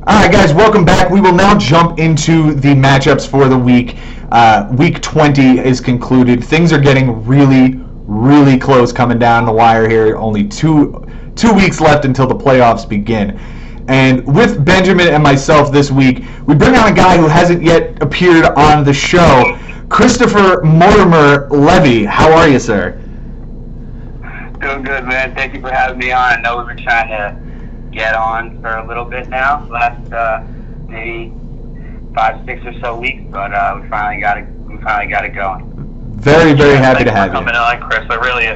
All right, guys, welcome back. We will now jump into the matchups for the week. Week 20 is concluded. Things are getting really, really close coming down the wire here. Only two weeks left until the playoffs begin. And with Benjamin and myself this week, we bring on a guy who hasn't yet appeared on the show, Christopher Mortimer Levy. How are you, sir? Doing good, man. Thank you for having me on. I know we've been trying to get on for a little bit now, last maybe 5, 6 or so weeks, but we finally got it going. Very, very happy to have you. Thanks for coming on, Chris. I really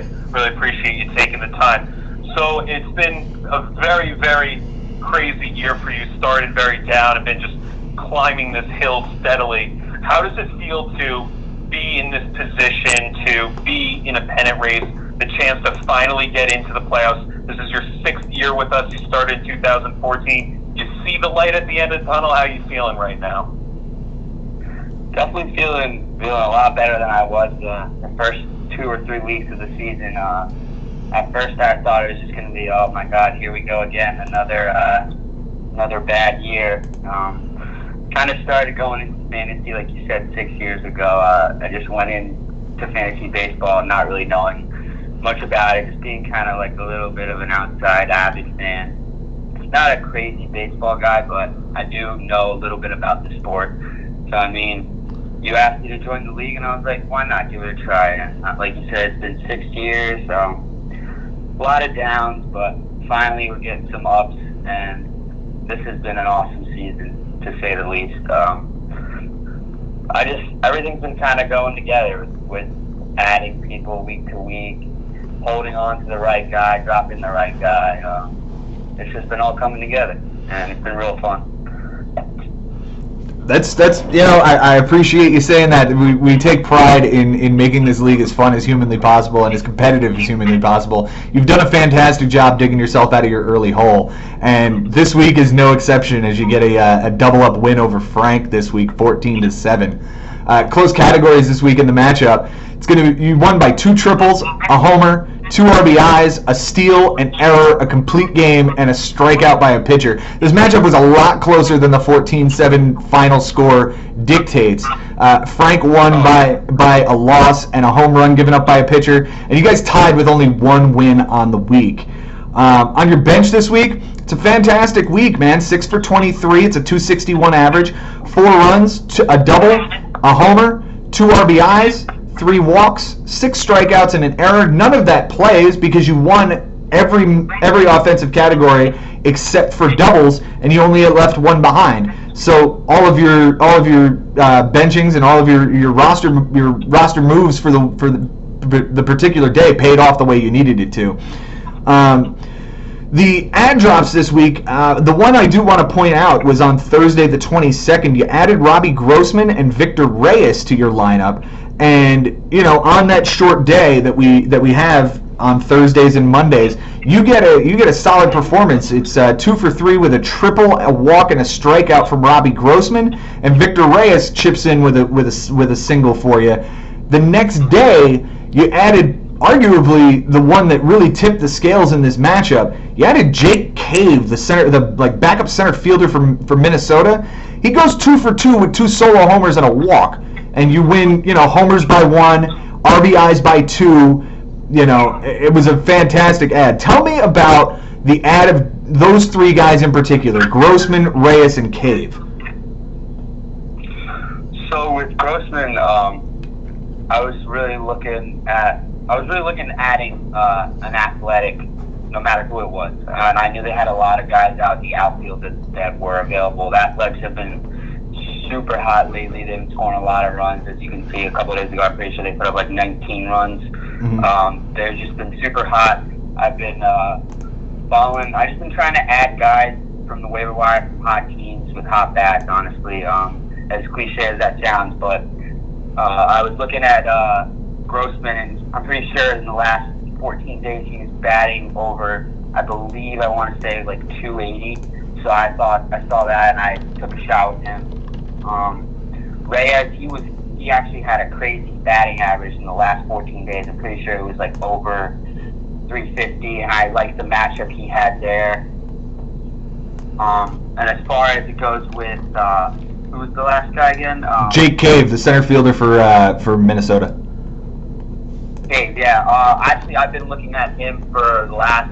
appreciate you taking the time. So it's been a very, very crazy year for you. Started very down and been just climbing this hill steadily. How does it feel to be in this position, to be in a pennant race, the chance to finally get into the playoffs? This is your 6th year with us. You started in 2014. You see the light at the end of the tunnel. How are you feeling right now? Definitely feeling a lot better than I was the first 2 or 3 weeks of the season. At first, I thought it was just going to be, oh my God, here we go again, another bad year. Kind of started going into fantasy, like you said, 6 years ago. I just went into fantasy baseball not really knowing much about it, just being kind of like a little bit of an outside avid fan. Not a crazy baseball guy, but I do know a little bit about the sport. So, I mean, you asked me to join the league, and I was like, why not give it a try? And like you said, it's been 6 years, so a lot of downs, but finally we're getting some ups, and this has been an awesome season, to say the least. Everything's been kind of going together with adding people week to week, holding on to the right guy, dropping the right guy. It's just been all coming together, and it's been real fun. That's I appreciate you saying that. We take pride in making this league as fun as humanly possible and as competitive as humanly possible. You've done a fantastic job digging yourself out of your early hole, and this week is no exception as you get a double-up win over Frank this week, 14-7. Close categories this week in the matchup. You won by 2 triples, a homer, 2 RBIs, a steal, an error, a complete game, and a strikeout by a pitcher. This matchup was a lot closer than the 14-7 final score dictates. Frank won by a loss and a home run given up by a pitcher, and you guys tied with only 1 win on the week. On your bench this week, it's a fantastic week, man. 6 for 23. It's a 261 average. 4 runs, a double, a homer, 2 RBIs, 3 walks, 6 strikeouts, and an error. None of that plays because you won every offensive category except for doubles, and you only left 1 behind. So all of your benchings and all of your roster moves for the particular day paid off the way you needed it to. The ad drops this week, the one I do want to point out was on Thursday the 22nd. You added Robbie Grossman and Victor Reyes to your lineup, and on that short day that we have on Thursdays and Mondays, you get a solid performance. It's 2 for 3 with a triple, a walk, and a strikeout from Robbie Grossman, and Victor Reyes chips in with a single for you. The next day, you added arguably the one that really tipped the scales in this matchup. You added Jake Cave, the backup center fielder from Minnesota. He goes 2 for 2 with 2 solo homers and a walk, and you win. Homers by 1, RBIs by 2. It was a fantastic ad. Tell me about the ad of those 3 guys in particular: Grossman, Reyes, and Cave. So with Grossman, I was really looking at adding an athletic, no matter who it was. And I knew they had a lot of guys out in the outfield that were available. The Athletics have been super hot lately. They've torn a lot of runs. As you can see, a couple of days ago, I'm pretty sure they put up like 19 runs. Mm-hmm. They've just been super hot. I've been I've just been trying to add guys from the waiver wire from hot teams with hot bats, honestly. As cliche as that sounds, but I was looking at Grossman, and I'm pretty sure in the last 14 days he was batting over, I want to say like 280. So I saw that and I took a shot with him. Reyes, he actually had a crazy batting average in the last 14 days. I'm pretty sure it was like over 350, and I liked the matchup he had there. And as far as it goes with who was the last guy again? Jake Cave, the center fielder for Minnesota. Cave, yeah. Actually, I've been looking at him for the last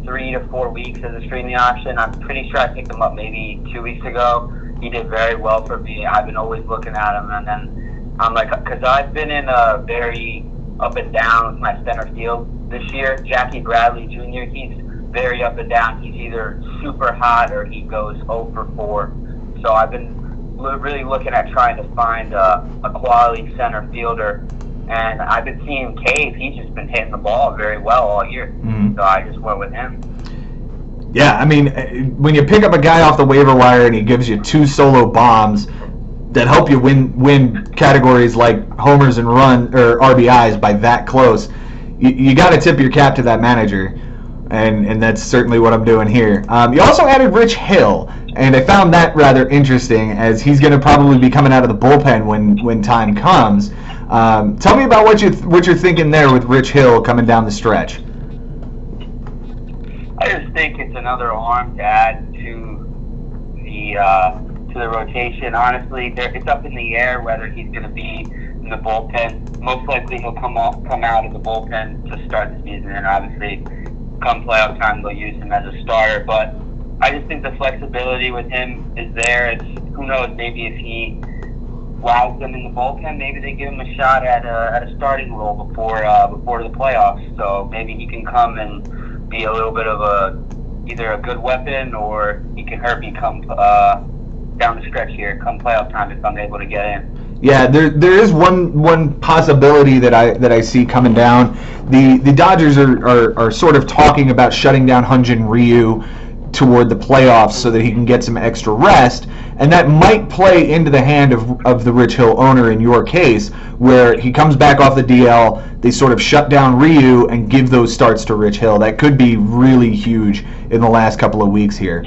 3 to 4 weeks as a streaming option. I'm pretty sure I picked him up maybe 2 weeks ago. He did very well for me. I've been always looking at him, and then I'm like, because I've been in a very up and down with my center field this year. Jackie Bradley Jr., he's very up and down. He's either super hot or he goes 0 for 4. So I've been really looking at trying to find a quality center fielder. And I've been seeing Cave. He's just been hitting the ball very well all year. Mm-hmm. So I just went with him. Yeah, I mean, when you pick up a guy off the waiver wire and he gives you 2 solo bombs that help you win categories like homers and run or RBIs by that close, you got to tip your cap to that manager. And that's certainly what I'm doing here. You also added Rich Hill, and I found that rather interesting, as he's going to probably be coming out of the bullpen when time comes. Tell me about what you're thinking there with Rich Hill coming down the stretch. I just think it's another arm to add to the rotation. Honestly, it's up in the air whether he's going to be in the bullpen. Most likely he'll come out of the bullpen to start the season, and obviously come playoff time they'll use him as a starter. But I just think the flexibility with him is there. Who knows, maybe if he wows them in the bullpen, maybe they give him a shot at a starting role before the playoffs. So maybe he can come and be a little bit of either a good weapon, or he can hurt me come down the stretch here, come playoff time, if I'm able to get in. Yeah, there is one possibility that I see coming down. The Dodgers are sort of talking about shutting down Hyun-Jin Ryu toward the playoffs so that he can get some extra rest, and that might play into the hand of the Rich Hill owner in your case, where he comes back off the DL, they sort of shut down Ryu and give those starts to Rich Hill. That could be really huge in the last couple of weeks here.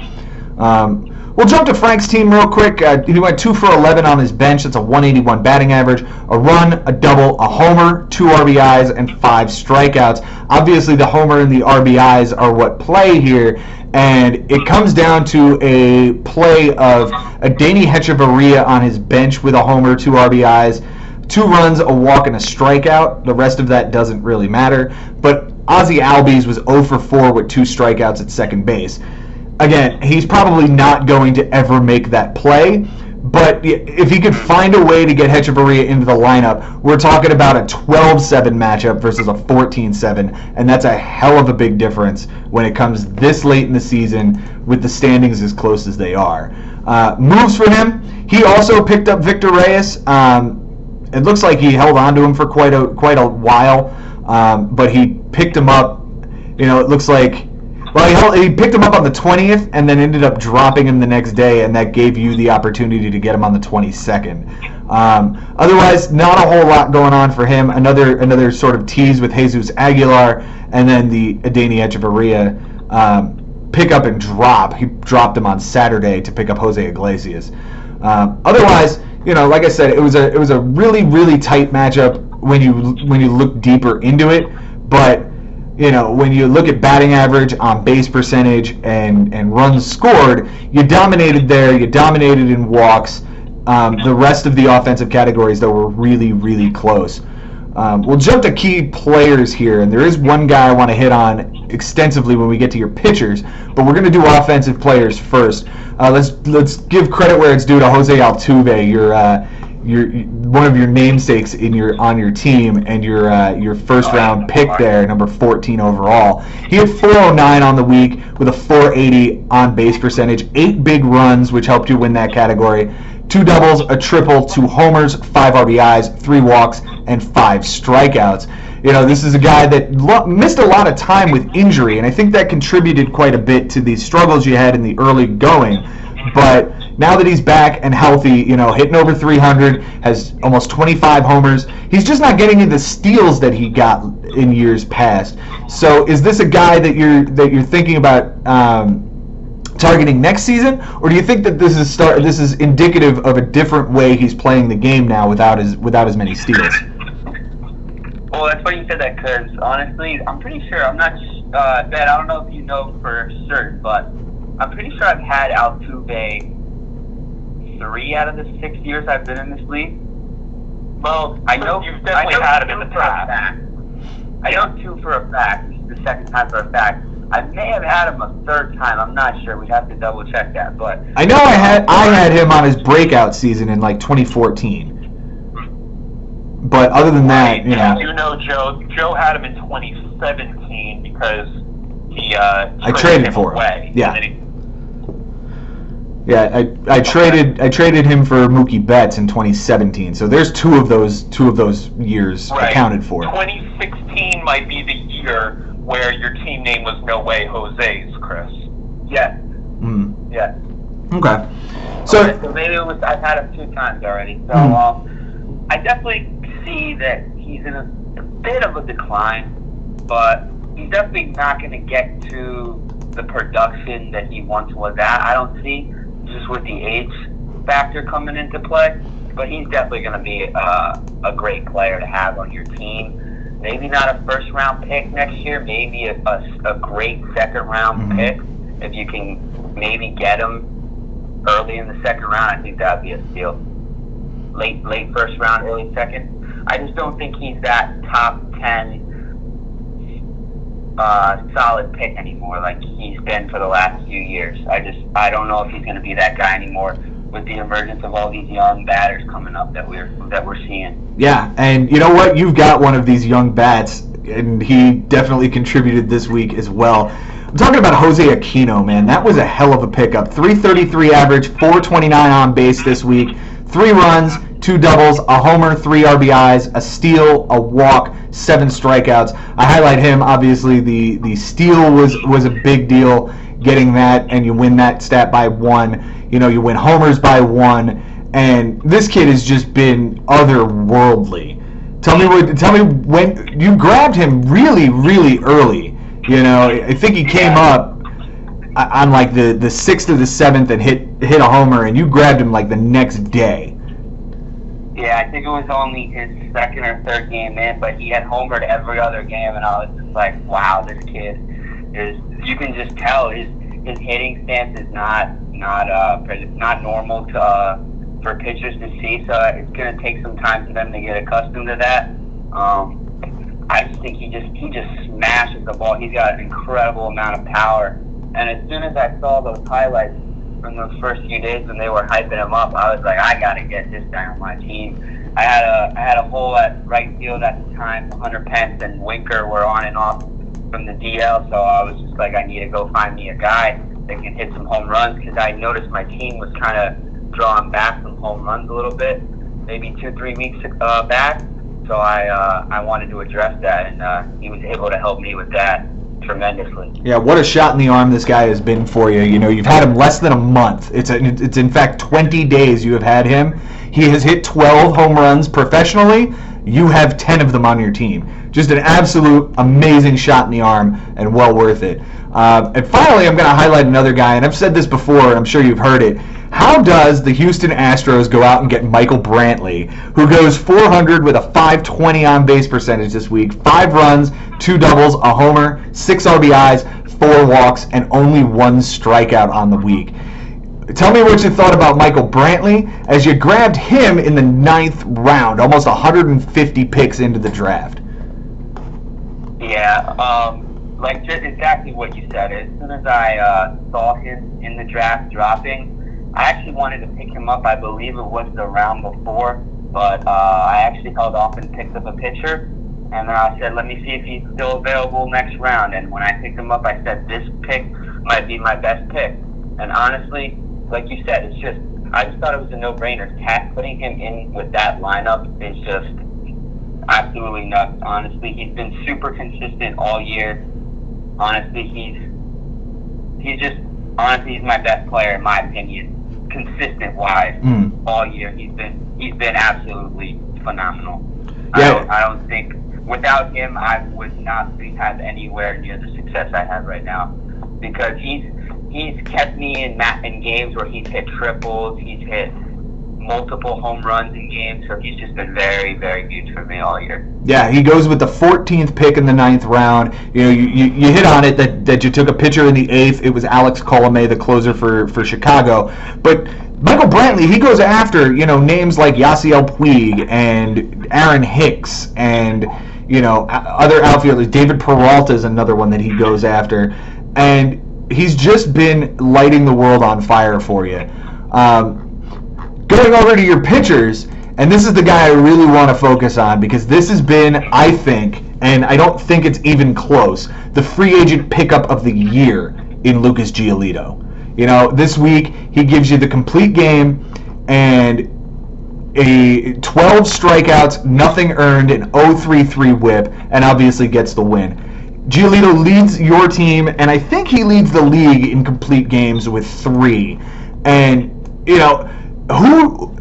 We'll jump to Frank's team real quick. He went 2 for 11 on his bench. That's a 181 batting average, a run, a double, a homer, 2 RBIs, and 5 strikeouts. Obviously, the homer and the RBIs are what play here, and it comes down to a play of Adeiny Hechavarria on his bench with a homer, 2 RBIs, 2 runs, a walk, and a strikeout. The rest of that doesn't really matter. But Ozzie Albies was 0 for 4 with 2 strikeouts at second base. Again, he's probably not going to ever make that play, but if he could find a way to get Hechavarria into the lineup, we're talking about a 12-7 matchup versus a 14-7, and that's a hell of a big difference when it comes this late in the season with the standings as close as they are. Moves for him, he also picked up Victor Reyes. It looks like he held on to him for quite a while, but he picked him up, it looks like. Well, he picked him up on the 20th and then ended up dropping him the next day, and that gave you the opportunity to get him on the 22nd. Otherwise, not a whole lot going on for him. Another sort of tease with Jesus Aguilar, and then the Adeiny Hechavarria pick up and drop. He dropped him on Saturday to pick up Jose Iglesias. Otherwise, like I said, it was a really, really tight matchup when you look deeper into it, but when you look at batting average, on base percentage, and runs scored, you dominated there. You dominated in walks. The rest of the offensive categories, though, were really, really close. We'll jump to key players here, and there is one guy I want to hit on extensively when we get to your pitchers, but we're going to do offensive players first. Let's give credit where it's due to Jose Altuve, your one of your namesakes on your team, and your first round pick there, number 14 overall. He had 409 on the week with a 480 on base percentage, 8 big runs, which helped you win that category, 2 doubles, a triple, 2 homers, 5 RBIs, 3 walks, and 5 strikeouts. This is a guy that missed a lot of time with injury, and I think that contributed quite a bit to the struggles you had in the early going. But now that he's back and healthy, hitting over 300, has almost 25 homers, he's just not getting the steals that he got in years past. So is this a guy that you're thinking about targeting next season, or do you think that this is indicative of a different way he's playing the game now without as many steals? Well, that's funny you said that, because honestly, I'm pretty sure, I'm not, Ben, I don't know if you know for certain, but I'm pretty sure I've had Altuve 3 out of the 6 years I've been in this league. Well, I know you've definitely had him in the two for a past. fact. I know 2 for a fact. This is the second time for a fact. I may have had him a 3rd time. I'm not sure. We'd have to double check that. But I know I had him on his breakout season in like 2014. But other than that, you know, You know, Joe had him in 2017 because he I traded him for him. away. Yeah. And then I traded him for Mookie Betts in 2017. So there's two of those years Right. accounted for. 2016 might be the year where your team name was No Way Jose's, Chris. yes, Mm. yes. Okay. So So maybe it was. I've had him 2 times already. So I definitely see that he's in a bit of a decline, but he's definitely not going to get to the production that he once was at. I don't see, just with the age factor coming into play. But he's definitely going to be a great player to have on your team. Maybe not a first-round pick next year. Maybe a great second-round pick. If you can maybe get him early in the second round, I think that would be a steal. Late first round, early second. I just don't think he's that top 10 solid pick anymore like he's been for the last few years. I don't know if he's going to be that guy anymore with the emergence of all these young batters coming up that we're seeing. yeah, and you know what? You've got one of these young bats, and he definitely contributed this week as well. I'm talking about Jose Aquino, man. That was a hell of a pickup. 333 average, 429 on base this week. 3 runs, 2 doubles, a homer, 3 RBIs, a steal, a walk, 7 strikeouts. I highlight him. Obviously, the steal was a big deal, getting that, and you win that stat by 1. You know, you win homers by 1, and this kid has just been otherworldly. Tell me when you grabbed him really, really early. You know, I think he came up on like the 6th or the 7th and hit a homer, and you grabbed him like the next day. Yeah, I think it was only his 2nd or 3rd game in, but he had homered every other game, and I was just like, wow, this kid is. You can just tell his hitting stance is not normal for pitchers to see. So it's going to take some time for them to get accustomed to that. I just think he just smashes the ball. He's got an incredible amount of power. And as soon as I saw those highlights from those first few days when they were hyping him up, I was like, I got to get this guy on my team. I had a hole at right field at the time. Hunter Pence and Winker were on and off from the DL, so I was just like, I need to go find me a guy that can hit some home runs, because I noticed my team was kind of drawing back from home runs a little bit, maybe 2-3 weeks back. So I wanted to address that, and he was able to help me with that tremendously. Yeah, what a shot in the arm this guy has been for you. You know, you've had him less than a month. It's in fact 20 days you have had him. He has hit 12 home runs professionally. You have 10 of them on your team. Just an absolute amazing shot in the arm, and well worth it. And finally, I'm going to highlight another guy, and I've said this before, and I'm sure you've heard it. How does the Houston Astros go out and get Michael Brantley, who goes 400 with a .520 on-base percentage this week, 5 runs, 2 doubles, a homer, 6 RBIs, 4 walks, and only 1 strikeout on the week? Tell me what you thought about Michael Brantley as you grabbed him in the 9th round, almost 150 picks into the draft. Yeah, like just exactly what you said. As soon as I saw him in the draft dropping, I actually wanted to pick him up. I believe it was the round before, but I actually held off and picked up a pitcher. And then I said, let me see if he's still available next round. And when I picked him up, I said, this pick might be my best pick. And honestly, like you said, I just thought it was a no-brainer. Putting him in with that lineup is just absolutely nuts. Honestly, he's been super consistent all year. Honestly, he's my best player in my opinion, consistent-wise, all year. He's been absolutely phenomenal. Yeah. I don't think without him I would not have anywhere near the success I have right now, because he's kept me in games where he's hit triples, he's hit multiple home runs in games, so he's just been very, very huge for me all year. Yeah, he goes with the 14th pick in the 9th round. You know, you hit on it that you took a pitcher in the 8th. It was Alex Colomé, the closer for Chicago. But Michael Brantley, he goes after, you know, names like Yasiel Puig and Aaron Hicks and, you know, other outfielders. David Peralta is another one that he goes after. And he's just been lighting the world on fire for you. Going over to your pitchers, and this is the guy I really want to focus on because this has been, I think, and I don't think it's even close, the free agent pickup of the year in Lucas Giolito. You know, this week he gives you the complete game and a 12 strikeouts, nothing earned, an 0.33 whip, and obviously gets the win. Giolito leads your team, and I think he leads the league in complete games with 3. And, you know, who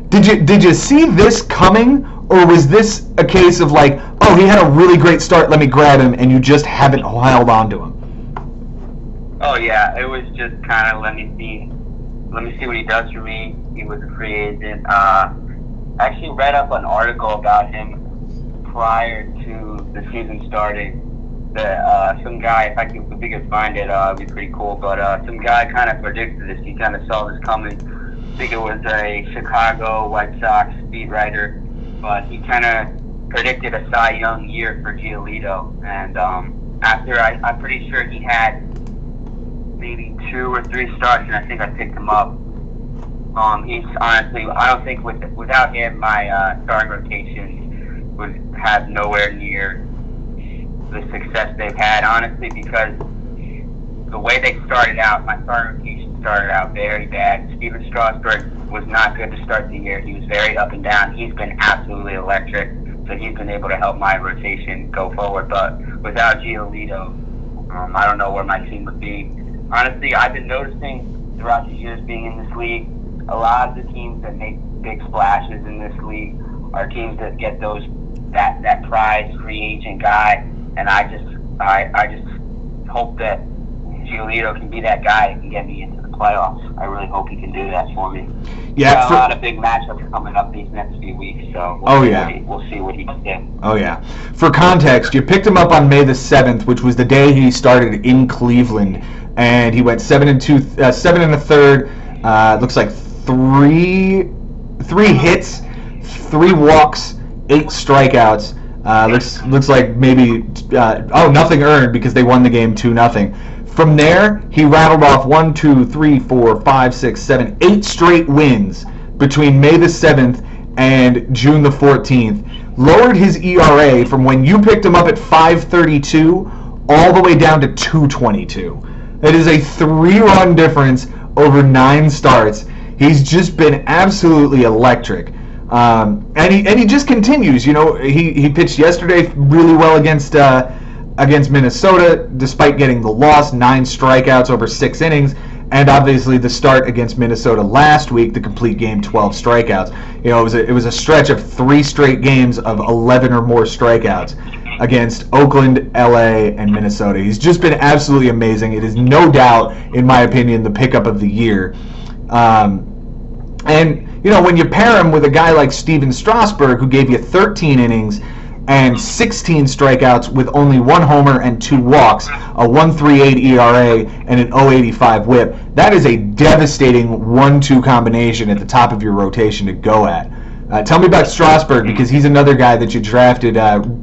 did you see this coming, or was this a case of like, oh, he had a really great start, let me grab him, and you just haven't held on to him? Oh yeah, it was just kind of let me see what he does for me. He was a free agent. I actually read up an article about him prior to the season starting. Some guy, if we could find it, it'd be pretty cool. But some guy kind of predicted this. He kind of saw this coming. I think it was a Chicago White Sox beat writer, but he kind of predicted a Cy Young year for Giolito. And after I'm pretty sure he had maybe 2 or 3 starts, and I think I picked him up. He's honestly, I don't think without him, my starting rotation would have nowhere near the success they've had, honestly, because the way they started out, my starting rotation started out very bad. Steven Strasburg was not good to start the year. He was very up and down. He's been absolutely electric, so he's been able to help my rotation go forward. But without Giolito, I don't know where my team would be. Honestly, I've been noticing throughout the years being in this league, a lot of the teams that make big splashes in this league are teams that get that prize free agent guy, and I just hope that Giolito can be that guy that can get me into the playoffs. I really hope he can do that for me. Yeah, a lot of big matchups coming up these next few weeks, so we'll see what he can do. Oh yeah. For context, you picked him up on May the 7th, which was the day he started in Cleveland, and he went 7 1/3. Looks like three hits, 3 walks, 8 strikeouts. Looks like maybe nothing earned because they won the game 2-0. From there, he rattled off 1, 2, 3, 4, 5, 6, 7, 8 straight wins between May the 7th and June the 14th. Lowered his ERA from when you picked him up at 5.32 all the way down to 2.22. It is a 3-run difference over 9 starts. He's just been absolutely electric. And he just continues. You know, he pitched yesterday really well against Minnesota, despite getting the loss, 9 strikeouts over 6 innings, and obviously the start against Minnesota last week, the complete game, 12 strikeouts. You know, it was a stretch of 3 straight games of 11 or more strikeouts against Oakland, LA, and Minnesota. He's just been absolutely amazing. It is no doubt, in my opinion, the pickup of the year. And, you know, when you pair him with a guy like Steven Strasburg, who gave you 13 innings and 16 strikeouts with only 1 homer and 2 walks, a 1.38 ERA, and an 0.85 whip, that is a devastating 1-2 combination at the top of your rotation to go at. Tell me about Strasburg, because he's another guy that you drafted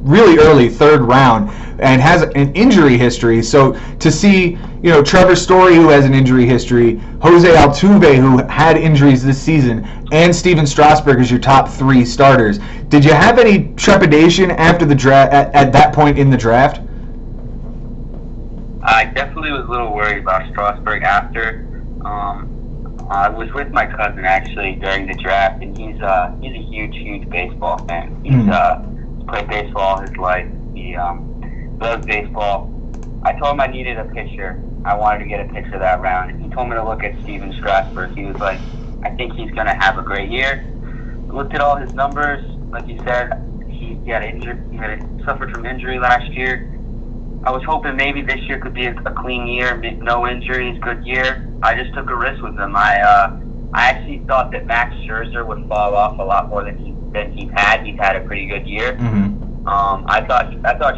really early, 3rd round, and has an injury history. So to see, you know, Trevor Story, who has an injury history, Jose Altuve, who had injuries this season, and Steven Strasburg as your top 3 starters, did you have any trepidation after the draft at that point in the draft? I definitely was a little worried about Strasburg after. I was with my cousin actually during the draft, and he's a huge baseball fan. He's played baseball his life. He loves baseball. I told him I needed a pitcher. I wanted to get a pitcher that round, and he told me to look at Steven Strasburg. He was like, I think he's going to have a great year. I looked at all his numbers. Like you said, he got injured. He had suffered from injury last year. I was hoping maybe this year could be a clean year, no injuries, good year. I just took a risk with him. I I actually thought that Max Scherzer would fall off a lot more than he's had. He's had a pretty good year. Mm-hmm. I thought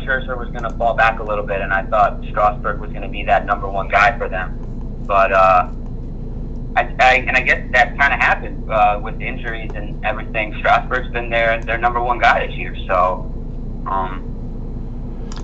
Scherzer was going to fall back a little bit, and I thought Strasburg was going to be that number one guy for them. But I guess that kind of happened with injuries and everything. Strasburg's been their number one guy this year, so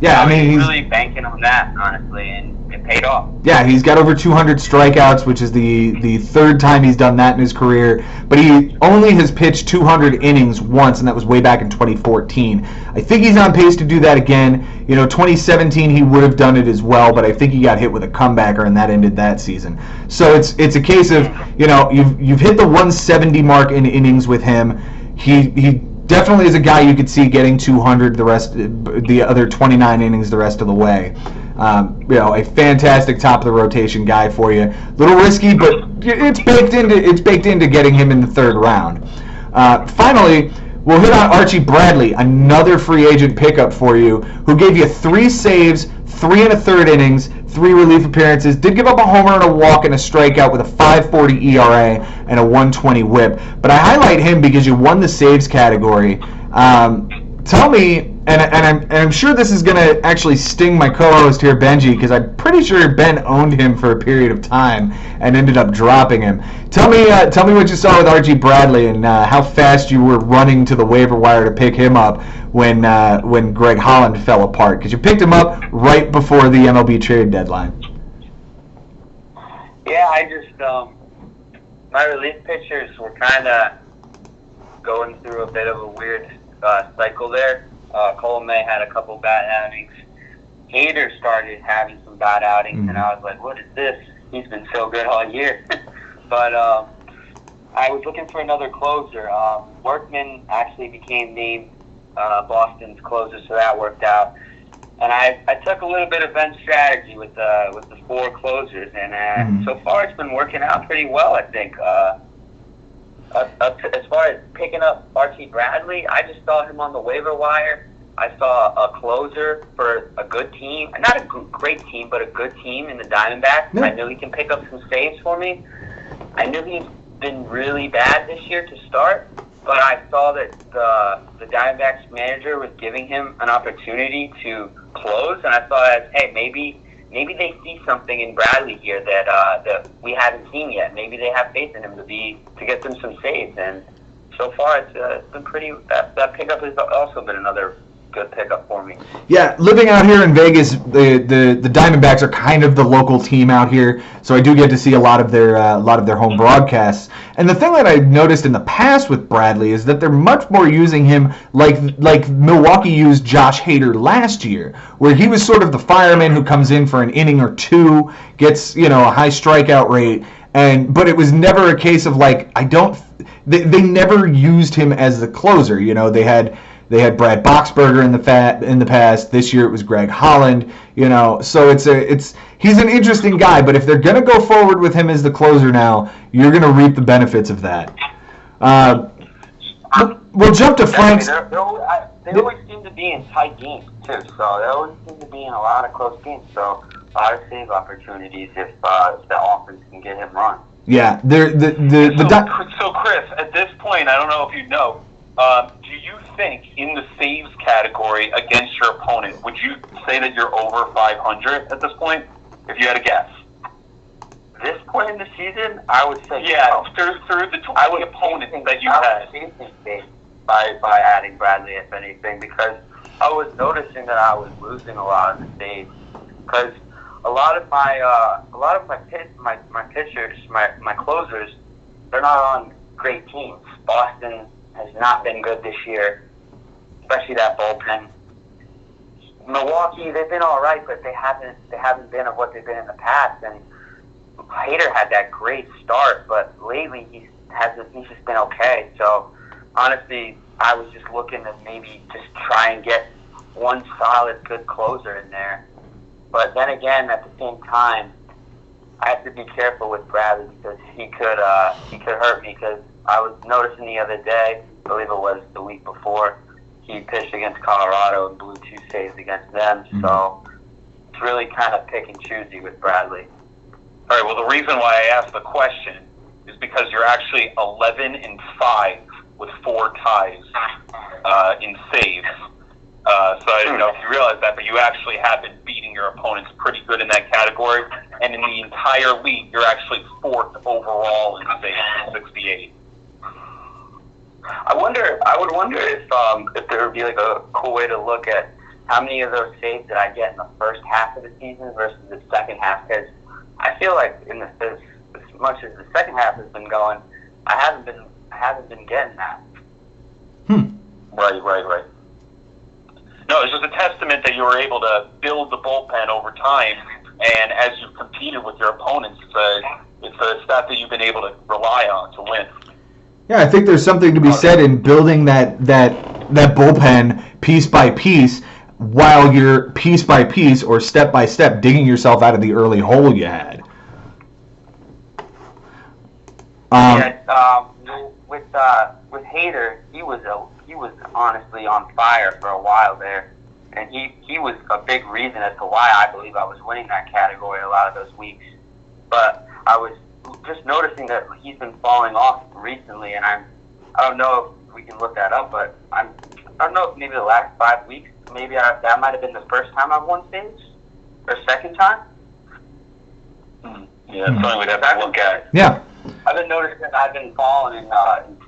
yeah, I mean, he's really banking on that, honestly, and it paid off. Yeah, he's got over 200 strikeouts, which is the third time he's done that in his career. But he only has pitched 200 innings once, and that was way back in 2014. I think he's on pace to do that again. 2017 he would have done it as well, but I think he got hit with a comebacker, and that ended that season. So it's a case of you've hit the 170 mark in innings with him. He definitely is a guy you could see getting 200 the other 29 innings the rest of the way. A fantastic top of the rotation guy for you. A little risky, but it's baked into getting him in the third round. Finally, we'll hit on Archie Bradley, another free agent pickup for you, who gave you 3 saves, 3 1/3 innings, 3 relief appearances, did give up a homer and a walk and a strikeout with a 5.40 ERA and a 1.20 WHIP. But I highlight him because you won the saves category. Tell me, and I'm sure this is going to actually sting my co-host here, Benji, because I'm pretty sure Ben owned him for a period of time and ended up dropping him. Tell me what you saw with Archie Bradley and how fast you were running to the waiver wire to pick him up when Greg Holland fell apart, because you picked him up right before the MLB trade deadline. Yeah, I just my relief pitchers were kind of going through a bit of a weird cycle there. Colomé had a couple bad outings. Hader started having some bad outings, and I was like, what is this? He's been so good all year. But I was looking for another closer. Workman actually became named Boston's closer, so that worked out. And I took a little bit of Ben's strategy with the 4 closers, and so far it's been working out pretty well, I think. As far as picking up Archie Bradley, I just saw him on the waiver wire. I saw a closer for a good team. Not a great team, but a good team in the Diamondbacks. I knew he can pick up some saves for me. I knew he's been really bad this year to start, but I saw that the Diamondbacks manager was giving him an opportunity to close, and I saw it as, hey, maybe they see something in Bradley here that we haven't seen yet. Maybe they have faith in him to get them some saves. And so far, it's been pretty. That pickup has also been another good pickup for me. Yeah, living out here in Vegas, the Diamondbacks are kind of the local team out here, so I do get to see a lot of their home broadcasts. And the thing that I've noticed in the past with Bradley is that they're much more using him like Milwaukee used Josh Hader last year, where he was sort of the fireman who comes in for an inning or two, gets a high strikeout rate, but it was never a case of they never used him as the closer. They had Brad Boxberger in the past. This year it was Greg Holland. So he's an interesting guy. But if they're gonna go forward with him as the closer now, you're gonna reap the benefits of that. We'll jump to Frank's. They always seem to be in tight games too. So they always seem to be in a lot of close games. So a lot of save opportunities if the offense can get him run. Yeah, So Chris, at this point, I don't know if you know. Do you think in the saves category against your opponent, would you say that you're over 500 at this point, if you had a guess? This point in the season, I would say through the 20 opponents that you had. By adding Bradley, if anything, because I was noticing that I was losing a lot of the saves. Because a lot of my pitchers, my closers, they're not on great teams. Boston has not been good this year, especially that bullpen. Milwaukee, they've been all right, but they haven't been of what they've been in the past. And Hader had that great start, but lately he's just been okay. So honestly, I was just looking to maybe just try and get one solid good closer in there. But then again, at the same time, I have to be careful with Bradley because he could hurt me. Because I was noticing the other day, I believe it was the week before, he pitched against Colorado and blew 2 saves against them. Mm-hmm. So it's really kind of pick and choosy with Bradley. All right. Well, the reason why I asked the question is because you're actually 11-5 with 4 ties in saves. So I don't know if you realize that, but you actually have been beating your opponents pretty good in that category. And in the entire league, you're actually 4th overall in saves, 68. I would wonder if there would be like a cool way to look at how many of those saves did I get in the first half of the season versus the second half, because I feel like as much as the second half has been going, I haven't been getting that. Right. No, it's just a testament that you were able to build the bullpen over time, and as you've competed with your opponents, it's a stat that you've been able to rely on to win. Yeah, I think there's something to be said in building that bullpen piece by piece, while you're piece by piece or step by step digging yourself out of the early hole you had. With Hader, he was honestly on fire for a while there, and he was a big reason as to why I believe I was winning that category a lot of those weeks. But I was just noticing that he's been falling off recently, and I don't know if we can look that up, but I don't know if maybe the last 5 weeks, maybe that might have been the first time I've won saves, or second time. Yeah, that's something we'd have to look at. Yeah. I've been noticing that I've been falling in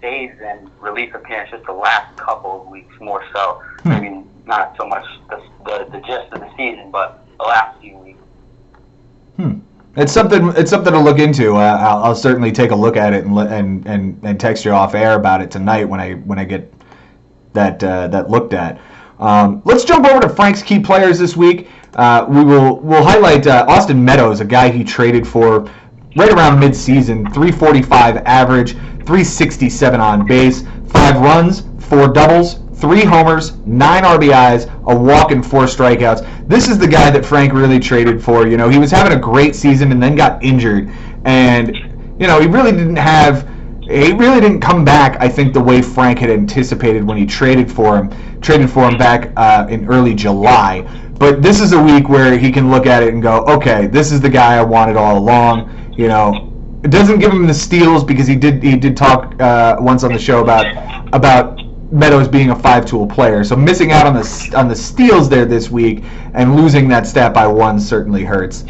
saves and relief appearances the last couple of weeks more so. I mean, not so much the gist of the season, but the last few weeks. It's something to look into. I'll certainly take a look at it and text you off air about it tonight when I get that looked at. Let's jump over to Frank's key players this week. We'll highlight Austin Meadows, a guy he traded for right around mid-season, 345 average, 367 on base, 5 runs, 4 doubles, 3 homers, 9 RBIs, a walk, and 4 strikeouts. This is the guy that Frank really traded for. You know, he was having a great season and then got injured, and you know, he really didn't come back, I think, the way Frank had anticipated when he traded for him back in early July. But this is a week where he can look at it and go, okay, this is the guy I wanted all along. You know, it doesn't give him the steals because he did talk once on the show about Meadows being a 5-tool player. So missing out on the steals there this week and losing that stat by 1 certainly hurts.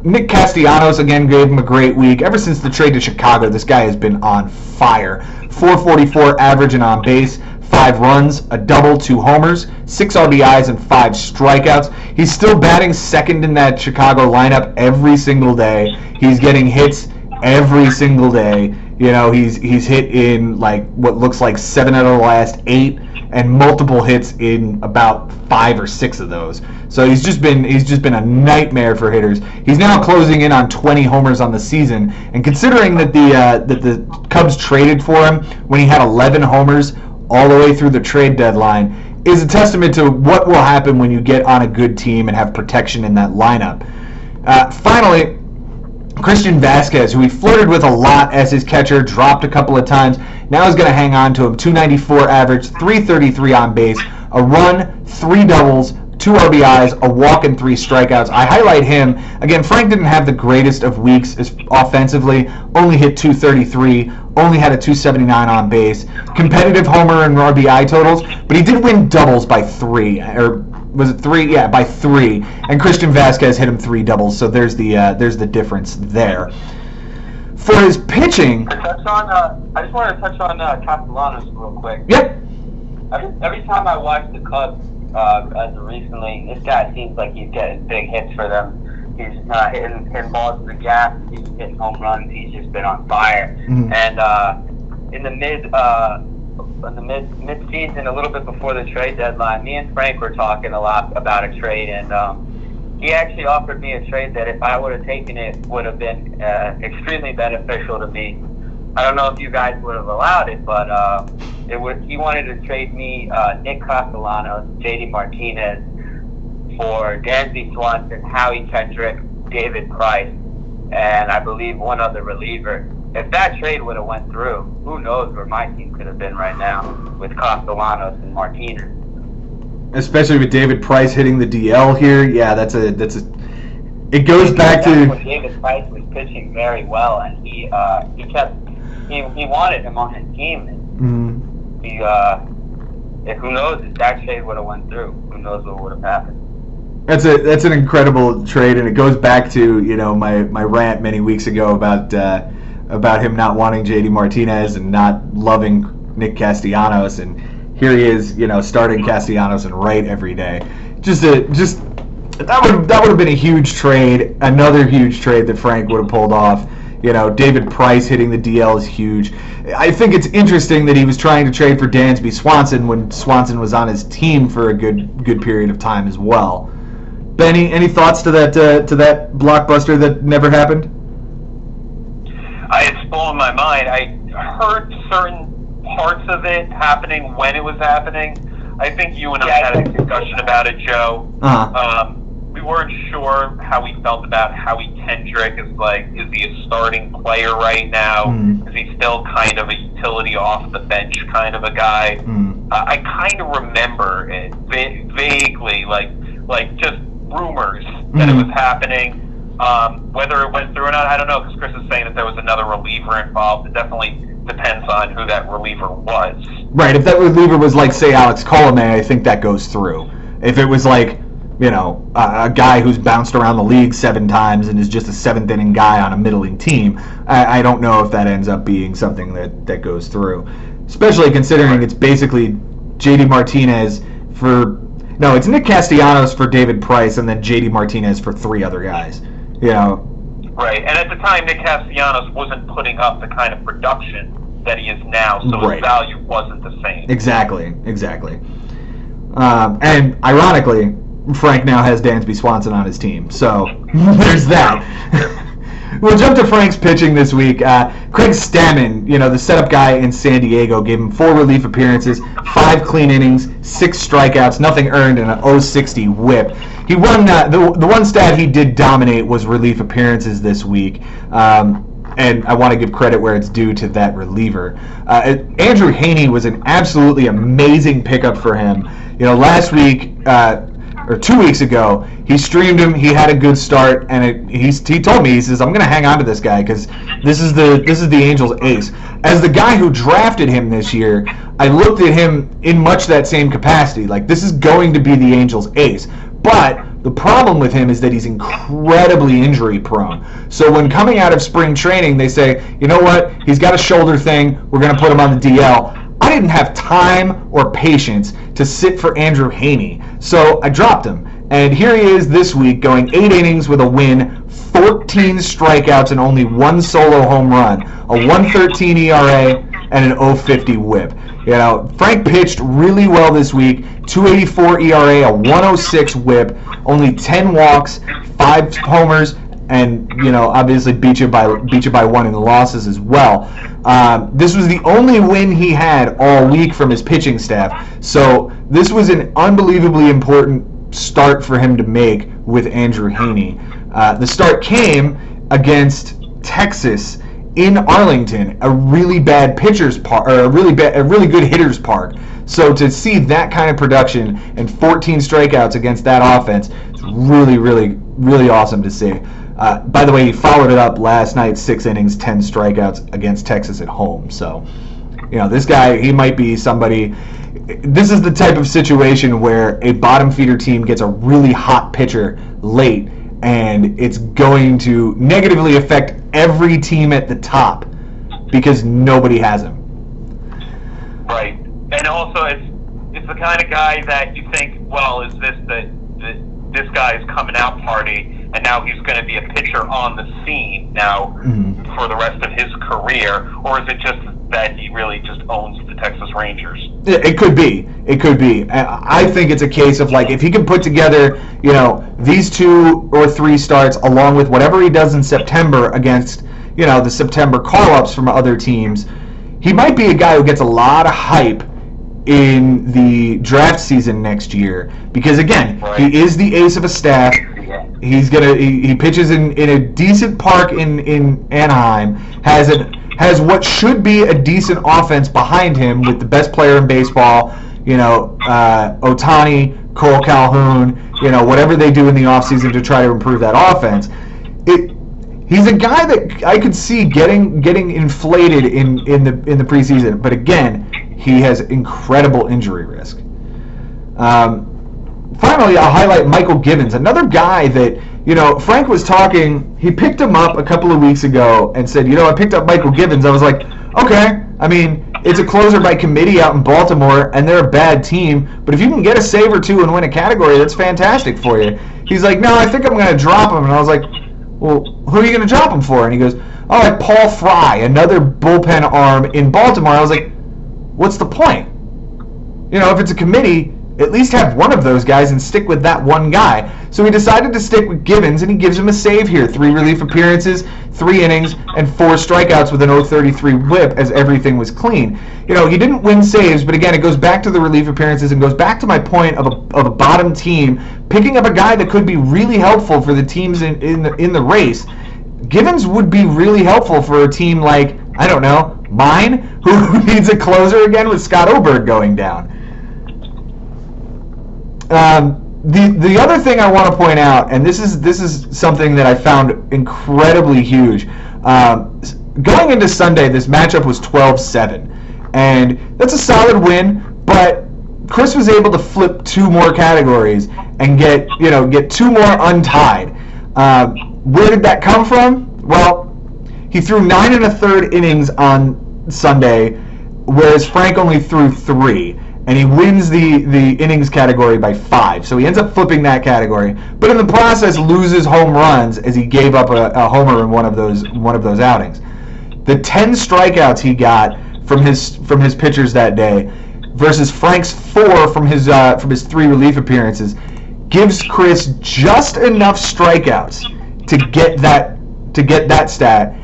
Nick Castellanos, again, gave him a great week. Ever since the trade to Chicago, this guy has been on fire. 444 average and on base, 5 runs, a double, 2 homers, 6 RBIs, and 5 strikeouts. He's still batting second in that Chicago lineup every single day. He's getting hits every single day. You know, he's hit in like what looks like 7 out of the last 8, and multiple hits in about 5 or 6 of those. So he's just been a nightmare for hitters. He's now closing in on 20 homers on the season, and considering that the Cubs traded for him when he had 11 homers all the way through the trade deadline, is a testament to what will happen when you get on a good team and have protection in that lineup. Finally, Christian Vasquez, who he flirted with a lot as his catcher, dropped a couple of times. Now he's going to hang on to him. 294 average, 333 on base, a run, 3 doubles, 2 RBIs, a walk, and 3 strikeouts. I highlight him. Again, Frank didn't have the greatest of weeks offensively. Only hit 233, only had a 279 on base. Competitive homer and RBI totals, but he did win doubles by 3, or was it 3? Yeah, by 3. And Christian Vasquez hit him 3 doubles, so there's the difference there. For his pitching, I just wanted to touch on Castellanos real quick. Yep. Every time I watch the Cubs, as of recently, this guy seems like he's getting big hits for them. He's hitting balls in the gap. He's hitting home runs. He's just been on fire. Mm-hmm. And in the mid-season, a little bit before the trade deadline, me and Frank were talking a lot about a trade, and he actually offered me a trade that if I would have taken it would have been extremely beneficial to me. I don't know if you guys would have allowed it, but he wanted to trade me Nick Castellanos, JD Martinez, for Dansby Swanson, Howie Kendrick, David Price, and I believe one other reliever. If that trade would have went through, who knows where my team could have been right now with Castellanos and Martinez. Especially with David Price hitting the DL here, yeah, it's it goes back to David Price was pitching very well, and he wanted him on his team. And who knows if Zach Shade would have went through? Who knows what would have happened? That's an incredible trade, and it goes back to my rant many weeks ago about him not wanting JD Martinez and not loving Nick Castellanos, and here he is, starting Castellanos and Wright every day. That would have been a huge trade, another huge trade that Frank would have pulled off. David Price hitting the DL is huge. I think it's interesting that he was trying to trade for Dansby Swanson when Swanson was on his team for a good period of time as well. Benny, any thoughts to that blockbuster that never happened? It's blowing my mind. I heard certain parts of it happening when it was happening. I think you and I had a discussion about it, Joe. We weren't sure how we felt about Howie Kendrick. Is he a starting player right now? Is he still kind of a utility off the bench kind of a guy? I kind of remember it vaguely, like just rumors that it was happening. Whether it went through or not, I don't know, because Chris is saying that there was another reliever involved. It definitely depends on who that reliever was. Right, if that reliever was say Alex Colome, I think that goes through. If it was a guy who's bounced around the league 7 times and is just a 7th inning guy on a middling team, I don't know if that ends up being something that goes through. Especially considering it's basically JD Martinez it's Nick Castellanos for David Price and then JD Martinez for 3 other guys. Right, and at the time, Nick Castellanos wasn't putting up the kind of production that he is now, so his value wasn't the same. Exactly. And ironically, Frank now has Dansby Swanson on his team, so there's that. We'll jump to Frank's pitching this week. Craig Stammen, the setup guy in San Diego, gave him 4 relief appearances, 5 clean innings, 6 strikeouts, nothing earned, and an .060 WHIP. He won. The one stat he did dominate was relief appearances this week, and I want to give credit where it's due to that reliever. Andrew Heaney was an absolutely amazing pickup for him. Last week. Or 2 weeks ago, he streamed him. He had a good start, and he told me, he says, "I'm going to hang on to this guy because this is the Angels' ace." As the guy who drafted him this year, I looked at him in much that same capacity. This is going to be the Angels' ace. But the problem with him is that he's incredibly injury prone. So when coming out of spring training, they say, "You know what? He's got a shoulder thing. We're going to put him on the DL." I didn't have time or patience to sit for Andrew Heaney, so I dropped him. And here he is this week, going 8 innings with a win, 14 strikeouts, and only 1 solo home run, a 1.13 ERA, and an .050 WHIP. Frank pitched really well this week, 2.84 ERA, a 1.06 WHIP, only 10 walks, 5 homers, and obviously beat you by 1 in the losses as well. This was the only win he had all week from his pitching staff, so this was an unbelievably important start for him to make with Andrew Heaney. The start came against Texas in Arlington, a really bad pitcher's park, or a really good hitter's park. So to see that kind of production and 14 strikeouts against that offense, it's really, really, really awesome to see. By the way, he followed it up last night, 6 innings, 10 strikeouts against Texas at home. So, this guy, he might be somebody. This is the type of situation where a bottom feeder team gets a really hot pitcher late, and it's going to negatively affect every team at the top because nobody has him. Right, and also it's the kind of guy that you think, well, is this this guy's coming out party? And now he's going to be a pitcher on the scene now for the rest of his career, or is it just that he really just owns the Texas Rangers? It could be. I think it's a case of if he can put together, these 2 or 3 starts along with whatever he does in September against, the September call-ups from other teams, he might be a guy who gets a lot of hype in the draft season next year because again, he is the ace of a staff. He pitches in a decent park in Anaheim, has what should be a decent offense behind him with the best player in baseball, Ohtani, Cole Calhoun, whatever they do in the offseason to try to improve that offense. He's a guy that I could see getting inflated in the preseason, but again, he has incredible injury risk. Finally, I'll highlight Michael Givens, another guy that, Frank was talking. He picked him up a couple of weeks ago and said, I picked up Michael Givens. I was like, okay. I mean, it's a closer by committee out in Baltimore, and they're a bad team. But if you can get a save or two and win a category, that's fantastic for you. He's like, no, I think I'm going to drop him. And I was like, well, who are you going to drop him for? And he goes, oh, like Paul Fry, another bullpen arm in Baltimore. I was like, what's the point? If it's a committee, at least have one of those guys and stick with that one guy. So he decided to stick with Givens, and he gives him a save here. 3 relief appearances, 3 innings, and 4 strikeouts with an 0.33 whip as everything was clean. He didn't win saves, but again, it goes back to the relief appearances and goes back to my point of a bottom team picking up a guy that could be really helpful for the teams in the race. Givens would be really helpful for a team like, I don't know, mine, who needs a closer again with Scott Oberg going down. The other thing I want to point out, and this is something that I found incredibly huge. Going into Sunday, this matchup was 12-7, and that's a solid win. But Chris was able to flip 2 more categories and get 2 more untied. Where did that come from? Well, he threw 9 1/3 innings on Sunday, whereas Frank only threw 3. And he wins the innings category by 5. So he ends up flipping that category, but in the process loses home runs as he gave up a homer in one of those outings. The 10 strikeouts he got from his pitchers that day versus Frank's 4 from his 3 relief appearances gives Chris just enough strikeouts to get that stat.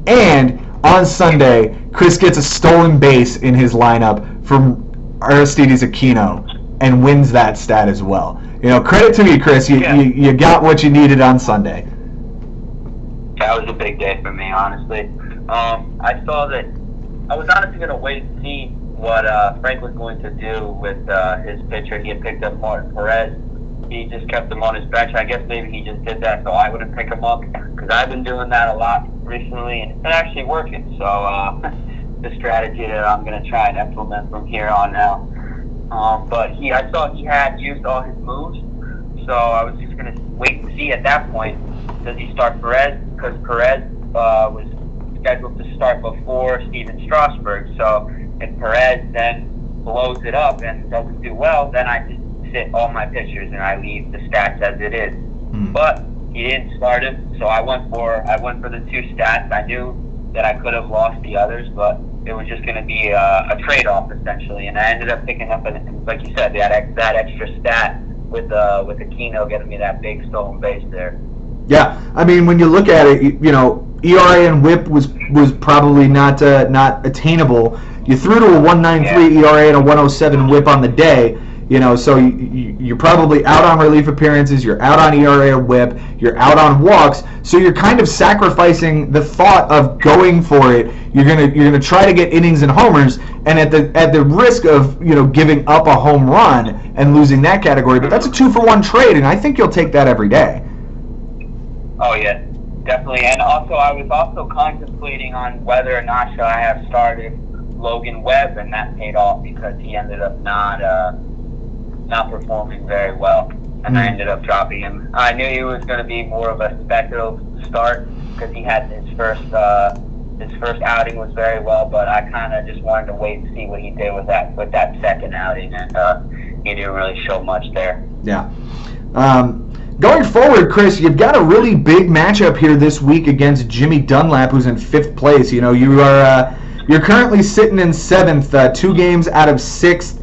And on Sunday, Chris gets a stolen base in his lineup from Aristides Aquino and wins that stat as well. Credit to you, Chris. You got what you needed on Sunday. That was a big day for me, honestly. I saw that. I was honestly going to wait and see what Frank was going to do with his pitcher. He had picked up Martin Perez. He just kept him on his bench. I guess maybe he just did that so I wouldn't pick him up, because I've been doing that a lot recently, and it's been actually working. So the strategy that I'm going to try and implement from here on now. But I saw he had used all his moves, so I was just going to wait and see at that point. Does he start Perez? Because Perez was scheduled to start before Steven Strasburg. So if Perez then blows it up and doesn't do well, then I just sit all my pitchers and I leave the stats as it is. But he didn't start him, so I went for the 2 stats. I knew that I could have lost the others, but it was just going to be a trade-off essentially, and I ended up picking up, like you said, that extra stat with Aquino getting me that big stolen base there. Yeah, I mean, when you look at it, ERA and WHIP was probably not attainable. You threw to a 1.93 ERA and a 1.07 WHIP on the day. So you're probably out on relief appearances, you're out on ERA or WHIP, you're out on walks, so you're kind of sacrificing the thought of going for it. You're gonna try to get innings and homers, and at the risk of giving up a home run and losing that category. But that's a 2-for-1 trade, and I think you'll take that every day. Oh yeah, definitely. And also, I was also contemplating on whether or not should I have started Logan Webb, and that paid off because he ended up not performing very well, and I ended up dropping him. I knew he was going to be more of a speculative start because he had his first outing was very well, but I kind of just wanted to wait and see what he did with that second outing, and he didn't really show much there. Yeah. Going forward, Chris, you've got a really big matchup here this week against Jimmy Dunlap, who's in 5th place. You're currently sitting in 7th, 2 games out of 6th.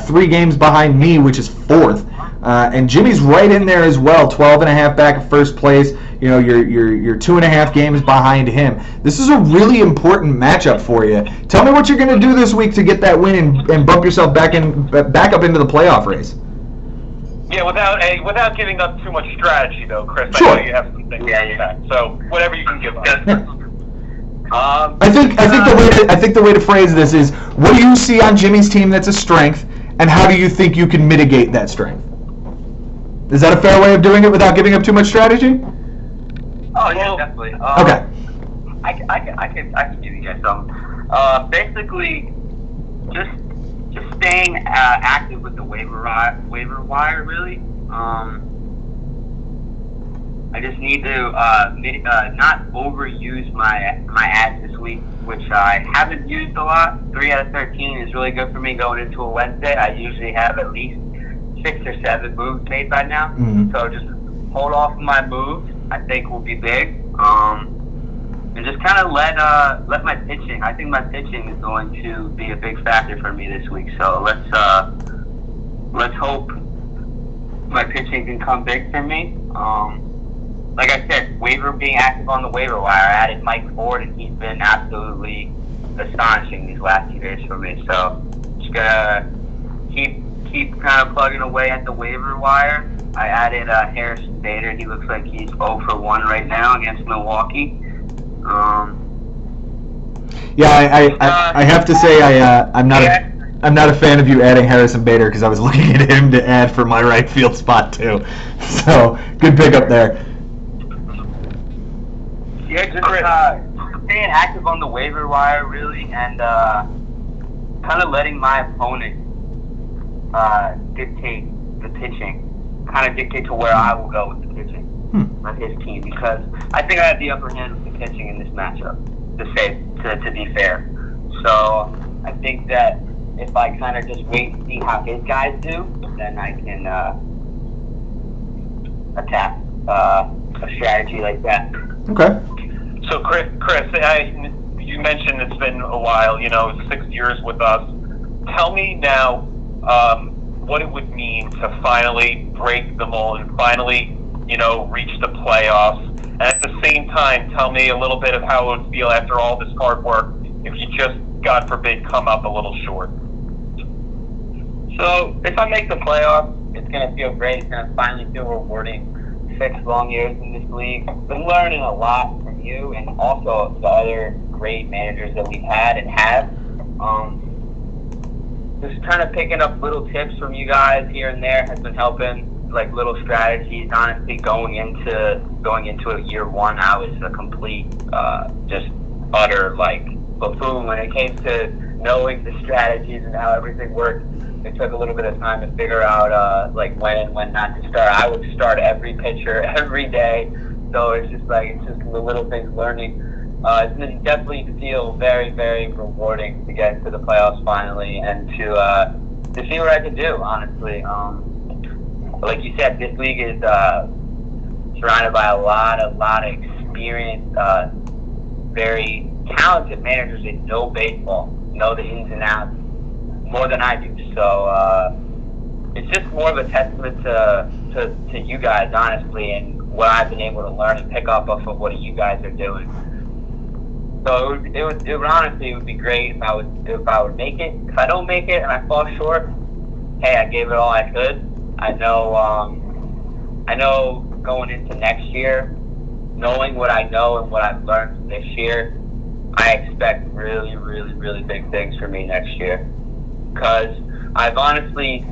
3 games behind me, which is 4th, and Jimmy's right in there as well, 12.5 back at 1st place. You're 2.5 games behind him. This is a really important matchup for you. Tell me what you're going to do this week to get that win and bump yourself back up into the playoff race. Yeah, without giving up too much strategy, though, Chris. Sure. I know you have some things to say, so whatever you can give us. I think the way to phrase this is, what do you see on Jimmy's team that's a strength, and how do you think you can mitigate that strength? Is that a fair way of doing it without giving up too much strategy? Oh yeah, definitely. Okay. I can give you guys some. Basically, just staying active with the waiver wire, really. I just need to not overuse my ads this week, which I haven't used a lot. 3 out of 13 is really good for me going into a Wednesday. I usually have at least 6 or 7 moves made by now. Mhm. So just hold off on my moves. I think will be big. And just kind of let my pitching. I think my pitching is going to be a big factor for me this week. So let's hope my pitching can come big for me. Like I said, being active on the waiver wire. I added Mike Ford, and he's been absolutely astonishing these last 2 days for me. So just gonna keep kind of plugging away at the waiver wire. I added Harrison Bader. He looks like he's 0 for 1 right now against Milwaukee. Yeah, I have to say I'm not a fan of you adding Harrison Bader because I was looking at him to add for my right field spot too. So good pickup there. Yeah, just staying active on the waiver wire, really, and kind of letting my opponent dictate the pitching, kind of dictate to where I will go with the pitching of his team, because I think I have the upper hand with the pitching in this matchup, to be fair. So I think that if I kind of just wait and see how his guys do, then I can attack a strategy like that. Okay. So, Chris, you mentioned it's been a while, 6 years with us. Tell me now what it would mean to finally break the mold and finally, reach the playoffs. And at the same time, tell me a little bit of how it would feel after all this hard work if you just, God forbid, come up a little short. So, if I make the playoffs, it's going to feel great. It's going to finally feel rewarding. 6 long years in this league. Been learning a lot from you and also the other great managers that we've had and have. Just kind of picking up little tips from you guys here and there has been helping, like little strategies. Honestly, going into a year 1, I was a complete, just utter buffoon when it came to knowing the strategies and how everything worked. It took a little bit of time to figure out when and when not to start. I would start every pitcher every day, so it's just the little things learning. It's going to definitely feel very, very rewarding to get to the playoffs finally and to see what I can do. Honestly, like you said, this league is surrounded by a lot of experienced, very talented managers that know baseball, know the ins and outs more than I do. So it's just more of a testament to you guys, honestly, and what I've been able to learn and pick up off of what you guys are doing. So it would honestly, it would be great if I would make it. If I don't make it and I fall short, hey, I gave it all I could. I know going into next year, knowing what I know and what I've learned from this year, I expect really, really, really big things for me next year. Because I've honestly,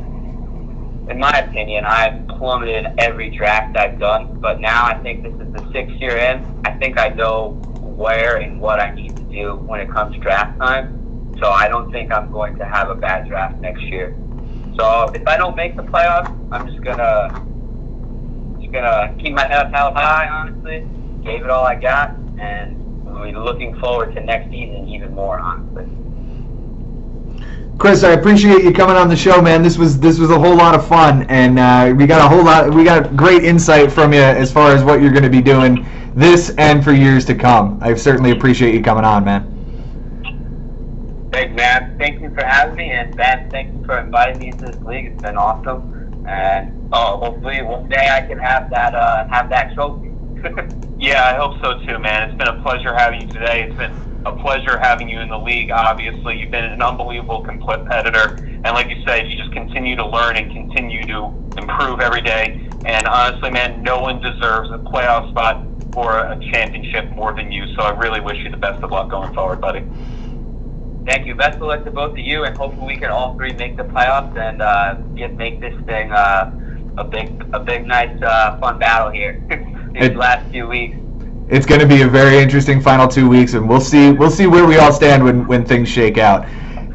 in my opinion, I've plummeted in every draft I've done. But now I think this is the 6th year in. I think I know where and what I need to do when it comes draft time. So I don't think I'm going to have a bad draft next year. So if I don't make the playoffs, I'm just gonna keep my head held high. Honestly, gave it all I got, and we're looking forward to next season even more. Honestly. Chris, I appreciate you coming on the show, man. This was a whole lot of fun, and we got great insight from you as far as what you're going to be doing this and for years to come. I certainly appreciate you coming on, man. Thanks, man. Thank you for having me, and Ben, thank you for inviting me into this league. It's been awesome, and hopefully one day I can have that trophy. Yeah, I hope so too, man. It's been a pleasure having you today. It's been a pleasure having you in the league, obviously. You've been an unbelievable competitor. And like you said, you just continue to learn and continue to improve every day. And honestly, man, no one deserves a playoff spot or a championship more than you. So I really wish you the best of luck going forward, buddy. Thank you. Best of luck to both of you, and hopefully we can all 3 make the playoffs and make this thing a big, nice, fun battle here these last few weeks. It's going to be a very interesting final 2 weeks, and we'll see where we all stand when things shake out.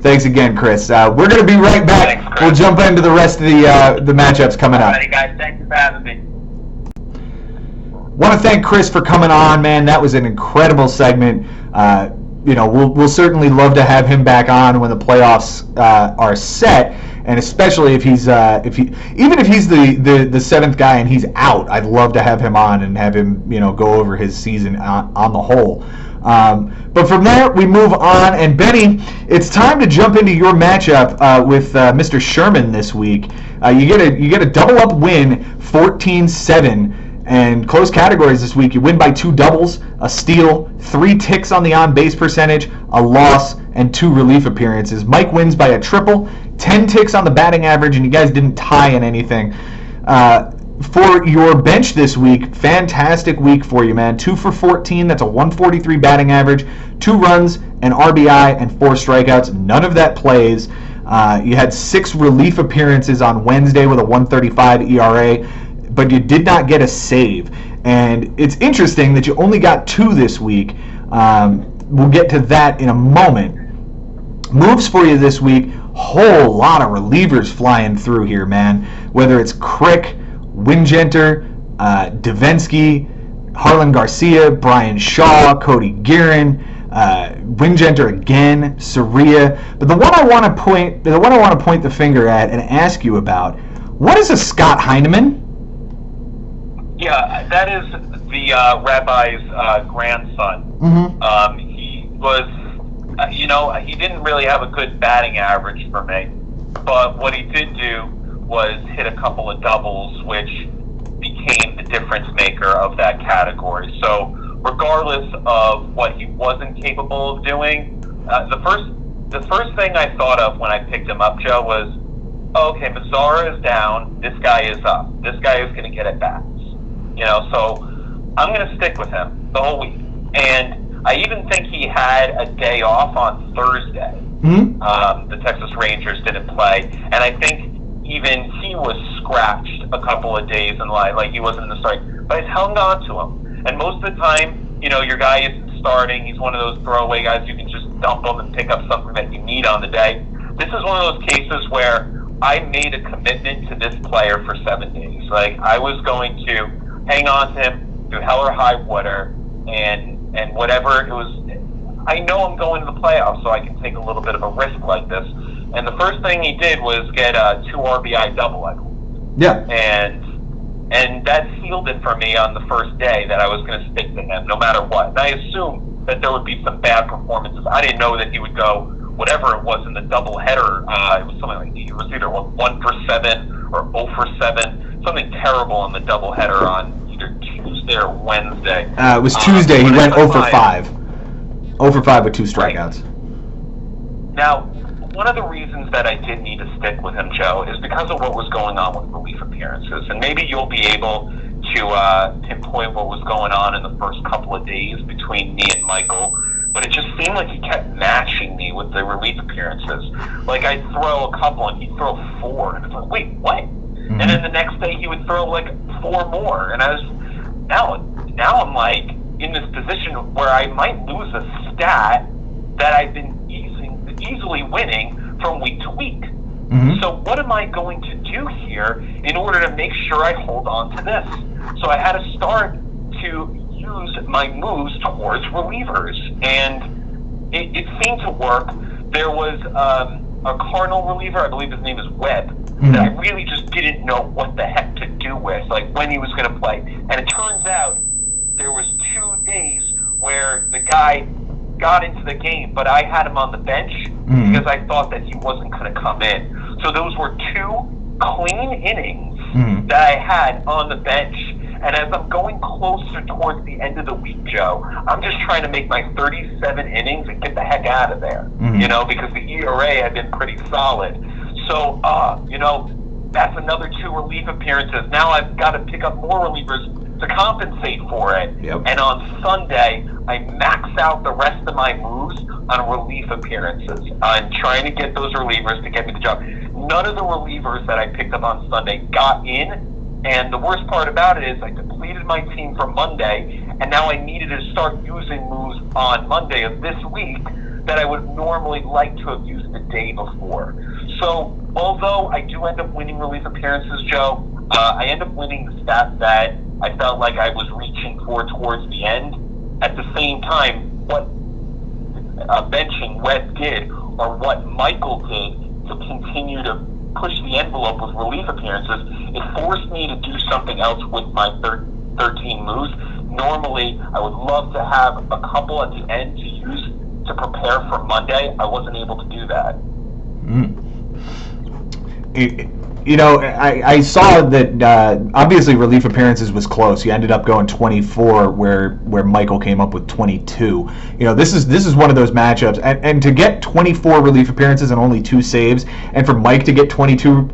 Thanks again, Chris. We're going to be right back. Thanks, Chris. We'll jump into the rest of the matchups coming up. Alrighty, guys. Thanks for having me. Want to thank Chris for coming on, man. That was an incredible segment. We'll certainly love to have him back on when the playoffs are set, and especially if he's even if he's the seventh guy and he's out, I'd love to have him on and have him go over his season on the whole. But from there, we move on, and Benny, it's time to jump into your matchup with Mr. Sherman this week. You get a double-up win, 14-7, and close categories this week. You win by 2 doubles, a steal, 3 ticks on the on-base percentage, a loss, and 2 relief appearances. Mike wins by a triple, 10 ticks on the batting average, and you guys didn't tie in anything. For your bench this week, fantastic week for you, man. 2 for 14, that's a 143 batting average, 2 runs, an RBI, and 4 strikeouts. None of that plays. You had 6 relief appearances on Wednesday with a 135 ERA, but you did not get a save. And it's interesting that you only got 2 this week. We'll get to that in a moment. Moves for you this week, whole lot of relievers flying through here, man. Whether it's Crick, Wingenter, Davinsky, Harlan Garcia, Brian Shaw, Cody Guerin, Wingenter again, Soria. But the one I want to point the finger at and ask you about, what is a Scott Heineman? Yeah, that is the rabbi's grandson. Mm-hmm. He was, he didn't really have a good batting average for me, but what he did do was hit a couple of doubles, which became the difference maker of that category. So regardless of what he wasn't capable of doing, the first thing I thought of when I picked him up, Joe, was, okay, Mazzara is down, this guy is up. This guy is going to get at bats. So I'm going to stick with him the whole week. And I even think he had a day off on Thursday. Mm-hmm. The Texas Rangers didn't play, and I think even he was scratched a couple of days in line, like he wasn't in the start. But I hung on to him. And most of the time, your guy isn't starting. He's one of those throwaway guys. You can just dump him and pick up something that you need on the day. This is one of those cases where I made a commitment to this player for 7 days. Like, I was going to hang on to him through hell or high water, and whatever it was. I know I'm going to the playoffs, so I can take a little bit of a risk like this. And the first thing he did was get a 2 RBI double, I believe. Yeah. And that sealed it for me on the first day that I was going to stick to him no matter what. And I assumed that there would be some bad performances. I didn't know that he would go whatever it was in the double header. It was something like, it was either 1 for 7 or 0 for 7, something terrible on the double header on either Tuesday or Wednesday. It was Tuesday. He went 0 for 5. 0 for 5 with 2 strikeouts. Right. Now, one of the reasons that I did need to stick with him, Joe, is because of what was going on with relief appearances. And maybe you'll be able to pinpoint what was going on in the first couple of days between me and Michael. But it just seemed like he kept matching me with the relief appearances. Like, I'd throw a couple and he'd throw 4. And it's like, wait, what? Mm-hmm. And then the next day he would throw like 4 more. And I was, now I'm like in this position where I might lose a stat that I've been easily winning from week to week. Mm-hmm. So what am I going to do here in order to make sure I hold on to this? So I had to start to use my moves towards relievers, and it seemed to work. There was a Cardinal reliever, I believe his name is Webb, mm-hmm. that I really just didn't know what the heck to do with, like when he was going to play. And it turns out there was 2 days where the guy got into the game, but I had him on the bench mm-hmm. because I thought that he wasn't going to come in. So those were 2 clean innings mm-hmm. that I had on the bench. And as I'm going closer towards the end of the week, Joe, I'm just trying to make my 37 innings and get the heck out of there, mm-hmm. Because the ERA had been pretty solid. So, that's another 2 relief appearances. Now I've got to pick up more relievers to compensate for it. Yep. And on Sunday, I max out the rest of my moves on relief appearances. I'm trying to get those relievers to get me the job. None of the relievers that I picked up on Sunday got in And the worst part about it is I depleted my team for Monday, and now I needed to start using moves on Monday of this week that I would normally like to have used the day before. So although I do end up winning relief appearances, Joe, I end up winning the stats that I felt like I was reaching for towards the end. At the same time, what benching Wes did, or what Michael did to continue to push the envelope with relief appearances, it forced me to do something else with my 13 moves. Normally, I would love to have a couple at the end to use to prepare for Monday. I wasn't able to do that. I saw that obviously relief appearances was close. You ended up going 24, where Michael came up with 22. This is one of those matchups, and to get 24 relief appearances and only 2 saves, and for Mike to get 22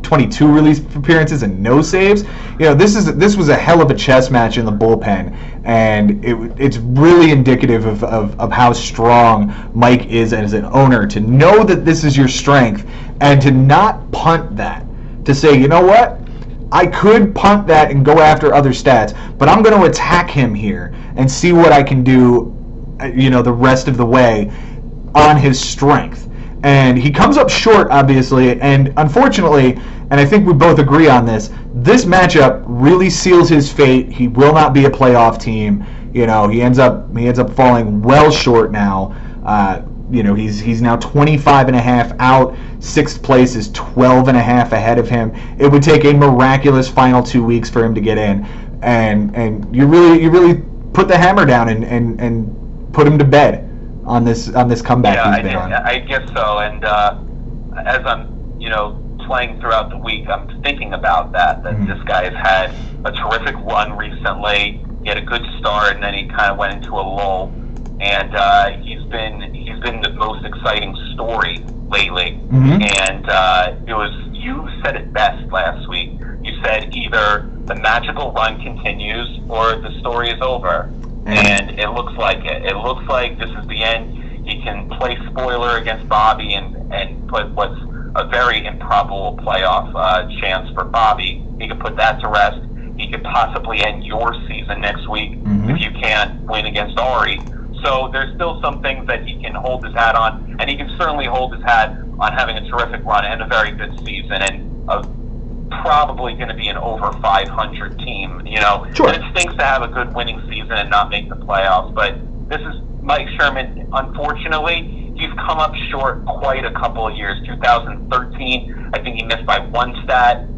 relief appearances and no saves, this was a hell of a chess match in the bullpen, and it's really indicative of how strong Mike is as an owner, to know that this is your strength and to not punt that. To say, you know what, I could punt that and go after other stats, but I'm going to attack him here and see what I can do, the rest of the way on his strength. And he comes up short, obviously, and unfortunately, and I think we both agree on this matchup really seals his fate. He will not be a playoff team. He ends up falling well short now. He's now 25.5 out. 6th place is 12.5 ahead of him. It would take a miraculous final 2 weeks for him to get in, and you really put the hammer down and put him to bed on this comeback he's been on. I guess so. And as I'm playing throughout the week, I'm thinking about that this guy has had a terrific run recently. He had a good start, and then he kind of went into a lull. And he's been the most exciting story lately. And you said it best last week. You said either the magical run continues or the story is over. And it looks like it. It looks like this is the end. He can play spoiler against Bobby and put what's a very improbable playoff chance for Bobby. He could put that to rest. He could possibly end your season next week if you can't win against Ari. So there's still some things that he can hold his hat on, and he can certainly hold his hat on having a terrific run and a very good season, and probably going to be an over 500 team. Sure. And it stinks to have a good winning season and not make the playoffs, but this is Mike Sherman. Unfortunately, he's come up short quite a couple of years. 2013, I think he missed by 1 stat.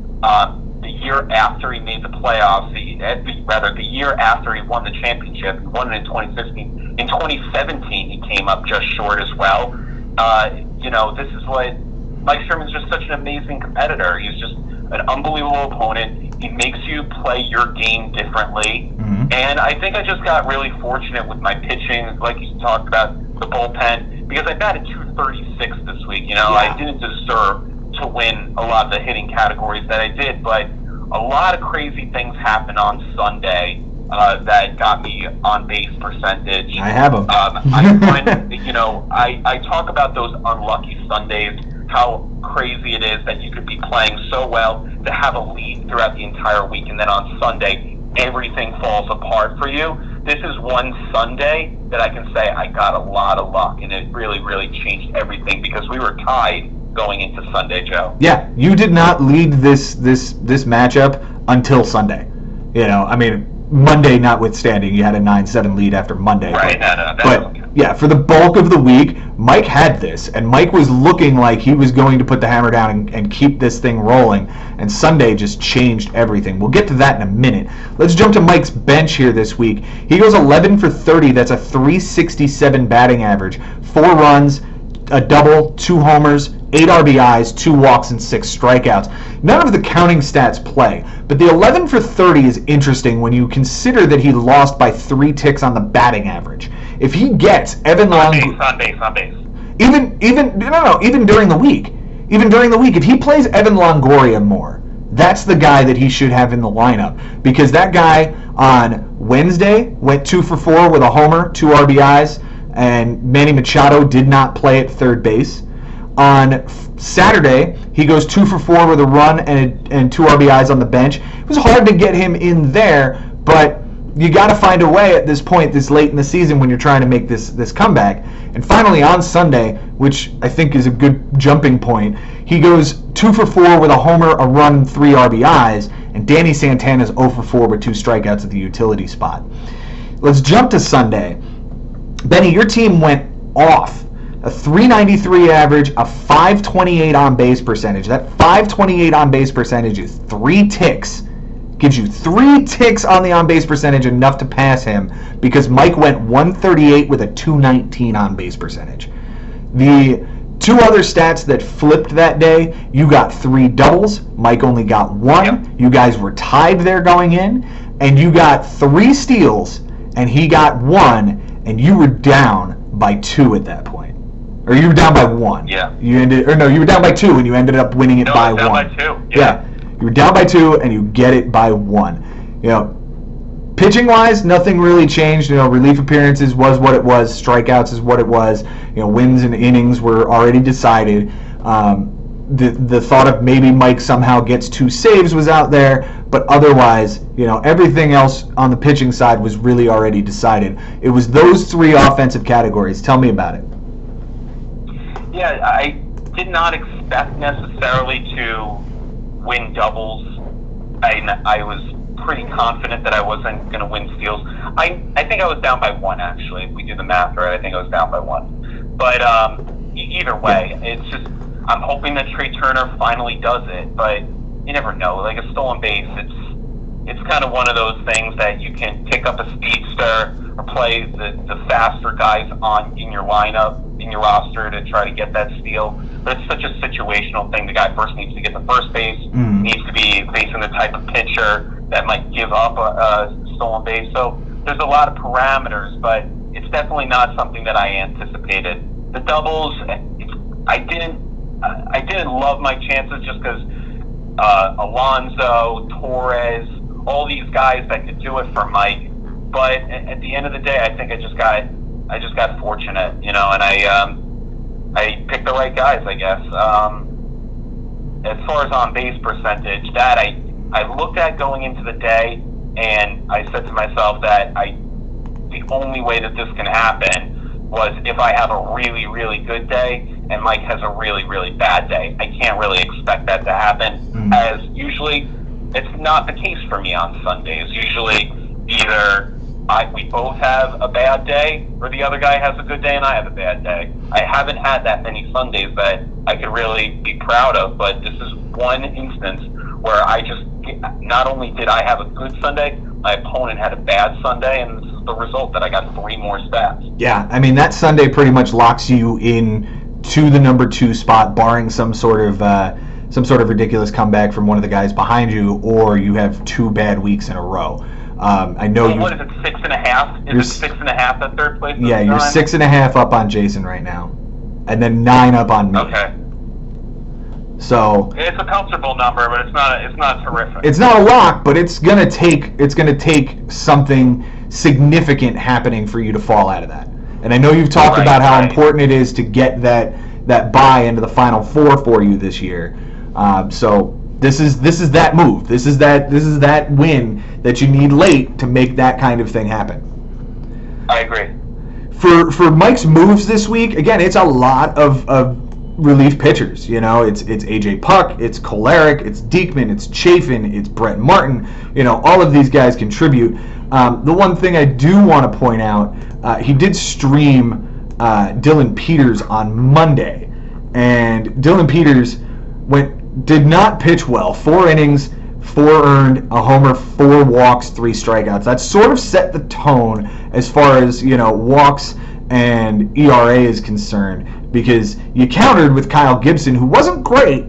The year after he made the playoffs, the year after he won the championship, he won it in 2016. In 2017, he came up just short as well. This is what Mike Sherman's just such an amazing competitor. He's just an unbelievable opponent. He makes you play your game differently. And I think I just got really fortunate with my pitching, like you talked about, the bullpen, because I batted 236 this week. I didn't deserve to win a lot of the hitting categories that I did, but a lot of crazy things happened on Sunday that got me on base percentage. I have them. I find, I talk about those unlucky Sundays, how crazy it is that you could be playing so well to have a lead throughout the entire week, and then on Sunday, everything falls apart for you. This is one Sunday that I can say I got a lot of luck, and it really, really changed everything because we were tied going into Sunday, Joe. Yeah, you did not lead this matchup until Sunday. Monday notwithstanding, you had a 9-7 lead after Monday. Right, but yeah, for the bulk of the week, Mike had this, and Mike was looking like he was going to put the hammer down and keep this thing rolling, and Sunday just changed everything. We'll get to that in a minute. Let's jump to Mike's bench here this week. He goes 11 for 30. That's a 367 batting average. 4 runs, a double, 2 homers, 8 RBIs, 2 walks, and 6 strikeouts. None of the counting stats play, but the 11 for 30 is interesting when you consider that he lost by 3 ticks on the batting average. If he gets Evan Longoria... On base. Even during the week. If he plays Evan Longoria more, that's the guy that he should have in the lineup. Because that guy on Wednesday went 2 for 4 with a homer, 2 RBIs, and Manny Machado did not play at third base. On Saturday, he goes 2 for 4 with a run and 2 RBIs on the bench. It was hard to get him in there, but you got to find a way at this point, this late in the season, when you're trying to make this comeback. And finally, on Sunday, which I think is a good jumping point, he goes 2 for 4 with a homer, a run, and 3 RBIs. And Danny Santana's 0 for 4 with 2 strikeouts at the utility spot. Let's jump to Sunday. Benny, your team went off. A 393 average, a 528 on base percentage. That 528 on base percentage is 3 ticks. Gives you 3 ticks on the on base percentage, enough to pass him, because Mike went 138 with a 219 on base percentage. The 2 other stats that flipped that day, you got 3 doubles, Mike only got 1. Yep. You guys were tied there going in, and you got 3 steals, and he got 1, and you were down by 2 at that point. Or you were down by 1. Yeah. You were down by 2, and you ended up winning it by 1. Down by 2. Yeah. You were down by 2, and you get it by 1. Pitching-wise, nothing really changed. Relief appearances was what it was. Strikeouts is what it was. Wins and innings were already decided. The thought of maybe Mike somehow gets 2 saves was out there, but otherwise, everything else on the pitching side was really already decided. It was those 3 offensive categories. Tell me about it. Yeah, I did not expect necessarily to win doubles. I was pretty confident that I wasn't going to win steals. I think I was down by 1, actually. If we do the math right, I think I was down by 1. But either way, it's just, I'm hoping that Trey Turner finally does it, but you never know. Like a stolen base, it's kind of one of those things that you can pick up a speedster or play the faster guys in your lineup, in your roster, to try to get that steal. But it's such a situational thing. The guy first needs to get to first base, needs to be facing the type of pitcher that might give up a stolen base. So there's a lot of parameters, but it's definitely not something that I anticipated. The doubles, I didn't love my chances just because Alonso, Torres, all these guys that could do it for Mike. But at the end of the day, I think I just got fortunate, and I picked the right guys, I guess. As far as on base percentage, that I looked at going into the day, and I said to myself that the only way that this can happen was if I have a really, really good day and Mike has a really, really bad day. I can't really expect that to happen, as usually it's not the case for me on Sundays. Usually either we both have a bad day, or the other guy has a good day and I have a bad day. I haven't had that many Sundays that I could really be proud of, but this is one instance where not only did I have a good Sunday, my opponent had a bad Sunday, and this is the result that I got 3 more stats. Yeah, I mean, that Sunday pretty much locks you in to the number 2 spot, barring some sort of ridiculous comeback from one of the guys behind you, or you have 2 bad weeks in a row. I know you. What is it? 6.5? Is it 6.5 at third place? Yeah, you're 6.5 up on Jason right now, and then 9 up on me. Okay. So it's a comfortable number, but it's not terrific. It's not a lock, but it's gonna take something significant happening for you to fall out of that. And I know you've talked about how important it is to get that bye into the Final Four for you this year. So this is that move. This is that win that you need late to make that kind of thing happen. I agree. For Mike's moves this week, again, it's a lot of relief pitchers. It's AJ Puck, it's Kolarek, it's Diekman, it's Chafin, it's Brett Martin. All of these guys contribute. The one thing I do want to point out, he did stream Dylan Peters on Monday, and Dylan Peters did not pitch well. 4 innings, 4 earned, a homer, 4 walks, 3 strikeouts. That sort of set the tone as far as walks and ERA is concerned, because you countered with Kyle Gibson, who wasn't great,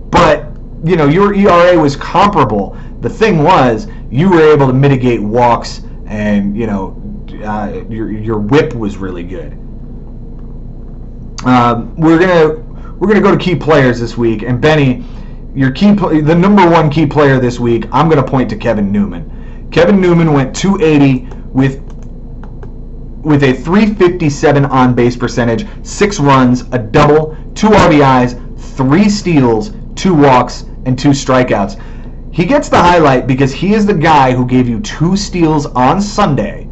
but your ERA was comparable. The thing was, you were able to mitigate walks, and your whip was really good. We're gonna go to key players this week, and Benny, the number 1 key player this week, I'm gonna point to Kevin Newman. Kevin Newman went 280 with a 357 on base percentage, 6 runs, a double, 2 RBIs, 3 steals, 2 walks, and 2 strikeouts. He gets the highlight because he is the guy who gave you 2 steals on Sunday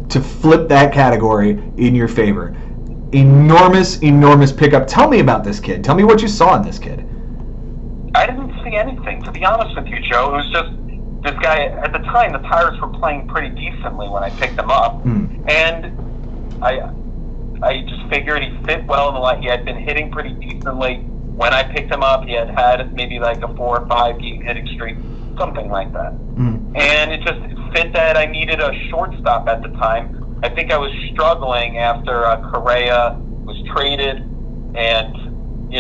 to flip that category in your favor. Enormous pickup. Tell me about this kid. Tell me what you saw in this kid. I didn't see anything, to be honest with you, Joe. It was just this guy. At the time, the Pirates were playing pretty decently when I picked him up, and I just figured he fit well in the line. He had been hitting pretty decently when I picked him up. He had maybe like a 4 or 5 game hitting streak, something like that. And it just fit that I needed a shortstop at the time. I think I was struggling after Correa was traded, and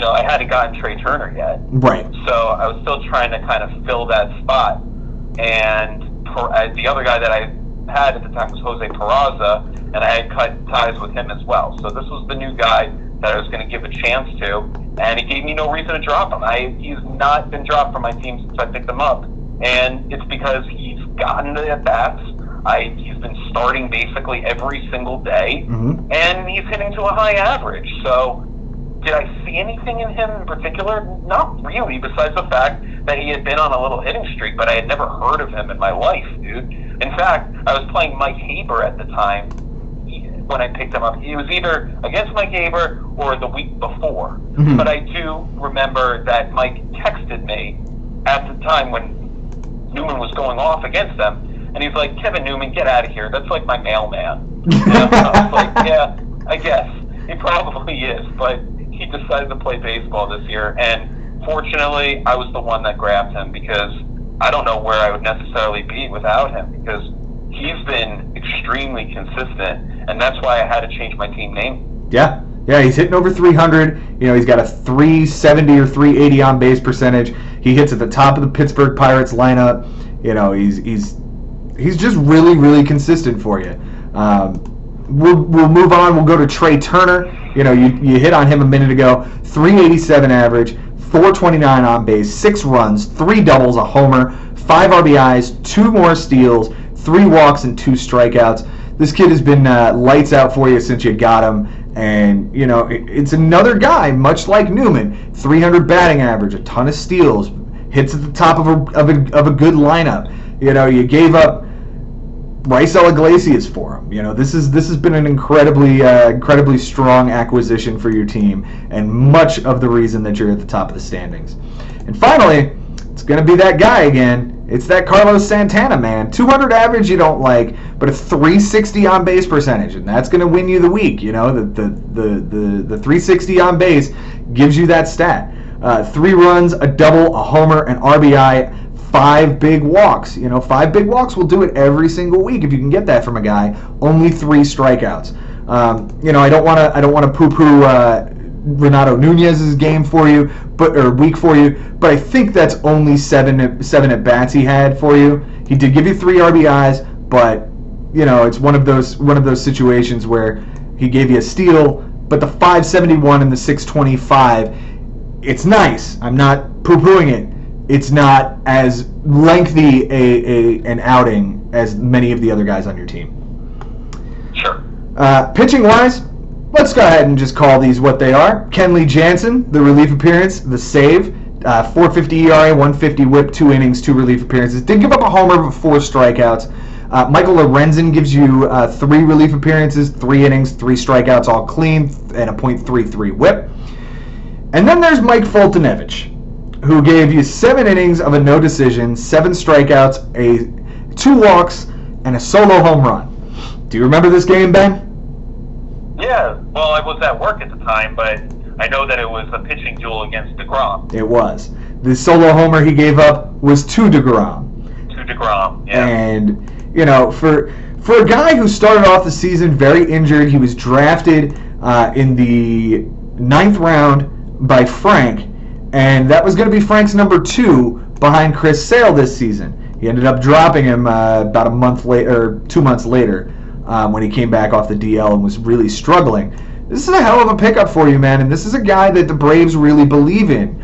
I hadn't gotten Trey Turner yet. Right. So I was still trying to kind of fill that spot. And the other guy that I had at the time was Jose Peraza, and I had cut ties with him as well. So this was the new guy that I was going to give a chance to, and he gave me no reason to drop him. He's not been dropped from my team since I picked him up, and it's because he's gotten the at-bats. He's been starting basically every single day, and he's hitting to a high average. So did I see anything in him in particular? Not really, besides the fact that he had been on a little hitting streak, but I had never heard of him in my life, dude. In fact, I was playing Mike Haber at the time when I picked him up. He was either against Mike Haber or the week before. But I do remember that Mike texted me at the time when Newman was going off against them, and he's like, "Kevin Newman, get out of here. That's like my mailman." And I was like, yeah, I guess. He probably is, but he decided to play baseball this year, and fortunately, I was the one that grabbed him because I don't know where I would necessarily be without him, because he's been extremely consistent, and that's why I had to change my team name. Yeah, he's hitting over 300. He's got a 370 or 380 on base percentage. He hits at the top of the Pittsburgh Pirates lineup. He's just really consistent for you. We'll move on. We'll go to Trey Turner. You hit on him a minute ago. 387 average, 429 on base, 6 runs, 3 doubles, a homer, 5 RBIs, 2 more steals, 3 walks, and 2 strikeouts. This kid has been lights out for you since you got him. And, it's another guy, much like Newman, 300 batting average, a ton of steals, hits at the top of a good lineup. You gave up Raisel Iglesias for him. This has been an incredibly strong acquisition for your team, and much of the reason that you're at the top of the standings. And finally, it's going to be that guy again. It's that Carlos Santana, man. 200 average you don't like, but a 360 on base percentage, and that's going to win you the week. The 360 on base gives you that stat. 3 runs, a double, a homer, an RBI, 5 big walks. 5 big walks will do it every single week if you can get that from a guy. Only 3 strikeouts. I don't want to poo-poo Renato Nunez's game for you, week for you, but I think that's only 7 at bats he had for you. He did give you 3 RBIs, but it's one of those situations where he gave you a steal, but the 571 and the 625, it's nice. I'm not poo-pooing it. It's not as lengthy an outing as many of the other guys on your team. Sure. Pitching-wise, let's go ahead and just call these what they are. Kenley Jansen, the relief appearance, the save, 4.50 ERA, 150 WHIP, 2 innings, 2 relief appearances. Did give up a homer, but 4 strikeouts. Michael Lorenzen gives you 3 relief appearances, 3 innings, 3 strikeouts, all clean, and a .33 WHIP. And then there's Mike Foltynewicz, who gave you 7 innings of a no decision, 7 strikeouts, 2 walks, and a solo home run. Do you remember this game, Ben? Yeah, well, I was at work at the time, but I know that it was a pitching duel against DeGrom. It was. The solo homer he gave up was to DeGrom. To DeGrom, yeah. And, for a guy who started off the season very injured, he was drafted in the 9th round by Frank, and that was going to be Frank's number 2 behind Chris Sale this season. He ended up dropping him about a month later, or 2 months later, when he came back off the DL and was really struggling. This is a hell of a pickup for you, man, and this is a guy that the Braves really believe in.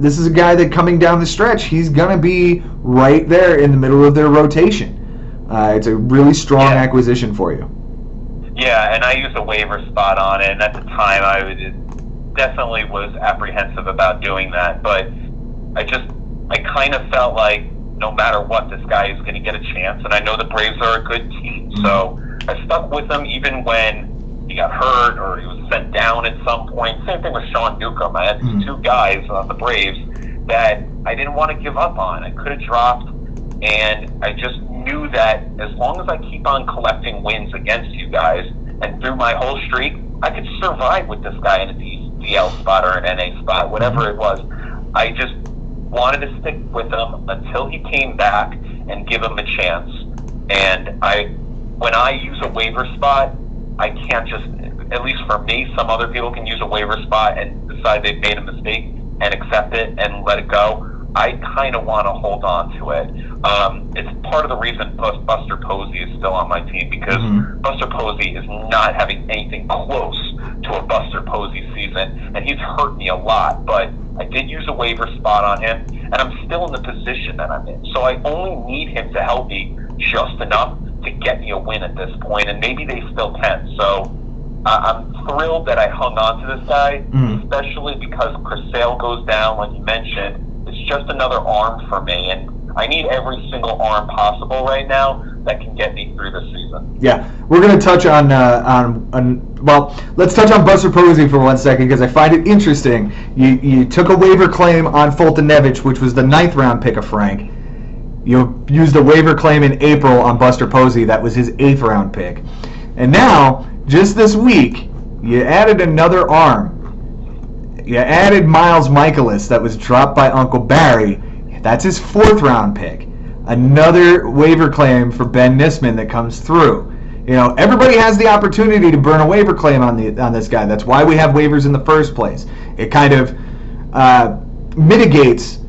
This is a guy that coming down the stretch, he's going to be right there in the middle of their rotation. It's a really strong acquisition for you. Yeah, and I used a waiver spot on it, and at the time definitely was apprehensive about doing that, but I kind of felt like no matter what, this guy is going to get a chance, and I know the Braves are a good team, so I stuck with him even when he got hurt or he was sent down at some point. Same thing with Sean Newcomb. I had these 2 guys on the Braves that I didn't want to give up on. I could have dropped, and I just knew that as long as I keep on collecting wins against you guys and through my whole streak, I could survive with this guy in a DL spot or an NA spot, whatever it was. I just wanted to stick with him until he came back and give him a chance. And when I use a waiver spot, I can't just, at least for me, some other people can use a waiver spot and decide they've made a mistake and accept it and let it go. I kind of want to hold on to it. It's part of the reason Buster Posey is still on my team, because Buster Posey is not having anything close to a Buster Posey season, and he's hurt me a lot, but I did use a waiver spot on him, and I'm still in the position that I'm in. So I only need him to help me just enough to get me a win at this point, and maybe they still can. So I'm thrilled that I hung on to this guy, especially because Chris Sale goes down, like you mentioned. It's just another arm for me, and I need every single arm possible right now that can get me through this season. Yeah, we're going to touch on well, let's touch on Buster Posey for 1 second, because I find it interesting. You took a waiver claim on Fultonevich, which was the 9th round pick of Frank. You used a waiver claim in April on Buster Posey. That was his 8th round pick. And now, just this week, you added another arm. You added Miles Michaelis that was dropped by Uncle Barry. That's his 4th round pick. Another waiver claim for Ben Nisman that comes through. You know, everybody has the opportunity to burn a waiver claim on this guy. That's why we have waivers in the first place. It kind of mitigates,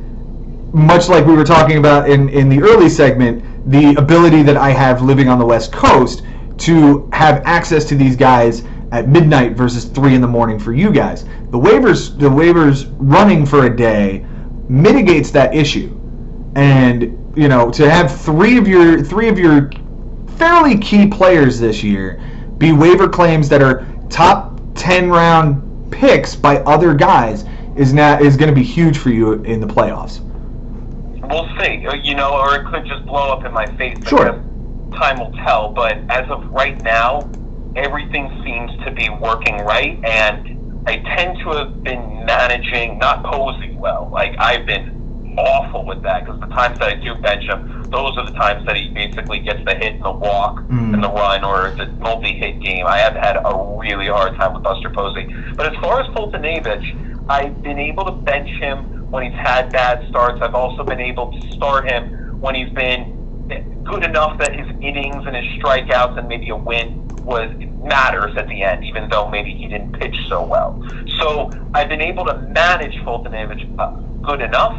much like we were talking about in the early segment, the ability that I have living on the West Coast to have access to these guys at midnight versus 3 in the morning for you guys. The waivers running for a day mitigates that issue. And, you know, to have three of your fairly key players this year be waiver claims that are top 10 round picks by other guys is going to be huge for you in the playoffs. We'll see, you know, or it could just blow up in my face. Sure. Time will tell, but as of right now, everything seems to be working right, and I tend to have been managing, not Posey well. Like, I've been awful with that, because the times that I do bench him, those are the times that he basically gets the hit and the walk and the run, or the multi-hit game. I have had a really hard time with Buster Posey. But as far as Fultonevich, I've been able to bench him when he's had bad starts. I've also been able to start him when he's been good enough that his innings and his strikeouts and maybe a win matters at the end, even though maybe he didn't pitch so well. So I've been able to manage Fultonevich good enough,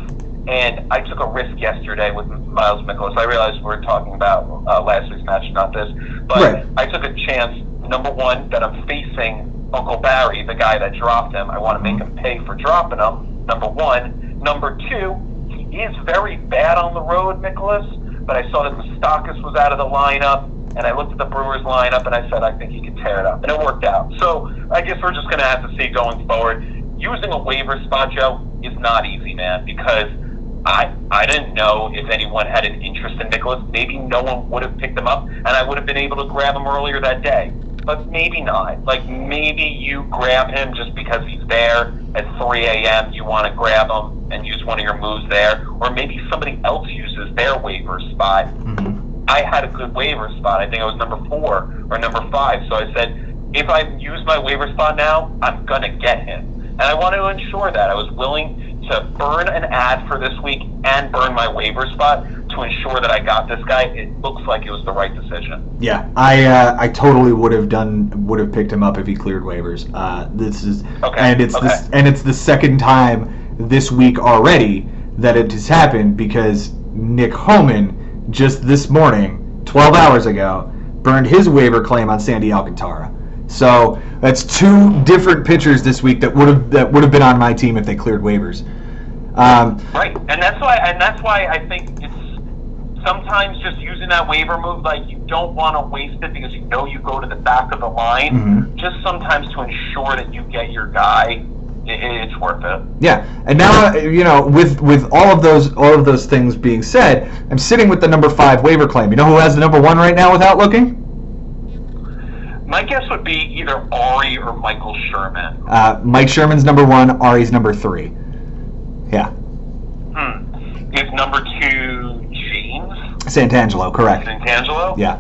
and I took a risk yesterday with Miles Michaelis. I realized we were talking about last week's match, not this, but right. I took a chance, number one, that I'm facing Uncle Barry, the guy that dropped him. I want to make him pay for dropping him, number one. Number two, he is very bad on the road, Michaelis, but I saw that Moustakas was out of the lineup, and I looked at the Brewers lineup, and I said, I think he could tear it up, and it worked out. So I guess we're just going to have to see going forward. Using a waiver spot, Joe, is not easy, man, because I didn't know if anyone had an interest in Michaelis. Maybe no one would have picked him up, and I would have been able to grab him earlier that day. But maybe not. Like, maybe you grab him just because he's there at 3 a.m. You want to grab him and use one of your moves there. Or maybe somebody else uses their waiver spot. I had a good waiver spot. I think I was number 4 or number 5. So I said, if I use my waiver spot now, I'm going to get him. And I wanted to ensure that. I was willing to burn an ad for this week and burn my waiver spot to ensure that I got this guy. It looks like it was the right decision. Yeah, I totally would have picked him up if he cleared waivers. This is okay. And it's the second time this week already that it has happened, because Nick Homan just this morning, 12 hours ago, burned his waiver claim on Sandy Alcantara. So that's 2 different pitchers this week that would have been on my team if they cleared waivers. Right, and that's why I think it's sometimes just using that waiver move. Like, you don't want to waste it because you know you go to the back of the line. Just sometimes to ensure that you get your guy it's worth it. Yeah, and now with all of those things being said, I'm sitting with the number 5 waiver claim. You know who has the number 1 right now without looking? My guess would be either Ari or Michael Sherman. Mike Sherman's number 1, Ari's number 3. Yeah. Is number 2 James Santangelo, correct. Santangelo? Yeah.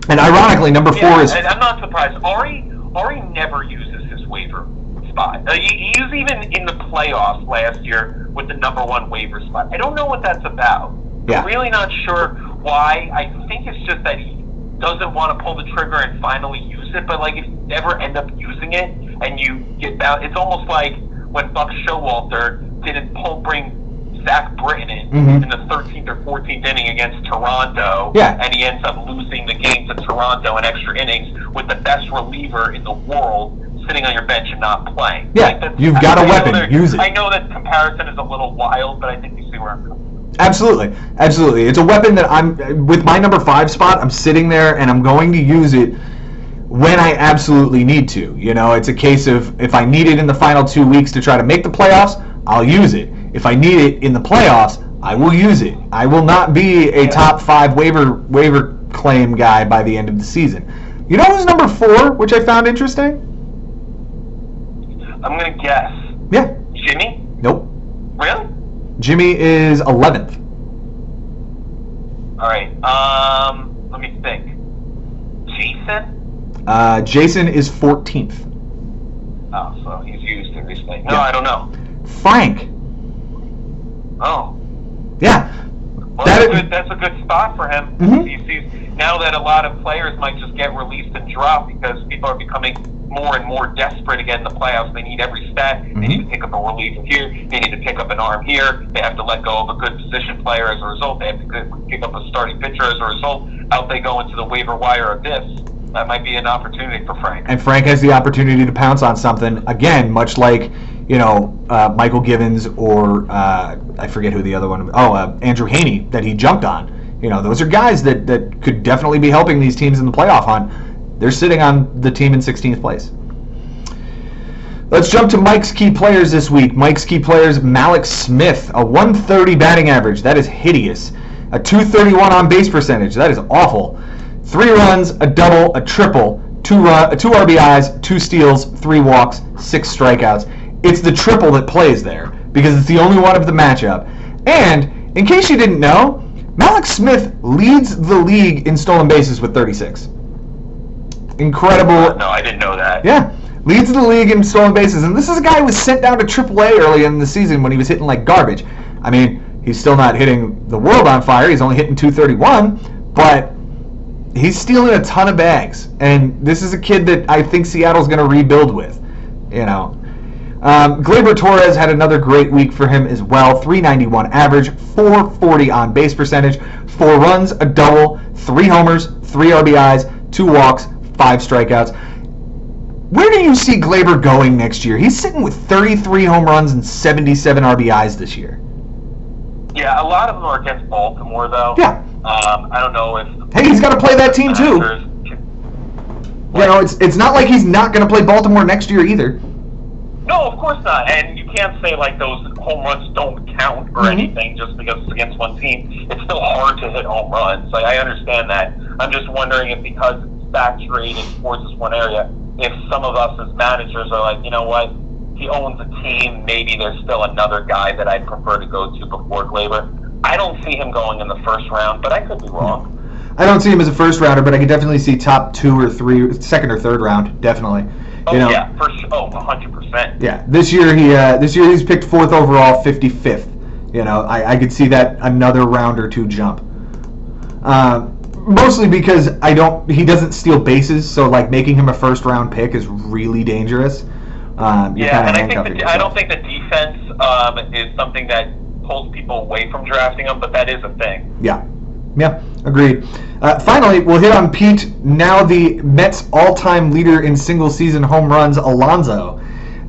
And ironically, number 4 is. And I'm not surprised. Ari never uses his waiver spot. He was even in the playoffs last year with the number 1 waiver spot. I don't know what that's about. Yeah. I'm really not sure why. I think it's just that he doesn't want to pull the trigger and finally use it. But like, if you never end up using it and you get out, it's almost like when Buck Showalter didn't bring Zach Britton in the 13th or 14th inning against Toronto, and he ends up losing the game to Toronto in extra innings with the best reliever in the world sitting on your bench and not playing. Yeah, you've got a weapon. Use it. I know that comparison is a little wild, but I think you see where I'm going. Absolutely. It's a weapon that with my number 5 spot, I'm sitting there and I'm going to use it when I absolutely need to. It's a case of if I need it in the final 2 weeks to try to make the playoffs, I'll use it. If I need it in the playoffs, I will use it. I will not be a top 5 waiver claim guy by the end of the season. You know who's number 4, which I found interesting? I'm going to guess. Yeah. Jimmy? Nope. Really? Jimmy is 11th. All right. Let me think. Jason? Jason is 14th. Oh, so he's used it recently. No, I don't know. Frank. Oh. Yeah. Well, that's a good spot for him. Mm-hmm. He sees now that a lot of players might just get released and drop because people are becoming more and more desperate to get in the playoffs. They need every stat. Mm-hmm. They need to pick up a reliever here. They need to pick up an arm here. They have to let go of a good position player as a result. They have to pick up a starting pitcher as a result. Out they go into the waiver wire abyss. That might be an opportunity for Frank. And Frank has the opportunity to pounce on something, again, much like, Michael Givens or I forget who the other one, Andrew Haney, that he jumped on. Those are guys that could definitely be helping these teams in the playoff hunt. They're sitting on the team in 16th place. Let's jump to Mike's key players this week. Mike's key players, Mallex Smith, a 130 batting average. That is hideous. A 231 on base percentage. That is awful. 3 runs, a double, a triple, 2 RBIs, 2 steals, 3 walks, 6 strikeouts. It's the triple that plays there because it's the only one of the matchup. And in case you didn't know, Mallex Smith leads the league in stolen bases with 36. Incredible. No, I didn't know that. Yeah, leads the league in stolen bases. And this is a guy who was sent down to AAA early in the season when he was hitting like garbage. I mean, he's still not hitting the world on fire. He's only hitting 231, but he's stealing a ton of bags. And this is a kid that I think Seattle's going to rebuild with. Gleyber Torres had another great week for him as well. 391 average, 440 on base percentage, 4 runs, a double, 3 homers, 3 RBIs, 2 walks, 5 strikeouts. Where do you see Gleyber going next year? He's sitting with 33 home runs and 77 RBIs this year. Yeah, a lot of them are against Baltimore, though. Yeah. I don't know if... Hey, he's got to play that team, too. It's not like he's not going to play Baltimore next year either. No, of course not. And you can't say like those home runs don't count or anything just because it's against one team. It's still hard to hit home runs. Like, I understand that. I'm just wondering if because it's saturated towards this one area, if some of us as managers are like, you know what, he owns a team, maybe there's still another guy that I'd prefer to go to before Gleyber. I don't see him going in the first round, but I could be wrong. I don't see him as a first rounder, but I could definitely see top 2 or 3, second or third round, definitely. Yeah, for sure. 100%. Yeah, this year he's picked 4th overall, 55th. I could see that another round or 2 jump. Mostly because he doesn't steal bases, so like making him a first round pick is really dangerous. I don't think the defense is something that pulls people away from drafting him, but that is a thing. Yeah, agreed. Finally, we'll hit on Pete, now the Mets all-time leader in single-season home runs, Alonso.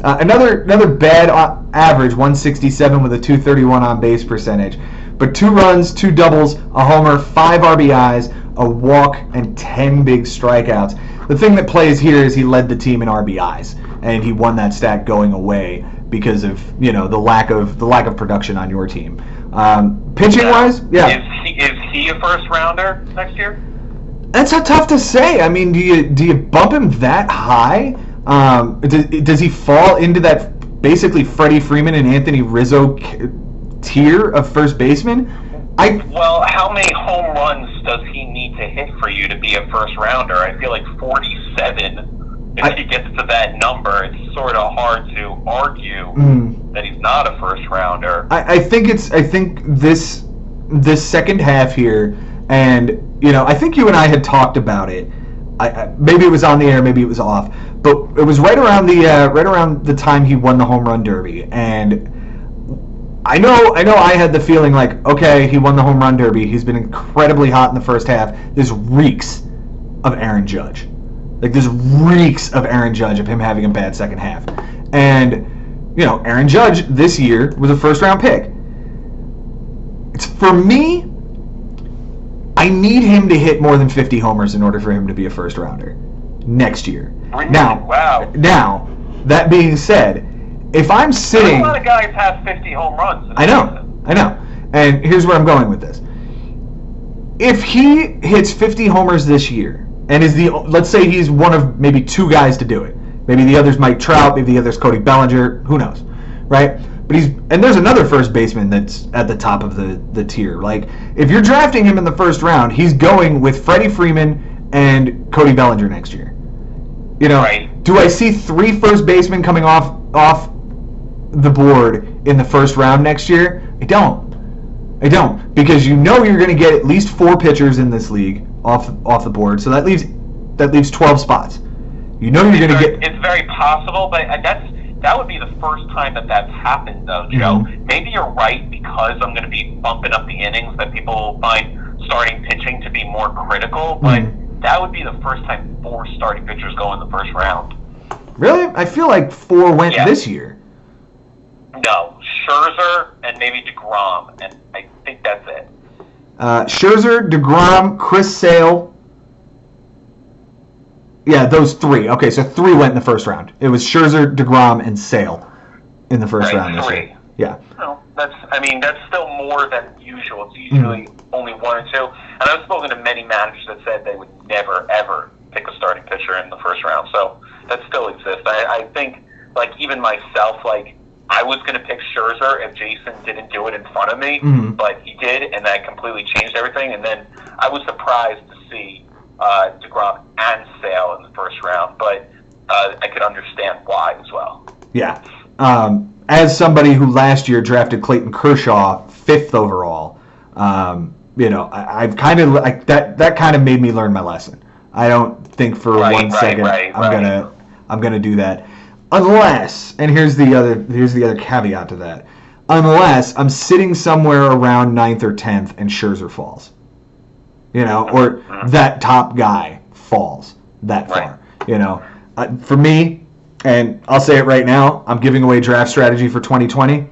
Another bad average, 167 with a 231 on-base percentage. But 2 runs, 2 doubles, a homer, 5 RBIs, a walk, and 10 big strikeouts. The thing that plays here is he led the team in RBIs. and he won that stat going away because of the lack of production on your team. Pitching wise, yeah. Is he a first rounder next year? That's tough to say. I mean, do you bump him that high? Does he fall into that basically Freddie Freeman and Anthony Rizzo tier of first baseman? Well, how many home runs does he need to hit for you to be a first rounder? I feel like 47. If he gets to that number, it's sort of hard to argue that he's not a first rounder. I think this second half here, and I think you and I had talked about it. Maybe it was on the air, maybe it was off, but it was right around the time he won the home run derby, and I know I had the feeling like, okay, he won the home run derby. He's been incredibly hot in the first half. This reeks of Aaron Judge. Like, this reeks of Aaron Judge, of him having a bad second half. And, Aaron Judge this year was a first-round pick. For me, I need him to hit more than 50 homers in order for him to be a first-rounder next year. Really? Now, that being said, if I'm sitting... A lot of guys have 50 home runs. I know. And here's where I'm going with this. If he hits 50 homers this year, and let's say he's one of maybe two guys to do it. Maybe the other's Mike Trout, maybe the other's Cody Bellinger, who knows, right? But there's another first baseman that's at the top of the tier. Like, if you're drafting him in the first round, he's going with Freddie Freeman and Cody Bellinger next year. Right. Do I see 3 first basemen coming off the board in the first round next year? I don't, because you're going to get at least 4 pitchers in this league off the board, so that leaves 12 spots. You're going to get. It's very possible, but that would be the first time that's happened, though, Joe. Mm-hmm. Maybe you're right, because I'm going to be bumping up the innings that people find starting pitching to be more critical, but that would be the first time 4 starting pitchers go in the first round. Really? I feel like 4 went this year. No, Scherzer and maybe DeGrom, and I think that's it. Scherzer, DeGrom, Chris Sale. Yeah, those 3. Okay, so 3 went in the first round. It was Scherzer, DeGrom, and Sale in the first round this year. Yeah. Well, that's still more than usual. It's usually only 1 or 2. And I've spoken to many managers that said they would never, ever pick a starting pitcher in the first round. So that still exists. I think, like, even myself, like, I was going to pick Scherzer if Jason didn't do it in front of me, but he did, and that completely changed everything. And then I was surprised to see DeGrom and Sale in the first round, but I could understand why as well. Yeah. As somebody who last year drafted Clayton Kershaw 5th overall, I've kind of like that kind of made me learn my lesson. I don't think for 1 second I'm gonna do that. Unless, and here's the other caveat to that, unless I'm sitting somewhere around 9th or 10th and Scherzer falls, or that top guy falls that far, for me, and I'll say it right now, I'm giving away draft strategy for 2020,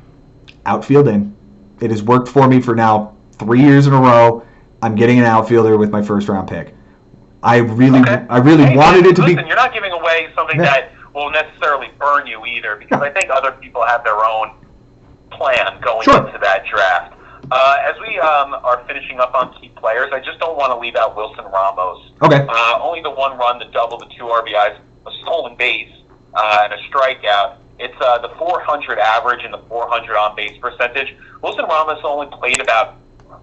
outfield in. It has worked for me for now 3 years in a row. I'm getting an outfielder with my first round pick. I really wanted it to be. Listen, you're not giving away something that will necessarily burn you either, because I think other people have their own plan going into that draft. As we are finishing up on key players, I just don't want to leave out Wilson Ramos. Okay. Only the 1 run, the double, the 2 RBIs, a stolen base, and a strikeout. It's the 400 average and the 400 on base percentage. Wilson Ramos only played about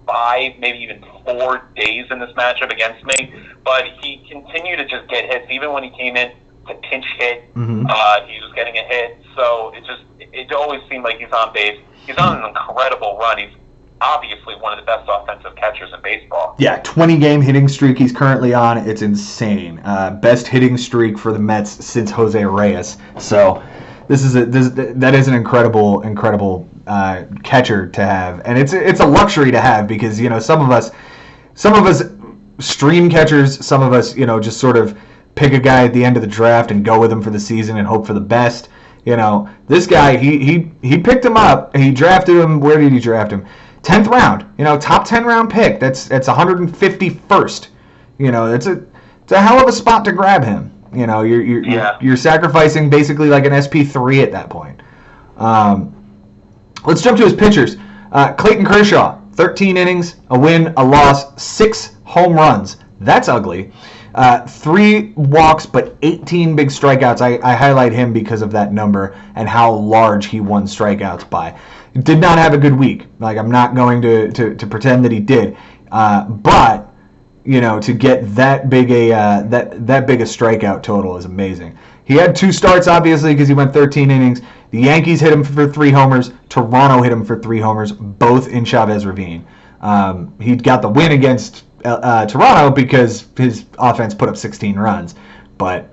5, maybe even 4 days in this matchup against me, but he continued to just get hits, even when he came in to pinch hit. He was getting a hit, so it always seemed like he's on base. He's on an incredible run. He's obviously one of the best offensive catchers in baseball. Yeah, 20-game hitting streak he's currently on. It's insane. Best hitting streak for the Mets since Jose Reyes. So that is an incredible catcher to have, and it's a luxury to have, because some of us stream catchers, some of us just sort of pick a guy at the end of the draft and go with him for the season and hope for the best. This guy, he picked him up. He drafted him. Where did he draft him? 10th round. Top 10 round pick. That's 151st. It's a hell of a spot to grab him. You know, you're Yeah. you're sacrificing basically like an SP3 at that point. Let's jump to his pitchers. Clayton Kershaw, 13 innings, a win, a loss, 6 home runs. That's ugly. 3 walks, but 18 big strikeouts. I highlight him because of that number and how large he won strikeouts by. Did not have a good week. Like, I'm not going to pretend that he did. But, you know, to get that big a strikeout total is amazing. He had 2 starts, obviously, because he went 13 innings. The Yankees hit him for 3 homers. Toronto hit him for 3 homers, both in Chavez Ravine. He got the win against Toronto because his offense put up 16 runs. But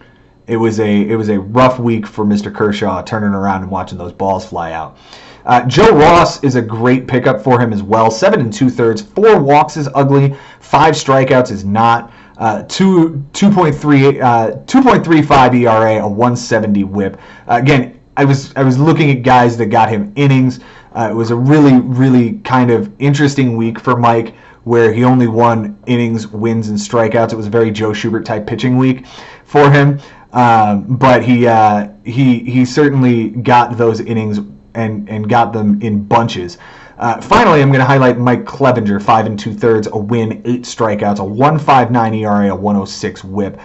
it was a rough week for Mr. Kershaw, turning around and watching those balls fly out. Joe Ross is a great pickup for him as well. 7 2/3, 4 walks is ugly, 5 strikeouts is not. 2.35 ERA, a 170 WHIP. Again, I was looking at guys that got him innings. It was a really kind of interesting week for Mike, where he only won innings, wins, and strikeouts. It was a very Joe Schubert type pitching week for him, but he certainly got those innings and got them in bunches. Finally, I'm going to highlight Mike Clevenger, 5 2/3, a win, 8 strikeouts, a 1.59 ERA, a 106 WHIP.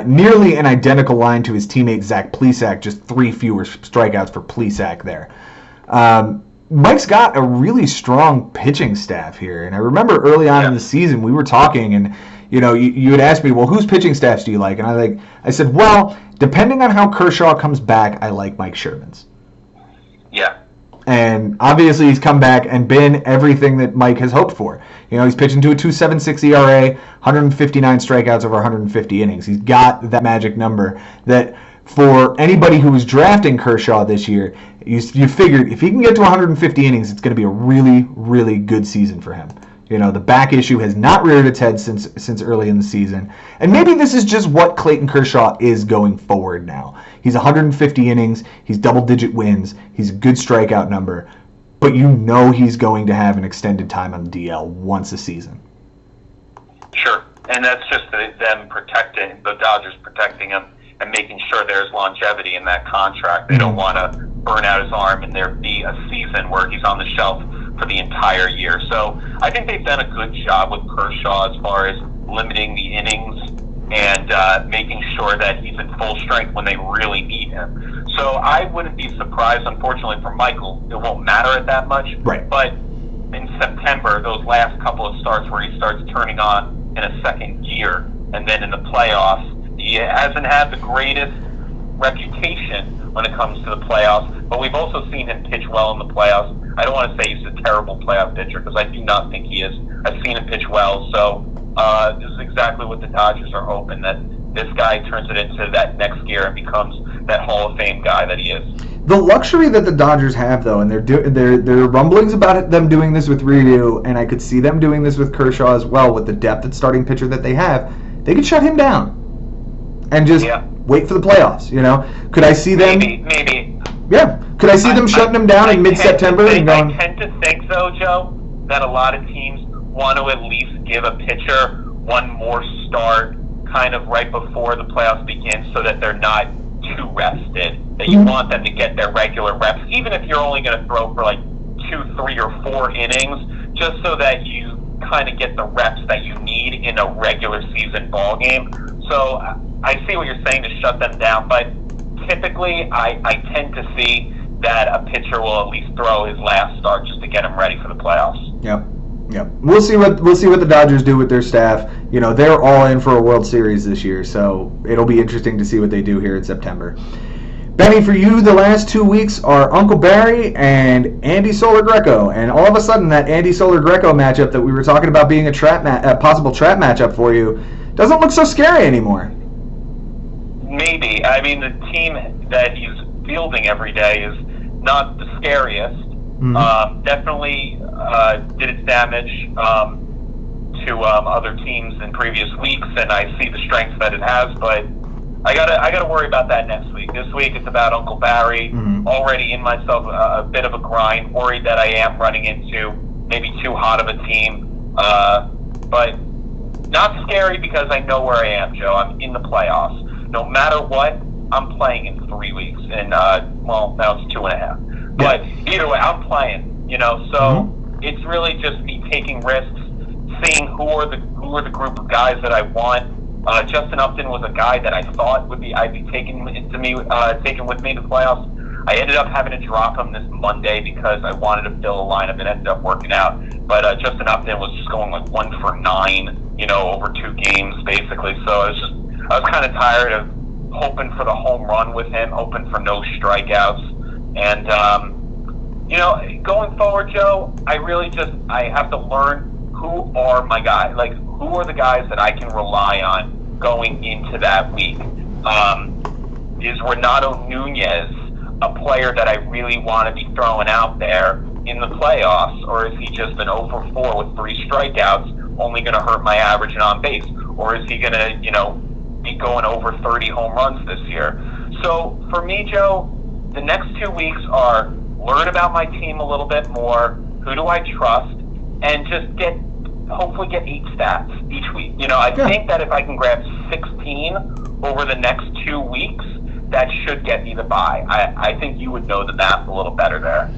Nearly an identical line to his teammate Zach Plesac, just 3 fewer strikeouts for Plesac there. Mike's got a really strong pitching staff here, and I remember early on in the season we were talking, and you know, you had asked me, well, whose pitching staffs do you like? And I said, well, depending on how Kershaw comes back, I like Mike Sherman's. Yeah. And obviously he's come back and been everything that Mike has hoped for. You know, he's pitching to a 2.76 ERA, 159 strikeouts over 150 innings. He's got that magic number that for anybody who was drafting Kershaw this year, you figured if he can get to 150 innings, it's going to be a really good season for him. You know, the back issue has not reared its head since early in the season. And maybe this is just what Clayton Kershaw is going forward now. He's 150 innings, he's double-digit wins, he's a good strikeout number, but you know he's going to have an extended time on the DL once a season. Sure, and that's just them protecting, the Dodgers protecting him and making sure there's longevity in that contract. They don't want to burn out his arm and there be a season where he's on the shelf for the entire year. So I think they've done a good job with Kershaw as far as limiting the innings and making sure that he's in full strength when they really need him. So I wouldn't be surprised, unfortunately for Michael, it won't matter at that much. Right. But in September, those last couple of starts where he starts turning on in a second gear, and then in the playoffs, he hasn't had the greatest reputation when it comes to the playoffs, but we've also seen him pitch well in the playoffs. I don't want to say he's a terrible playoff pitcher, because I do not think he is. I've seen him pitch well, so this is exactly what the Dodgers are hoping, that this guy turns it into that next gear and becomes that Hall of Fame guy that he is. The luxury that the Dodgers have, though, and there are rumblings about them doing this with Ryu, and I could see them doing this with Kershaw as well, with the depth at starting pitcher that they have, they could shut him down and just wait for the playoffs, you know? Could I see them... Maybe. Yeah. Could I see them shutting him down in mid-September and going... I tend to think, though, Joe, that a lot of teams want to at least give a pitcher one more start kind of right before the playoffs begin so that they're not too rested, that you want them to get their regular reps, even if you're only going to throw for like 2, 3, or 4 innings, just so that you kind of get the reps that you need in a regular season ball game. So I see what you're saying to shut them down, but typically I tend to see that a pitcher will at least throw his last start just to get him ready for the playoffs. Yep. We'll see what the Dodgers do with their staff. You know, they're all in for a World Series this year, so it'll be interesting to see what they do here in September. Benny, for you, the last 2 weeks are Uncle Barry and Andy Solar Greco, and all of a sudden that Andy Solar Greco matchup that we were talking about being a possible trap matchup for you doesn't look so scary anymore. Maybe. I mean, the team that he's fielding every day is not the scariest. Definitely did its damage to other teams in previous weeks, and I see the strengths that it has, but I gotta worry about that next week. This week it's about Uncle Barry. Already in myself a bit of a grind, worried that I am running into maybe too hot of a team, but not scary because I know where I am, Joe. I'm in the playoffs. no matter what, I'm playing in 3 weeks. And, now it's 2.5. But either way, I'm playing, so it's really just me taking risks, seeing who are the group of guys that I want. Justin Upton was a guy that I thought I'd be taking with me to the playoffs. I ended up having to drop him this Monday because I wanted to fill a lineup and ended up working out. But Justin Upton was just going like 1 for 9, over 2 games basically. So I was kind of tired of hoping for the home run with him, hoping for no strikeouts. And, going forward, Joe, I have to learn who are my guys. Like, who are the guys that I can rely on going into that week? Is Renato Nunez a player that I really want to be throwing out there in the playoffs, or is he just an 0 for 4 with 3 strikeouts, only going to hurt my average and on base? Or is he going to, be going over 30 home runs this year? So for me, Joe, the next 2 weeks are learn about my team a little bit more, who do I trust, and just hopefully get 8 stats each week. I think that if I can grab 16 over the next 2 weeks, that should get me the bye. I think you would know the math a little better there.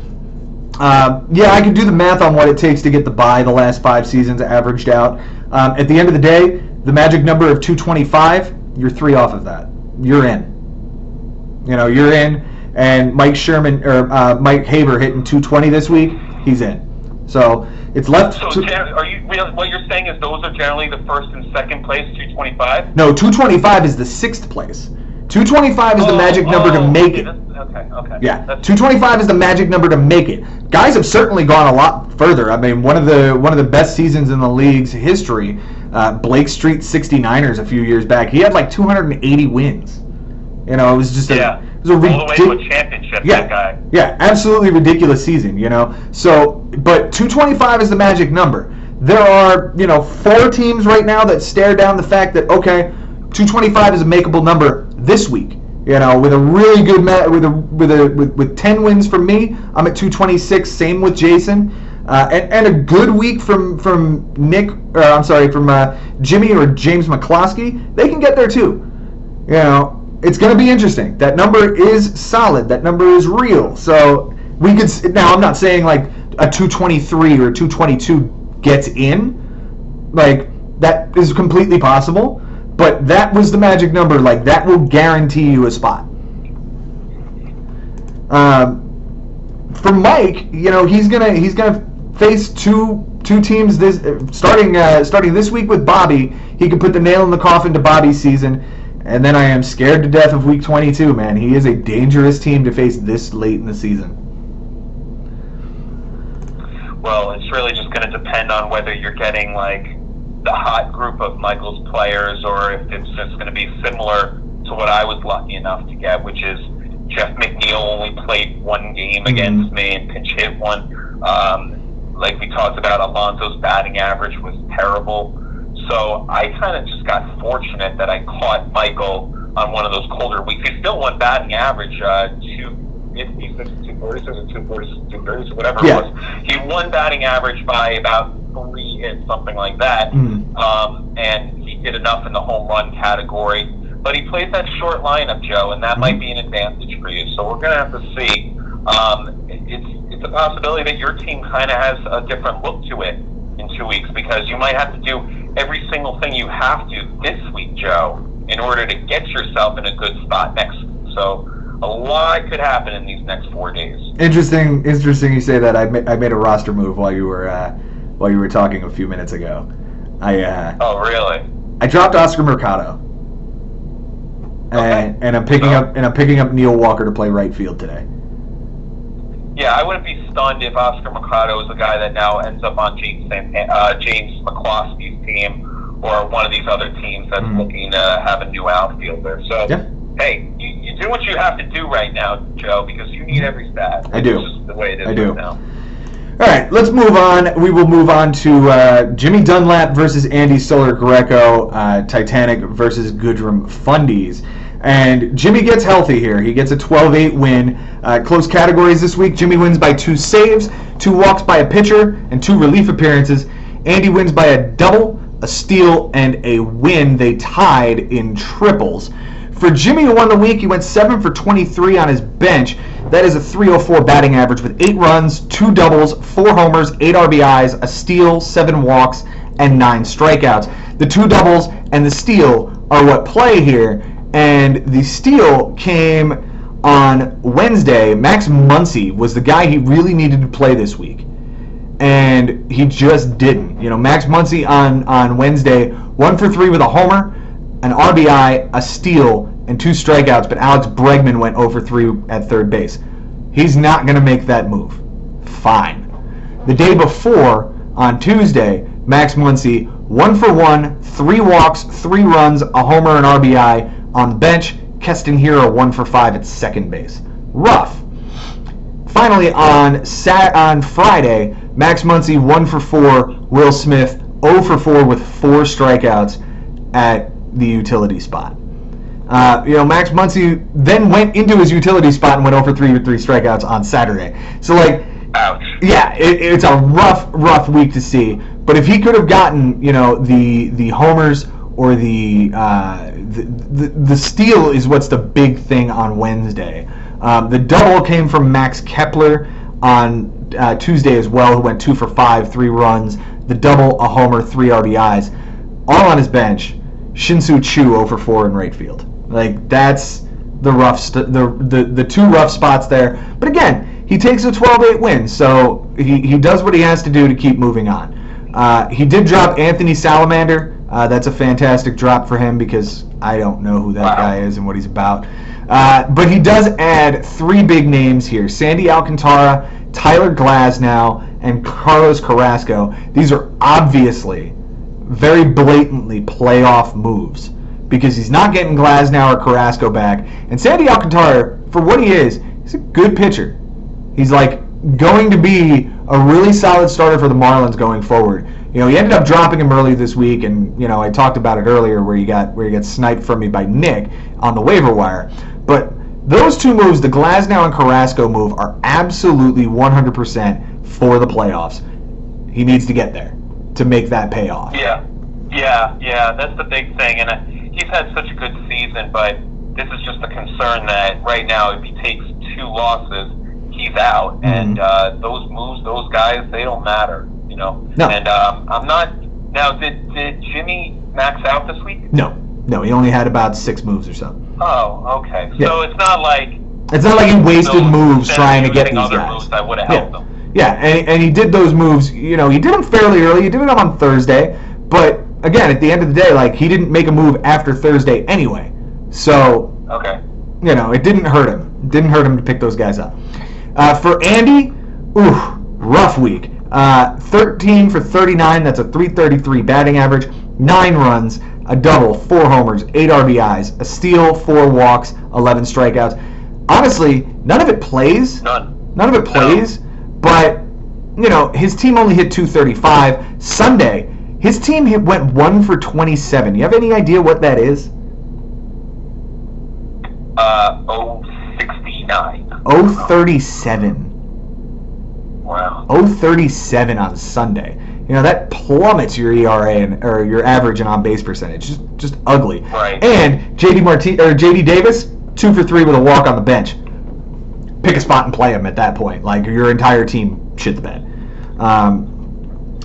I can do the math on what it takes to get the bye the last 5 seasons averaged out. At the end of the day, the magic number of 225, you're 3 off of that. You're in. You're in. And Mike Haber hitting 220 this week, he's in. So it's left. So what you're saying is those are generally the first and second place, 225? No, 225 is the 6th place. 225 is the magic number to make it. Okay. Yeah, 225 is the magic number to make it. Guys have certainly gone a lot further. I mean, one of the best seasons in the league's history, Blake Street 69ers a few years back. He had like 280 wins. It was just a all the way to a championship. That guy. Yeah, absolutely ridiculous season. So, but 225 is the magic number. There are 4 teams right now that stare down the fact that 225 is a makeable number this week. With a really good with 10 wins from me, I'm at 226. Same with Jason, and a good week from Nick. From Jimmy or James McCloskey. They can get there too. It's going to be interesting. That number is solid. That number is real. So we could now. I'm not saying like a 223 or 222 gets in. Like that is completely possible. But that was the magic number. Like that will guarantee you a spot. For Mike, he's gonna face two teams this starting this week with Bobby. He can put the nail in the coffin to Bobby's season. And then I am scared to death of Week 22, man. He is a dangerous team to face this late in the season. Well, it's really just going to depend on whether you're getting, like, the hot group of Michael's players or if it's just going to be similar to what I was lucky enough to get, which is Jeff McNeil only played 1 game against me and pinch hit 1. Like we talked about, Alonso's batting average was terrible. So I kind of just got fortunate that I caught Michael on one of those colder weeks. He still won batting average 250, 246, or 230, or whatever it was. He won batting average by about 3 hits, something like that. And he did enough in the home run category. But he plays that short lineup, Joe, and that might be an advantage for you. So we're going to have to see. It's a possibility that your team kind of has a different look to it in 2 weeks because you might have to do every single thing you have to this week, Joe, in order to get yourself in a good spot next week. So a lot could happen in these next 4 days. Interesting you say that. I made a roster move while you were talking a few minutes ago. Oh, really? I dropped Oscar Mercado. Okay. And I'm picking up Neil Walker to play right field today. Yeah, I wouldn't be stunned if Oscar Mercado is the guy that now ends up on James McCloskey's team or one of these other teams that's looking to have a new outfielder. So, hey, you do what you have to do right now, Joe, because you need every stat. I do. It's just the way it is right now. All right, let's move on. We will move on to Jimmy Dunlap versus Andy Solar Greco, Titanic versus Goodrum Fundies. And Jimmy gets healthy here. He gets a 12-8 win. Close categories this week. Jimmy wins by 2 saves, 2 walks by a pitcher, and 2 relief appearances. Andy wins by a double, a steal, and a win. They tied in triples. For Jimmy, who won the week, he went 7 for 23 on his bench. That is a .304 batting average with 8 runs, 2 doubles, 4 homers, 8 RBIs, a steal, 7 walks, and 9 strikeouts. The 2 doubles and the steal are what play here, and the steal came on Wednesday. Max Muncy was the guy he really needed to play this week, and he just didn't. Max Muncy on Wednesday, 1 for 3 with a homer, an RBI, a steal, and 2 strikeouts, but Alex Bregman went 0 for 3 at third base. He's not going to make that move. Fine. The day before, on Tuesday, Max Muncy, 1 for 1, 3 walks, 3 runs, a homer, and RBI on the bench. Keston Hiura, 1 for 5 at second base. Rough. Finally, on Friday, Max Muncy, 1 for 4, Will Smith, 0 for 4 with 4 strikeouts at the utility spot. Max Muncy then went into his utility spot and went 0 for 3 with 3 strikeouts on Saturday. So, ouch. Yeah, it's a rough week to see. But if he could have gotten, the homers or the steal is what's the big thing on Wednesday. The double came from Max Kepler on Tuesday as well, who went 2 for 5, 3 runs. The double, a homer, 3 RBIs, all on his bench. Shin-Soo Choo 0 for 4 in right field. That's the the 2 rough spots there. But again, he takes a 12-8 win, so he does what he has to do to keep moving on. He did drop Anthony Salamander. That's a fantastic drop for him because I don't know who that guy is and what he's about. But he does add 3 big names here: Sandy Alcantara, Tyler Glasnow, and Carlos Carrasco. These are obviously, very blatantly playoff moves because he's not getting Glasnow or Carrasco back. And Sandy Alcantara, for what he is, he's a good pitcher. He's going to be a really solid starter for the Marlins going forward. He ended up dropping him early this week, and I talked about it earlier where he got sniped from me by Nick on the waiver wire. But those 2 moves, the Glasnow and Carrasco move, are absolutely 100% for the playoffs. He needs to get there to make that pay off. Yeah, that's the big thing, and he's had such a good season, but this is just a concern that right now if he takes 2 losses, he's out, and those moves, those guys, they don't matter, No. And I'm not. Now, did Jimmy max out this week? No, he only had about 6 moves or so. Oh, okay. Yeah. So it's not like he wasted moves trying to get these other guys. Moves that would have helped them. Yeah, and he did those moves. He did them fairly early. He did them on Thursday, but again, at the end of the day, he didn't make a move after Thursday anyway. So, okay. It didn't hurt him. It didn't hurt him to pick those guys up. For Andy, rough week. 13 for 39. That's a .333 batting average. 9 runs, a double, 4 homers, 8 RBIs, a steal, 4 walks, 11 strikeouts. Honestly, none of it plays. None of it plays. No. But his team only hit .235. Sunday, his team went 1 for 27. You have any idea what that is? 069. 037. Wow. 037 on Sunday. That plummets your ERA or your average and on-base percentage. Just ugly. Right. And JD Davis, 2 for 3 with a walk on the bench. Pick a spot and play him at that point. Your entire team shit the bed.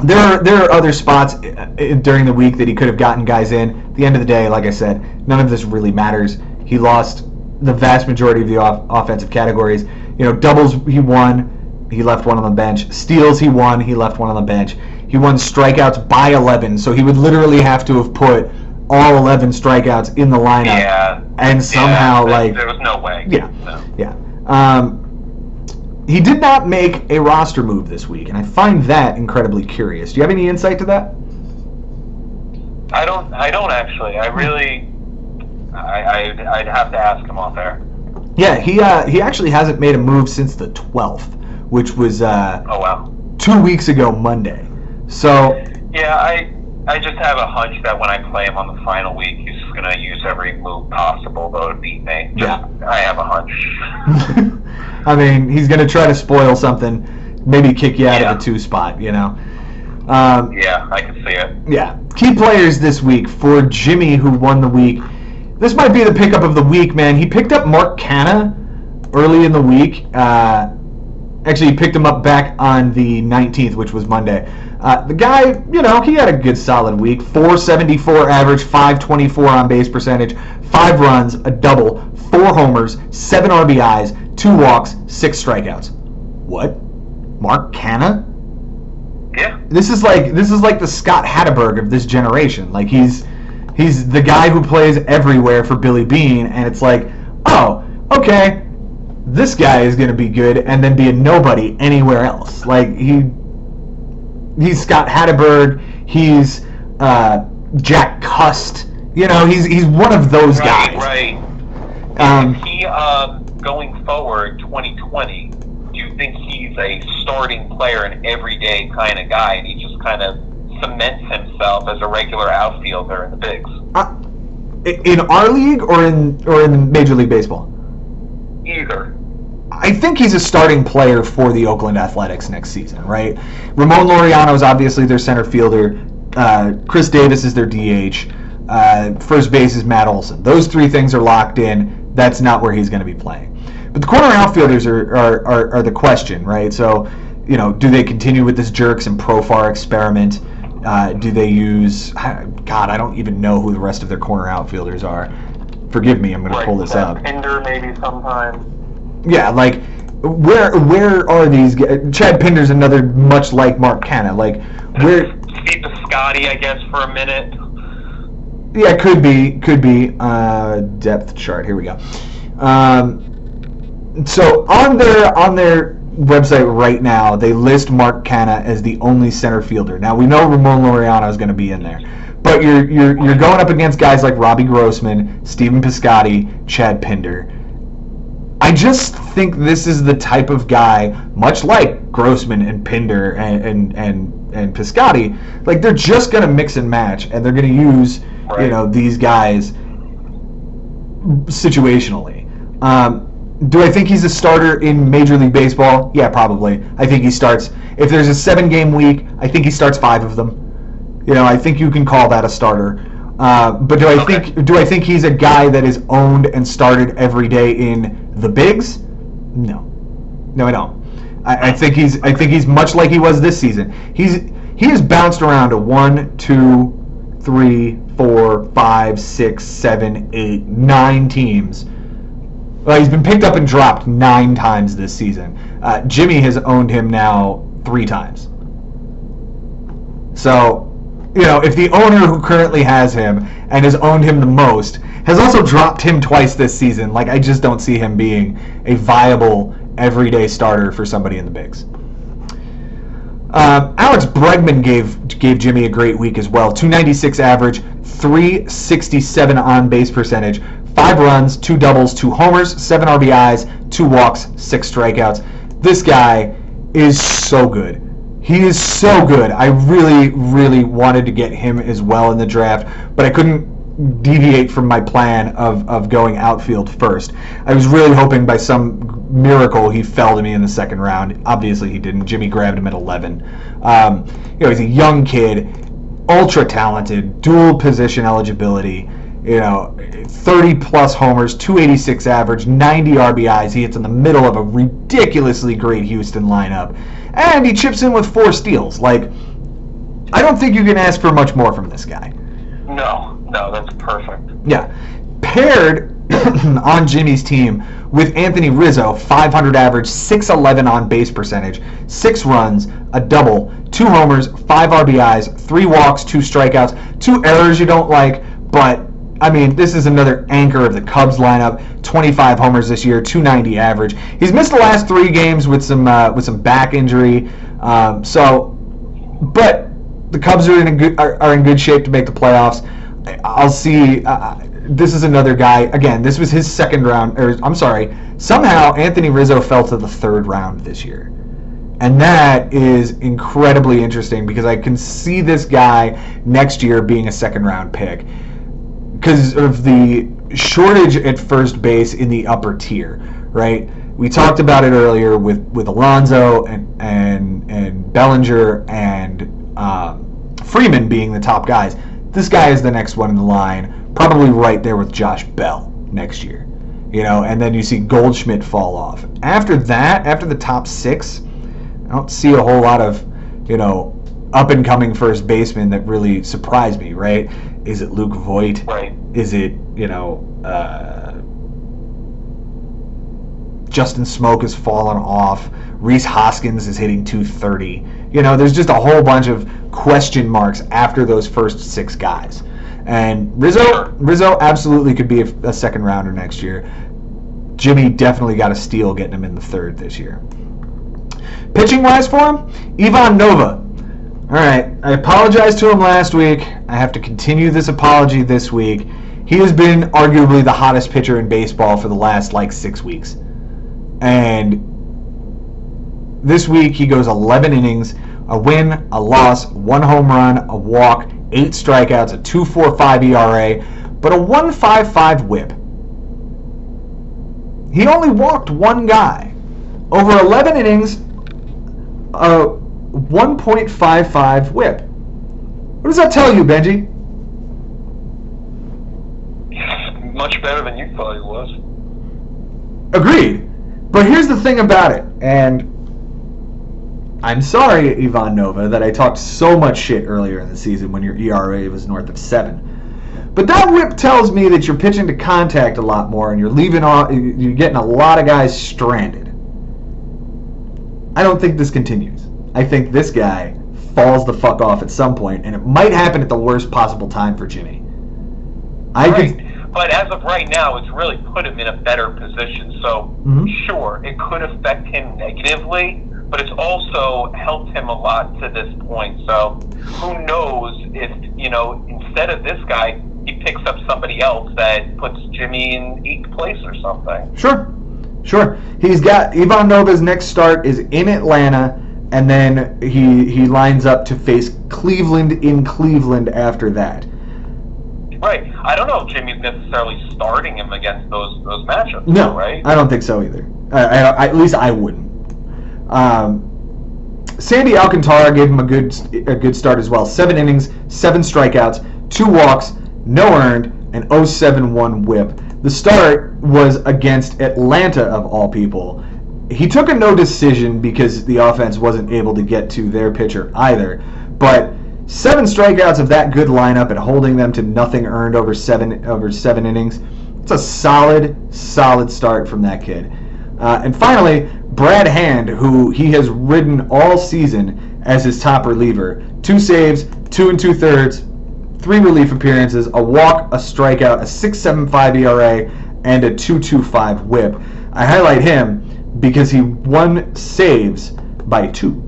There are other spots during the week that he could have gotten guys in. At the end of the day, like I said, none of this really matters. He lost the vast majority of the offensive categories. Doubles he won. He left 1 on the bench. Steals he won. He left 1 on the bench. He won strikeouts by 11, so he would literally have to have put all 11 strikeouts in the lineup. Yeah. And somehow, there was no way. Yeah. No. Yeah. He did not make a roster move this week, and I find that incredibly curious. Do you have any insight to that? I don't actually. I'd have to ask him off air. Yeah, he actually hasn't made a move since the 12th, which was 2 weeks ago Monday. So yeah, I just have a hunch that when I play him on the final week, he's just gonna use every move possible though to beat me. I have a hunch. I mean, he's gonna try to spoil something, maybe kick you out of the 2 spot. Yeah, I can see it. Yeah. Key players this week for Jimmy, who won the week. this might be the pickup of the week, man. He picked up Mark Canha early in the week. Actually, he picked him up back on the 19th, which was Monday. The guy, he had a good solid week. 474 average, 524 on base percentage, 5 runs, a double, 4 homers, 7 RBIs, 2 walks, 6 strikeouts. What? Mark Canha? Yeah. This is like the Scott Hatteberg of this generation. Like he's the guy who plays everywhere for Billy Beane, and it's like, oh, okay, this guy is going to be good and then be a nobody anywhere else. Like he's Scott Hatteberg, he's Jack Cust. He's one of those guys. Right. Is he going forward 2020? Do you think he's a starting player, an everyday kind of guy, and he just kind of cements himself as a regular outfielder in the bigs? In our league or in Major League Baseball? Either. I think he's a starting player for the Oakland Athletics next season, right? Ramon Laureano is obviously their center fielder. Chris Davis is their DH. First base is Matt Olson. Those 3 things are locked in. That's not where he's going to be playing. But the corner outfielders are the question, right? So, do they continue with this Jerks and Profar experiment? Do they use... God, I don't even know who the rest of their corner outfielders are. Forgive me, I'm going to pull this up. Pinder maybe sometime. Yeah, like, where are these guys? Chad Pinder's another much like Mark Canha. Like, where... Steve Piscotty, I guess, for a minute. Yeah, could be. Depth chart, here we go. So on their website right now, they list Mark Canha as the only center fielder. Now we know Ramon Laureano is going to be in there, but you're going up against guys like Robbie Grossman, Steven Piscotty, Chad Pinder. I just think this is the type of guy, much like Grossman and Pinder and Piscotty, like they're just going to mix and match, and they're going to use these guys situationally. Do I think he's a starter in Major League Baseball? Yeah, probably. I think he starts. If there's a 7-game week, I think he starts 5 of them. I think you can call that a starter. But do I think he's a guy that is owned and started every day in the bigs? No, I don't. I think he's much like he was this season. He has bounced around to 1, 2, 3, 4, 5, 6, 7, 8, 9 teams. Well, he's been picked up and dropped 9 times this season. Jimmy has owned him now 3 times. So, if the owner who currently has him and has owned him the most has also dropped him twice this season, like I just don't see him being a viable everyday starter for somebody in the bigs. Alex Bregman gave Jimmy a great week as well. 296 average, 367 on base percentage, 5 runs, 2 doubles, 2 homers, 7 RBIs, 2 walks, 6 strikeouts. This guy is so good. He is so good. I really, really wanted to get him as well in the draft, but I couldn't deviate from my plan of going outfield first. I was really hoping by some miracle he fell to me in the 2nd round. Obviously he didn't. Jimmy grabbed him at 11. He's a young kid, ultra talented, dual position eligibility. 30 plus homers, 286 average, 90 RBIs. He hits in the middle of a ridiculously great Houston lineup, and he chips in with 4 steals. Like, I don't think you can ask for much more from this guy. No, that's perfect. Yeah. Paired on Jimmy's team with Anthony Rizzo, 500 average, 611 on base percentage, 6 runs, a double, 2 homers, 5 RBIs, 3 walks, 2 strikeouts, 2 errors you don't like, but I mean, this is another anchor of the Cubs lineup. 25 homers this year, 290 average. He's missed the last 3 games with some back injury. But the Cubs are in good shape to make the playoffs. I'll see. This is another guy. Again, this was his 2nd round. Somehow Anthony Rizzo fell to the 3rd round this year. And that is incredibly interesting because I can see this guy next year being a 2nd round pick, because of the shortage at first base in the upper tier, right? We talked about it earlier with Alonso and Bellinger and Freeman being the top guys. This guy is the next one in the line. probably right there with Josh Bell next year. And then you see Goldschmidt fall off. After that, after the top 6, I don't see a whole lot of, up-and-coming first baseman that really surprised me, right? Is it Luke Voigt? Right. Is it, Justin Smoke has fallen off. Reese Hoskins is hitting 230. There's just a whole bunch of question marks after those first 6 guys. And Rizzo absolutely could be a second rounder next year. Jimmy definitely got a steal getting him in the 3rd this year. Pitching-wise for him, Ivan Nova. All right, I apologized to him last week. I have to continue this apology this week. He has been arguably the hottest pitcher in baseball for the last 6 weeks. And this week he goes 11 innings, a win, a loss, 1 home run, a walk, 8 strikeouts, a 2.45 ERA, but a 1.55 WHIP. He only walked 1 guy. Over 11 innings, a 1.55 WHIP. What does that tell you, Benji? Much better than you thought he was. Agreed. But here's the thing about it, and I'm sorry, Ivan Nova, that I talked so much shit earlier in the season when your ERA was north of 7. But that whip tells me that you're pitching to contact a lot more, and you're getting a lot of guys stranded. I don't think this continues. I think this guy falls the fuck off at some point, and it might happen at the worst possible time for Jimmy. But as of right now, it's really put him in a better position. So, Sure, it could affect him negatively, but it's also helped him a lot to this point. So, who knows if, instead of this guy, he picks up somebody else that puts Jimmy in 8th place or something. Sure. He's got Ivan Nova's next start is in Atlanta, and then he lines up to face Cleveland in Cleveland after that. Right. I don't know if Jimmy's necessarily starting him against those matchups. No, right? I don't think so either. At least I wouldn't. Sandy Alcantara gave him a good start as well. 7 innings, 7 strikeouts, 2 walks, no earned, and 0.71 WHIP. The start was against Atlanta, of all people. He took a no decision because the offense wasn't able to get to their pitcher either. But 7 strikeouts of that good lineup and holding them to nothing earned over 7 innings. It's a solid start from that kid. And finally, Brad Hand, who he has ridden all season as his top reliever. 2 saves, 2 2/3, 3 relief appearances, a walk, a strikeout, a 6.75 ERA, and a 2.25 WHIP. I highlight him because he won saves by 2.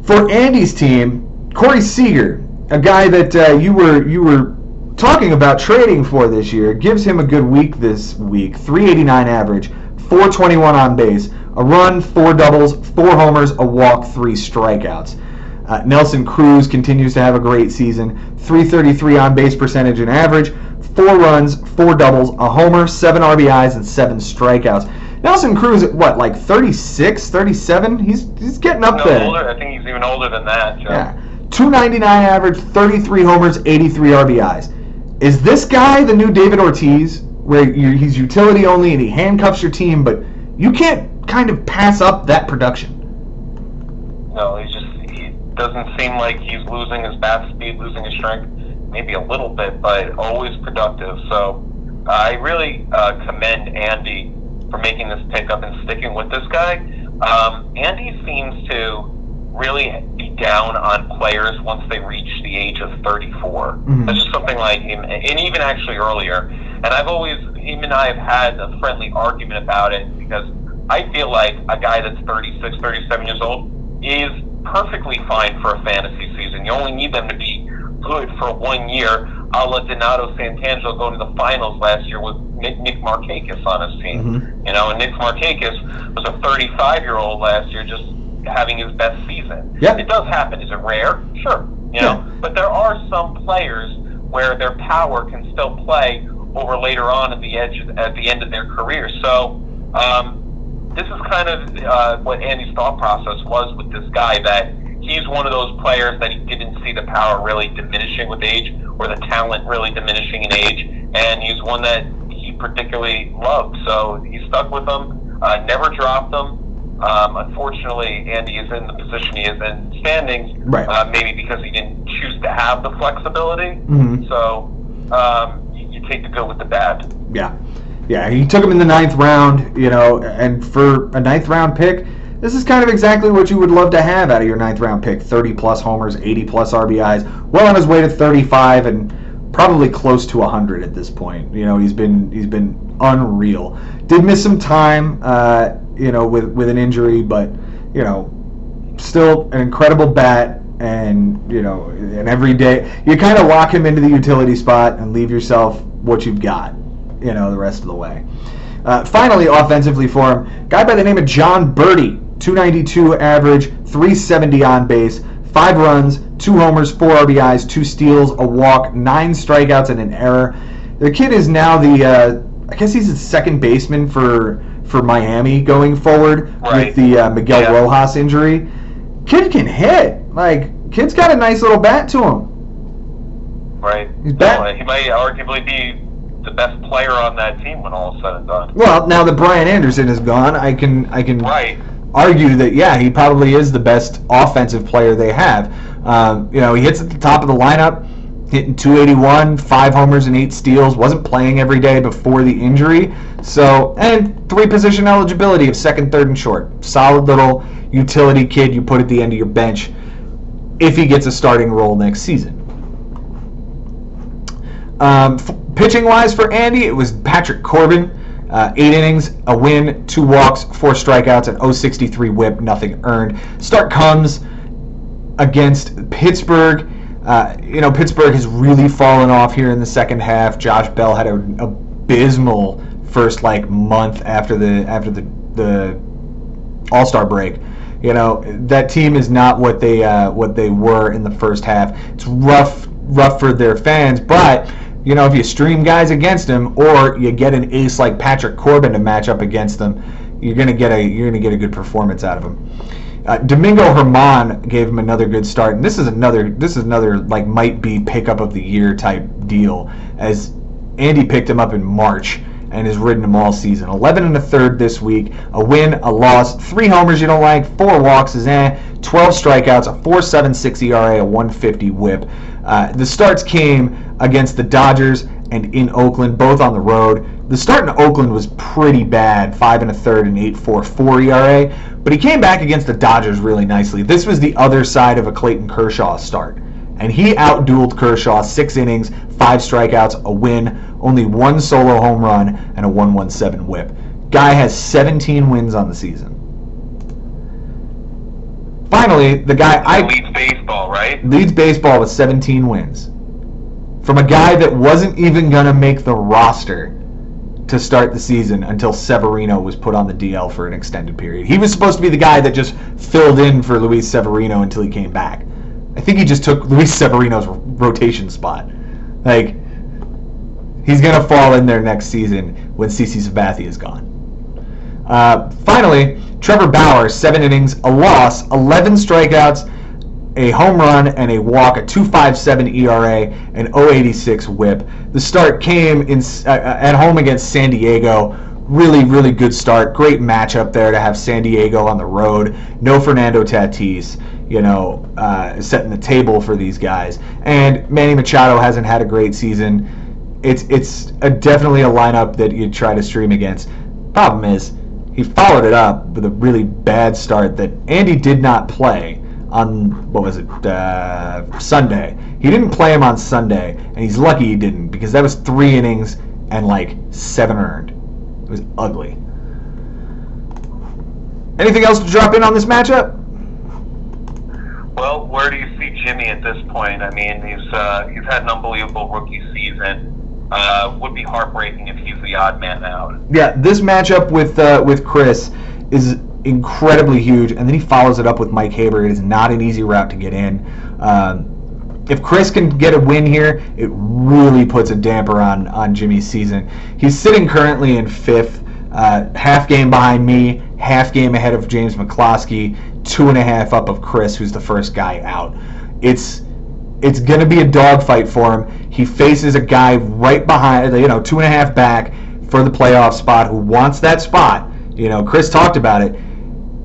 For Andy's team, Corey Seager, a guy that you were talking about trading for this year, gives him a good week this week. 389 average, 421 on base, a run, 4 doubles, 4 homers, a walk, 3 strikeouts. Nelson Cruz continues to have a great season. 333 on base percentage and average, 4 runs, 4 doubles, a homer, 7 RBIs, and 7 strikeouts. Nelson Cruz at what, 36, 37? He's getting up there. Older. I think he's even older than that, Joe. Yeah. 299 average, 33 homers, 83 RBIs. Is this guy the new David Ortiz, where he's utility only and he handcuffs your team, but you can't kind of pass up that production? No, he doesn't seem like he's losing his bat speed, losing his strength, maybe a little bit, but always productive. So I really commend Andy for making this pickup and sticking with this guy. Andy seems to really be down on players once they reach the age of 34. That's just something like him, and even actually earlier. And him and I have had a friendly argument about it, because I feel like a guy that's 36, 37 years old is perfectly fine for a fantasy season. You only need them to be good for 1 year, a la Donato Santangelo going to the finals last year with Nick Markakis on his team. And Nick Markakis was a 35-year-old last year, just having his best season. Yep. It does happen. Is it rare? Sure. But there are some players where their power can still play over later on at the end of their career. So this is kind of what Andy's thought process was with this guy, that he's one of those players that he didn't see the power really diminishing with age, or the talent really diminishing in age, and he's one that he particularly loved. So he stuck with them, never dropped them. Unfortunately, Andy is in the position he is in standings, right. Maybe because he didn't choose to have the flexibility. Mm-hmm. So you take the good with the bad. Yeah, he took him in the 9th round, and for a 9th round pick, this is kind of exactly what you would love to have out of your 9th round pick. 30-plus homers, 80-plus RBIs, well on his way to 35, and probably close to 100 at this point. He's been unreal. Did miss some time, with an injury, but, still an incredible bat, and, and every day, you kind of lock him into the utility spot and leave yourself what you've got, the rest of the way. Finally, offensively for him, guy by the name of John Birdie, 292 average, 370 on base, 5 runs, 2 homers, 4 RBIs, 2 steals, a walk, 9 strikeouts, and an error. The kid is now I guess he's the second baseman for Miami going forward, right. with the Miguel Rojas injury. Kid can hit. Kid's got a nice little bat to him. Right. He might arguably be the best player on that team when all is said and done. Well, now that Brian Anderson is gone, I can right. argue that he probably is the best offensive player they have. He hits at the top of the lineup, hitting 281, 5 homers and 8 steals. Wasn't playing every day before the injury, and 3 position eligibility of second, third, and short. Solid little utility kid you put at the end of your bench if he gets a starting role next season. Pitching wise for Andy, it was Patrick Corbin. 8 innings, a win, 2 walks, 4 strikeouts, an 0.63 whip, nothing earned. Start comes against Pittsburgh. Pittsburgh has really fallen off here in the second half. Josh Bell had an abysmal first month after the All-Star break. That team is not what they were in the first half. It's rough for their fans, but if you stream guys against him, or you get an ace like Patrick Corbin to match up against them, you're gonna get a good performance out of him. Domingo Germán gave him another good start, and this is another might be pickup of the year type deal, as Andy picked him up in March and has ridden him all season. 11 1/3 this week, a win, a loss, 3 homers you don't like, 4 walks is 12 strikeouts, a 4.76 ERA, a 150 whip. The starts came against the Dodgers and in Oakland, both on the road. The start in Oakland was pretty bad, 5 1/3 and 8.44 ERA, but he came back against the Dodgers really nicely. This was the other side of a Clayton Kershaw start, and he outdueled Kershaw, 6 innings, 5 strikeouts, a win, only 1 solo home run, and a 1.17 whip. Guy has 17 wins on the season. Finally, the guy leads baseball, right? Leads baseball with 17 wins. From a guy that wasn't even going to make the roster to start the season until Severino was put on the DL for an extended period. He was supposed to be the guy that just filled in for Luis Severino until he came back. I think he just took Luis Severino's rotation spot. He's going to fall in there next season when CC Sabathia is gone. Finally, Trevor Bauer, 7 innings, a loss, 11 strikeouts, a home run, and a walk, a 2.57 ERA, and 0.86 whip. The start came at home against San Diego. Really, really good start. Great matchup there to have San Diego on the road. No Fernando Tatis, setting the table for these guys. And Manny Machado hasn't had a great season. It's definitely a lineup that you try to stream against. Problem is, he followed it up with a really bad start that Andy did not play on, Sunday. He didn't play him on Sunday, and he's lucky he didn't, because that was 3 innings and 7 earned. It was ugly. Anything else to drop in on this matchup? Well, where do you see Jimmy at this point? I mean, he's had an unbelievable rookie season. Would be heartbreaking if he's the odd man out. Yeah, this matchup with Chris is incredibly huge, and then he follows it up with Mike Haber. It is not an easy route to get in. If Chris can get a win here, it really puts a damper on Jimmy's season. He's sitting currently in 5th, half game behind me, half game ahead of James McCloskey, 2.5 up of Chris, who's the first guy out. It's It's going to be a dogfight for him. He faces a guy right behind, 2.5 back for the playoff spot who wants that spot. Chris talked about it.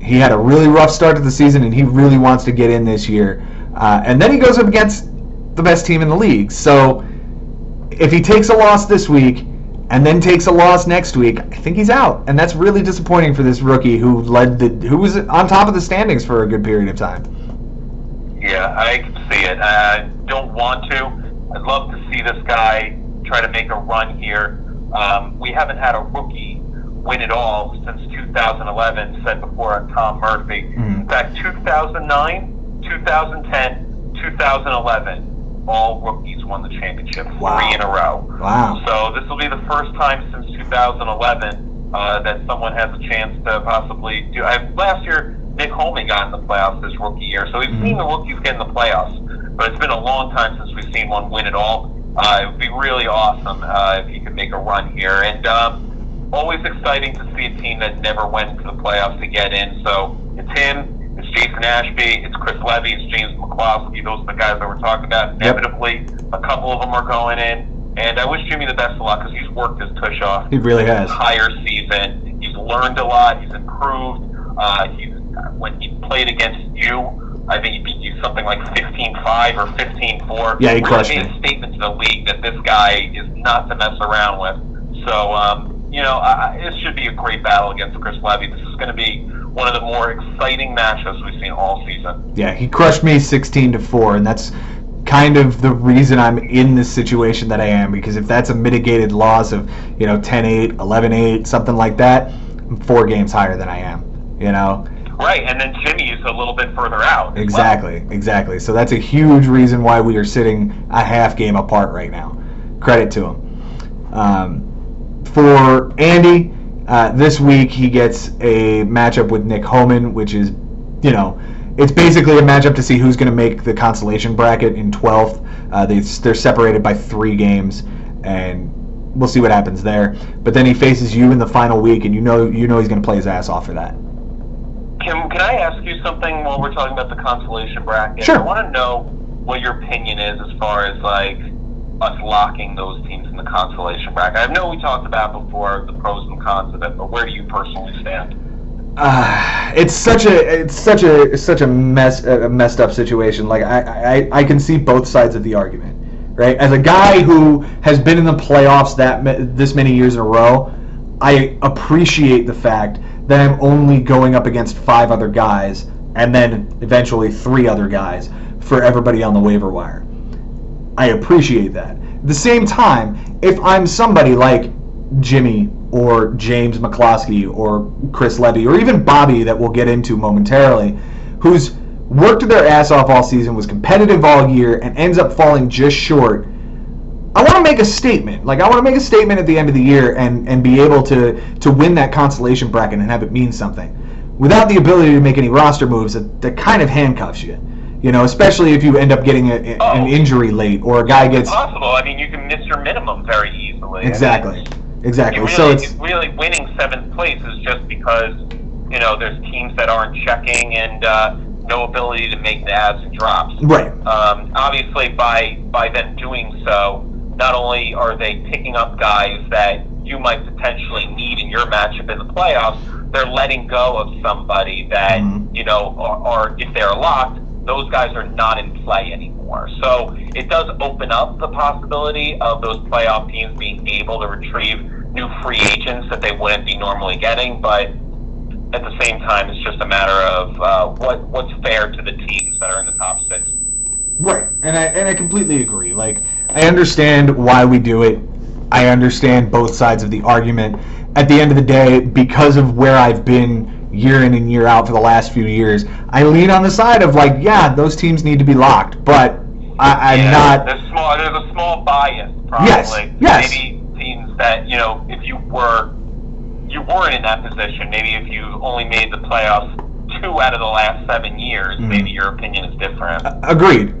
He had a really rough start to the season, and he really wants to get in this year. And then he goes up against the best team in the league. So if he takes a loss this week and then takes a loss next week, I think he's out. And that's really disappointing for this rookie who was on top of the standings for a good period of time. Yeah, I can see it. I don't want to. I'd love to see this guy try to make a run here. We haven't had a rookie win it all since 2011, said before Tom Murphy. Mm-hmm. In fact, 2009, 2010, 2011, all rookies won the championship, 3 in a row. Wow. So this will be the first time since 2011 that someone has a chance to possibly do. Last year, Nick Holman got in the playoffs this rookie year, so we've seen the rookies get in the playoffs, but it's been a long time since we've seen one win it all. It would be really awesome if he could make a run here, and always exciting to see a team that never went to the playoffs to get in. So it's him, it's Jason Ashby, it's Chris Levy, it's James McCloskey. Those are the guys that we're talking about. Inevitably, a couple of them are going in, and I wish Jimmy the best of luck because he's worked his tush off. He really has. The entire season. He's learned a lot. He's improved. When he played against you, I think he beat you something like 15-5 or 15-4. Yeah, he crushed made a statement to the league that this guy is not to mess around with. So, it should be a great battle against Chris Levy. This is going to be one of the more exciting matchups we've seen all season. Yeah, he crushed me 16-4, and that's kind of the reason I'm in this situation that I am, because if that's a mitigated loss of 10-8, 11-8, something like that, I'm 4 games higher than I am. Right, and then Jimmy's a little bit further out. Exactly. So that's a huge reason why we are sitting a half game apart right now. Credit to him. For Andy, this week he gets a matchup with Nick Holman, which is, it's basically a matchup to see who's going to make the consolation bracket in 12th. They're separated by 3 games, and we'll see what happens there. But then he faces you in the final week, and you know he's going to play his ass off for that. Can I ask you something while we're talking about the consolation bracket? Sure. I want to know what your opinion is as far as us locking those teams in the consolation bracket. I know we talked about before the pros and cons of it, but where do you personally stand? It's such a messed up situation. Like I can see both sides of the argument, right? As a guy who has been in the playoffs this many years in a row, I appreciate the fact that I'm only going up against 5 other guys and then eventually 3 other guys for everybody on the waiver wire. I appreciate that. At the same time, if I'm somebody like Jimmy or James McCloskey or Chris Levy or even Bobby that we'll get into momentarily, who's worked their ass off all season, was competitive all year, and ends up falling just short, I want to make a statement. I want to make a statement at the end of the year and be able to win that consolation bracket and have it mean something. Without the ability to make any roster moves, that kind of handcuffs you. Especially if you end up getting an injury late or a guy gets... It's possible. I mean, you can miss your minimum very easily. Exactly. Really winning 7th place is just because, there's teams that aren't checking and no ability to make the adds and drops. Right. Obviously, by them doing so, not only are they picking up guys that you might potentially need in your matchup in the playoffs, they're letting go of somebody that, or if they're locked, those guys are not in play anymore. So it does open up the possibility of those playoff teams being able to retrieve new free agents that they wouldn't be normally getting, but at the same time, it's just a matter of what's fair to the teams that are in the top 6. Right, and I completely agree. I understand why we do it. I understand both sides of the argument. At the end of the day, because of where I've been year in and year out for the last few years, I lean on the side of those teams need to be locked. But I'm not. There's a small bias, probably. Yes. Maybe teams that if you weren't in that position, maybe if you only made the playoffs 2 out of the last 7 years, maybe your opinion is different. Agreed.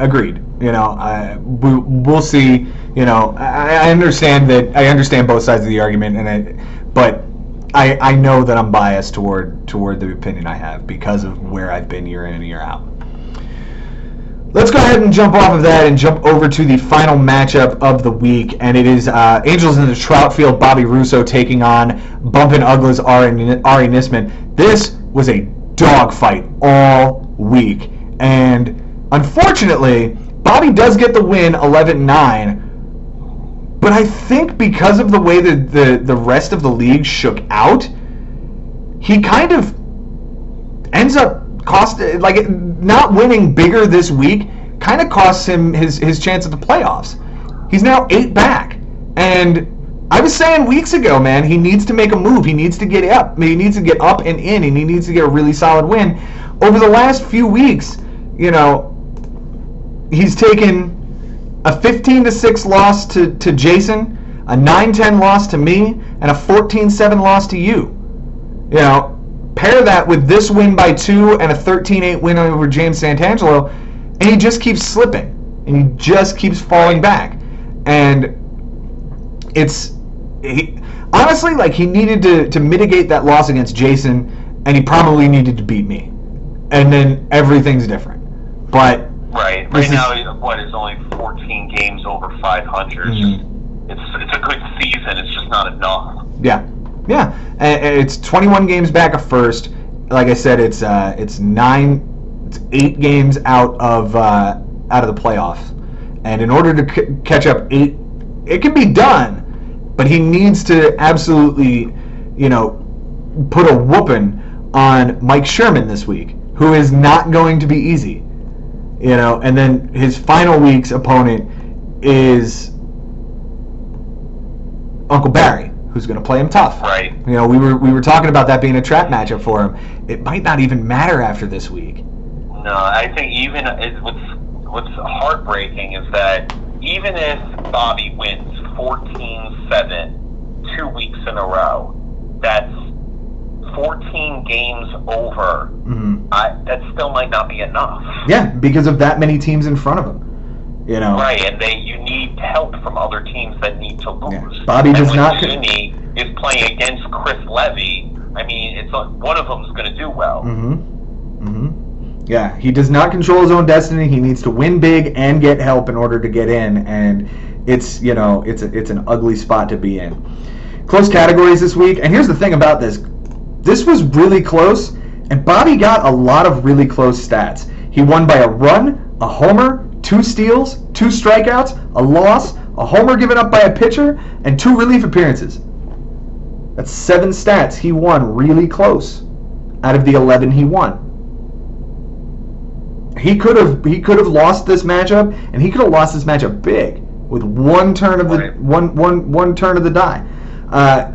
We'll see. I understand that. I understand both sides of the argument, but I know that I'm biased toward the opinion I have because of where I've been year in and year out. Let's go ahead and jump off of that and jump over to the final matchup of the week, and it is Angels in the Troutfield, Bobby Russo taking on Bumpin' Ugla's Ari Nisman. This was a dogfight all week, and unfortunately, Bobby does get the win 11-9, but I think because of the way that the rest of the league shook out, he kind of ends up not winning bigger this week kind of costs him his chance at the playoffs. He's now 8 back, and I was saying weeks ago, man, he needs to make a move. He needs to get up. He needs to get up and in, and he needs to get a really solid win. Over the last few weeks, he's taken a 15-6 loss to Jason, a 9-10 loss to me, and a 14-7 loss to you. Pair that with this win by 2 and a 13-8 win over James Santangelo, and he just keeps slipping, and he just keeps falling back. And honestly, he needed to mitigate that loss against Jason, and he probably needed to beat me, and then everything's different. But right now, is only 14 games over 500. Mm-hmm. It's a good season. It's just not enough. Yeah, and it's 21 games back of first. Like I said, it's 8 games out of the playoffs, and in order to catch up 8, it can be done, but he needs to absolutely, put a whooping on Mike Sherman this week, who is not going to be easy, and then his final week's opponent is Uncle Barry, who's going to play him tough. Right. We were talking about that being a trap matchup for him. It might not even matter after this week. No, I think even what's heartbreaking is that even if Bobby wins 14-7 2 weeks in a row, that's 14 games over. Mm-hmm. That still might not be enough. Yeah, because of that many teams in front of him. Right, and you need help from other teams that need to lose. Yeah. Bobby does not. Jimmy is playing against Chris Levy. I mean, it's one of them's going to do well. Yeah, he does not control his own destiny. He needs to win big and get help in order to get in, and it's an ugly spot to be in. Close categories this week, and here's the thing about this. This was really close, and Bobby got a lot of really close stats. He won by a run, a homer, 2 steals, 2 strikeouts, a loss, a homer given up by a pitcher, and 2 relief appearances. That's 7 stats he won really close out of the 11 he won. He could have lost this matchup, and he could have lost this matchup big with one turn of the one turn of the die.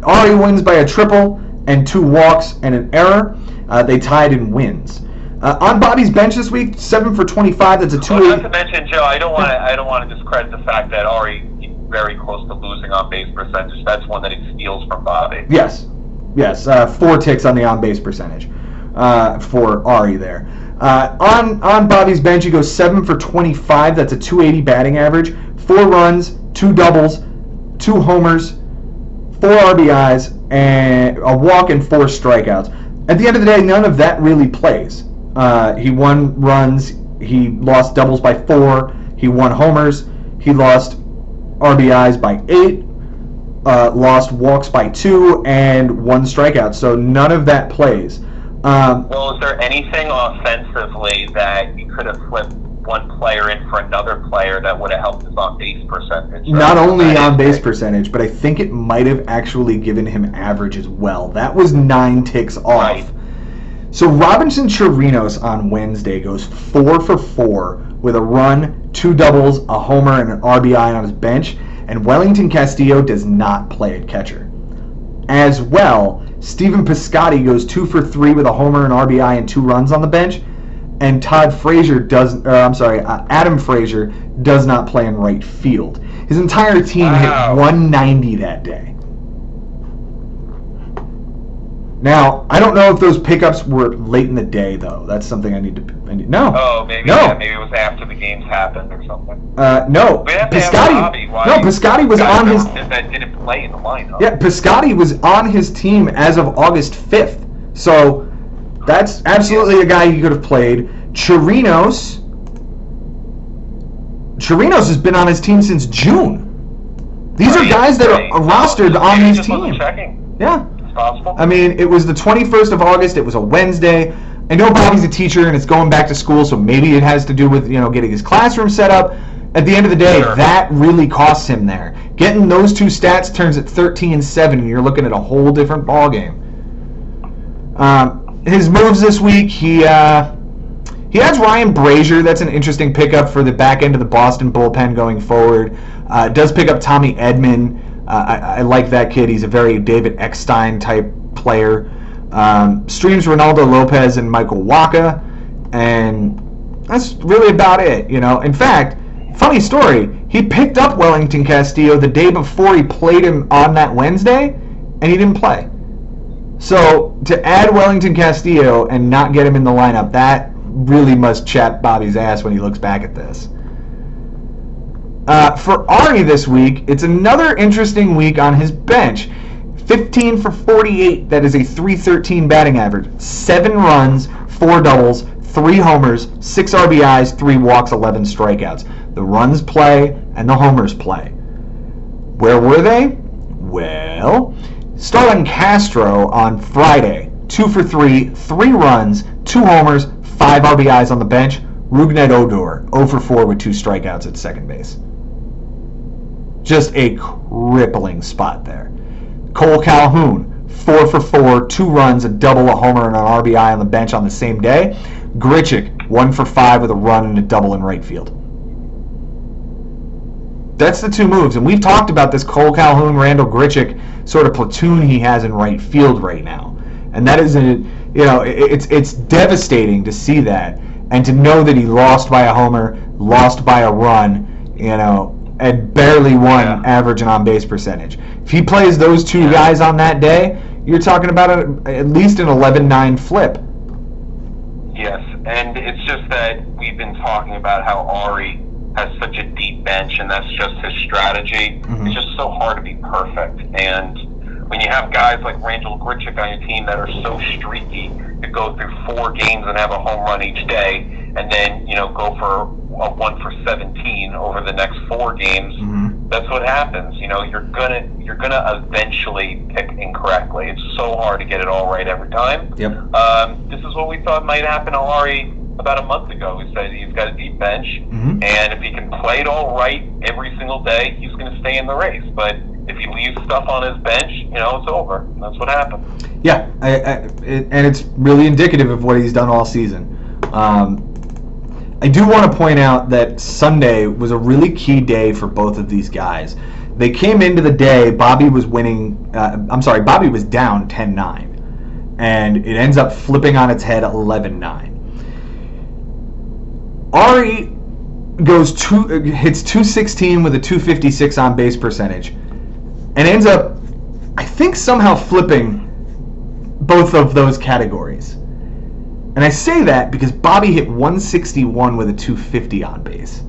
Ari wins by a triple and 2 walks and an error. They tied in wins. On Bobby's bench this week, 7 for 25. That's a 2-8. Not to mention, Joe, I don't want to discredit the fact that Ari very close to losing on base percentage. That's one that he steals from Bobby. Yes. 4 ticks on the on base percentage for Ari there. On Bobby's bench, he goes 7 for 25. That's a 280 batting average. 4 runs, 2 doubles, 2 homers, 4 RBIs, and a walk and 4 strikeouts. At the end of the day, none of that really plays. He won runs. He lost doubles by 4. He won homers. He lost RBIs by 8. Lost walks by 2 and 1 strikeout. So none of that plays. Well, is there anything offensively that you could have flipped one player in for another player that would have helped his on-base percentage? Not only on-base percentage, but I think it might have actually given him average as well. That was 9 ticks off. Right. So Robinson Chirinos on Wednesday goes 4 for 4 with a run, 2 doubles, a homer, and an RBI on his bench, and Wellington Castillo does not play at catcher. As well, Stephen Piscotty goes 2 for 3 with a homer, an RBI, and 2 runs on the bench, and Adam Frazier does not play in right field. His entire team hit 190 that day. Now, I don't know if those pickups were late in the day, though. That's something I need to. No. Oh, maybe. No. Yeah, maybe it was after the games happened or something. No. Piscotty was on his. That didn't play in the lineup. Yeah, Piscotty was on his team as of August 5th. So that's absolutely a guy he could have played. Chirinos Chirinos has been on his team since June. These are guys that are rostered on his team. Yeah. It's possible. I mean, it was the 21st of August. It was a Wednesday. I know Bobby's a teacher and it's going back to school, so maybe it has to do with, getting his classroom set up. At the end of the day, that really costs him there. Getting those two stats turns it 13-7, and you're looking at a whole different ballgame. His moves this week, he has Ryan Brazier. That's an interesting pickup for the back end of the Boston bullpen going forward. Does pick up Tommy Edman. I like that kid. He's a very David Eckstein type player. Streams Ronaldo Lopez and Michael Wacha, and that's really about it. In fact, funny story, he picked up Wellington Castillo the day before he played him on that Wednesday, and he didn't play. So to add Wellington Castillo and not get him in the lineup, that really must chap Bobby's ass when he looks back at this. For Ari this week, it's another interesting week on his bench. 15 for 48, that is a .313 batting average. 7 runs, 4 doubles, 3 homers, 6 RBIs, 3 walks, 11 strikeouts. The runs play and the homers play. Where were they? Well, Starlin Castro on Friday, 2 for 3, 3 runs, 2 homers, 5 RBIs on the bench. Rougned Odor, 0 for 4 with 2 strikeouts at second base. Just a crippling spot there. Cole Calhoun, 4 for 4, 2 runs, a double, a homer, and an RBI on the bench on the same day. Grichuk, 1 for 5 with a run and a double in right field. That's the 2 moves, and we've talked about this Cole Calhoun, Randall Grichuk sort of platoon he has in right field right now, and that is it's devastating to see that, and to know that he lost by a homer, lost by a run, and barely won average and on base percentage. If he plays those 2 guys on that day, you're talking about at least an 11-9 flip. Yes, and it's just that we've been talking about how Ari has such a deep bench, and that's just his strategy. Mm-hmm. It's just so hard to be perfect. And when you have guys like Randall Grichuk on your team that are so streaky, to go through 4 games and have a home run each day, and then go for a 1 for 17 over the next 4 games, mm-hmm. That's what happens. You're gonna eventually pick incorrectly. It's so hard to get it all right every time. Yep. This is what we thought might happen to Ari about a month ago. We said he's got a deep bench, mm-hmm. and if he can play it all right every single day, he's going to stay in the race. But if he leaves stuff on his bench, it's over. That's what happened. Yeah, and it's really indicative of what he's done all season. I do want to point out that Sunday was a really key day for both of these guys. They came into the day, Bobby was down 10-9, and it ends up flipping on its head 11-9. Ari hits 216 with a 256 on base percentage, and ends up, I think, somehow flipping both of those categories. And I say that because Bobby hit 161 with a 250 on base.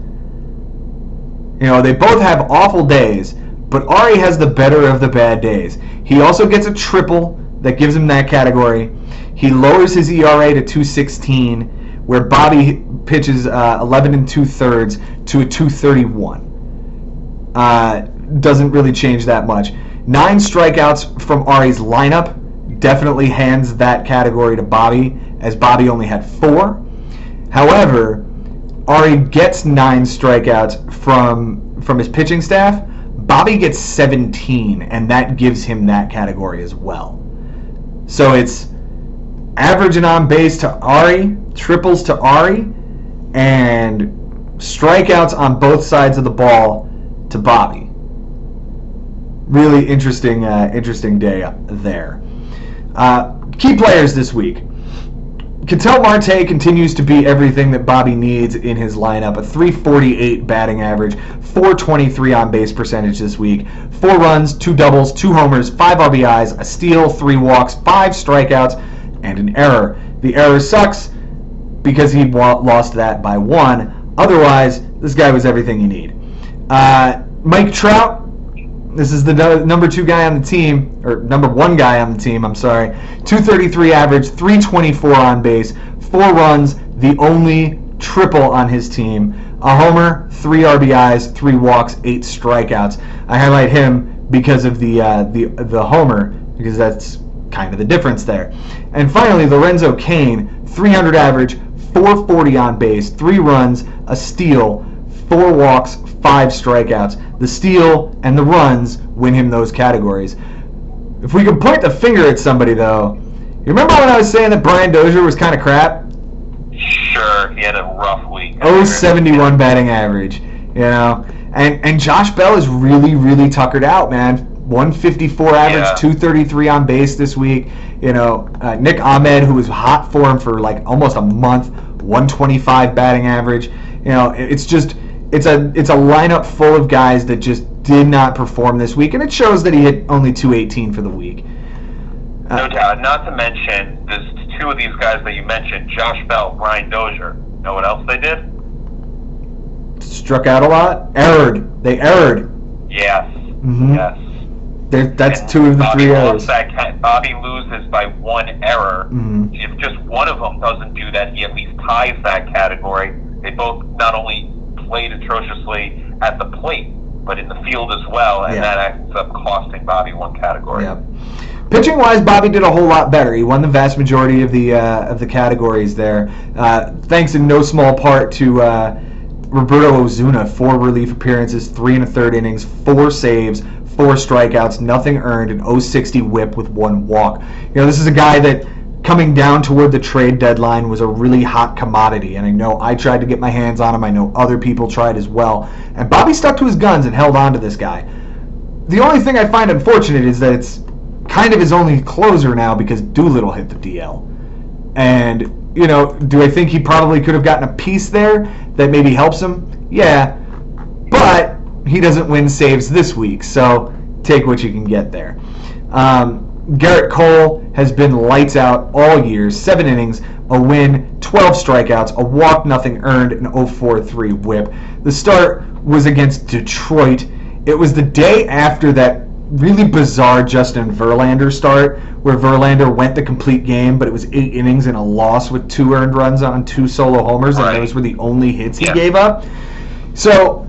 They both have awful days, but Ari has the better of the bad days. He also gets a triple that gives him that category. He lowers his ERA to 216, where Bobby pitches 11 2/3 to a 231. Doesn't really change that much. 9 strikeouts from Ari's lineup definitely hands that category to Bobby, as Bobby only had 4. However, Ari gets 9 strikeouts from his pitching staff. Bobby gets 17, and that gives him that category as well. So it's average and on base to Ari, triples to Ari, and strikeouts on both sides of the ball to Bobby. Really interesting day there. Key players this week. Ketel Marte continues to be everything that Bobby needs in his lineup. A .348 batting average, .423 on base percentage this week. 4 runs, 2 doubles, 2 homers, 5 RBIs, a steal, 3 walks, 5 strikeouts, and an error. The error sucks because he lost that by 1. Otherwise, this guy was everything you need. Mike Trout. This is the number 2 guy on the team, or number 1 guy on the team, I'm sorry. .233 average, .324 on base, 4 runs, the only triple on his team. A homer, 3 RBIs, 3 walks, 8 strikeouts. I highlight him because of the homer, because that's kind of the difference there. And finally, Lorenzo Cain, 300 average, 440 on base, 3 runs, a steal, 4 walks, 5 strikeouts. The steal and the runs win him those categories. If we can point the finger at somebody, though, you remember when I was saying that Brian Dozier was kind of crap? Sure, he had a rough week. 0.71 batting average, and Josh Bell is really, really tuckered out, man. 154 average, 233 on base this week. Nick Ahmed, who was hot for him for like almost a month, 125 batting average. It's a lineup full of guys that just did not perform this week, and it shows that he hit only 218 for the week. No doubt. Not to mention, there's 2 of these guys that you mentioned, Josh Bell, Brian Dozier. Know what else they did? Struck out a lot. Erred. They erred. Yes. Mm-hmm. Yes. That's And 2 of the 3 errors. Bobby loses by 1 error. Mm-hmm. If just one of them doesn't do that, he at least ties that category. They both not only played atrociously at the plate, but in the field as well, and that ends up costing Bobby 1 category. Yeah. Pitching wise, Bobby did a whole lot better. He won the vast majority of the categories there, thanks in no small part to Roberto Ozuna. 4 relief appearances, 3 1/3 innings, 4 saves, 4 strikeouts, nothing earned, an 0.60 whip with 1 walk. This is a guy that, coming down toward the trade deadline, was a really hot commodity, and I know I tried to get my hands on him. I know other people tried as well, and Bobby stuck to his guns and held on to this guy. The only thing I find unfortunate is that it's kind of his only closer now because Doolittle hit the DL. And, do I think he probably could have gotten a piece there that maybe helps him? Yeah, but he doesn't win saves this week, so take what you can get there. Garrett Cole has been lights out all year. 7 innings, a win, 12 strikeouts, a walk, nothing earned, an 0.43 whip. The start was against Detroit. It was the day after that really bizarre Justin Verlander start, where Verlander went the complete game, but it was 8 innings and a loss with 2 earned runs on 2 solo homers, and those were the only hits he gave up. So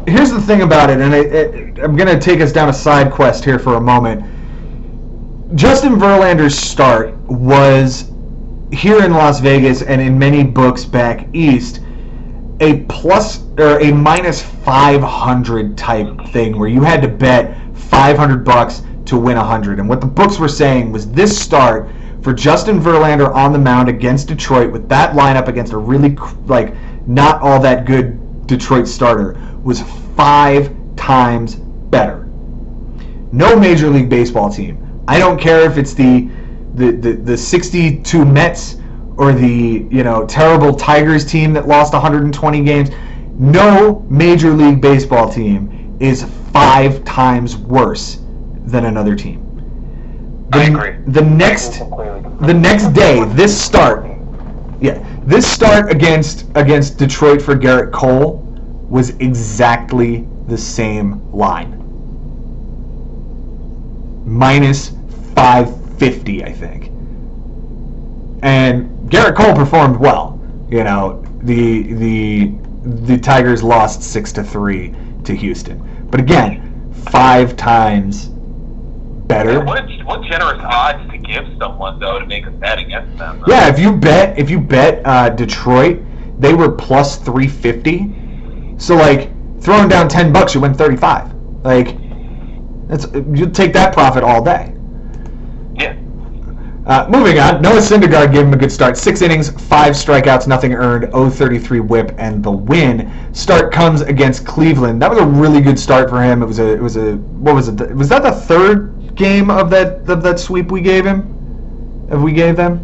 here's the thing about it, and I'm going to take us down a side quest here for a moment. Justin Verlander's start was, here in Las Vegas and in many books back east, a plus or a minus 500 type thing where you had to bet $500 to win 100. And what the books were saying was this start for Justin Verlander on the mound against Detroit with that lineup against a really not all that good Detroit starter was 5 times better. No Major League Baseball team. I don't care if it's the 62 Mets or the terrible Tigers team that lost 120 games. No Major League Baseball team is 5 times worse than another team. I agree. The next day, this start against Detroit for Garrett Cole was exactly the same line. Minus 550, I think. And Garrett Cole performed well. The Tigers lost 6-3 to Houston. But again, 5 times better. What generous odds to give someone though to make a bet against them. Though. Yeah, if you bet Detroit, they were plus 350. So throwing down $10, you win 35. You take that profit all day. Yeah. Moving on, Noah Syndergaard gave him a good start. 6 innings, 5 strikeouts, nothing earned, 0.33 whip, and the win. Start comes against Cleveland. That was a really good start for him. It was a what was it? Was that the 3rd game of that sweep we gave him? We gave them?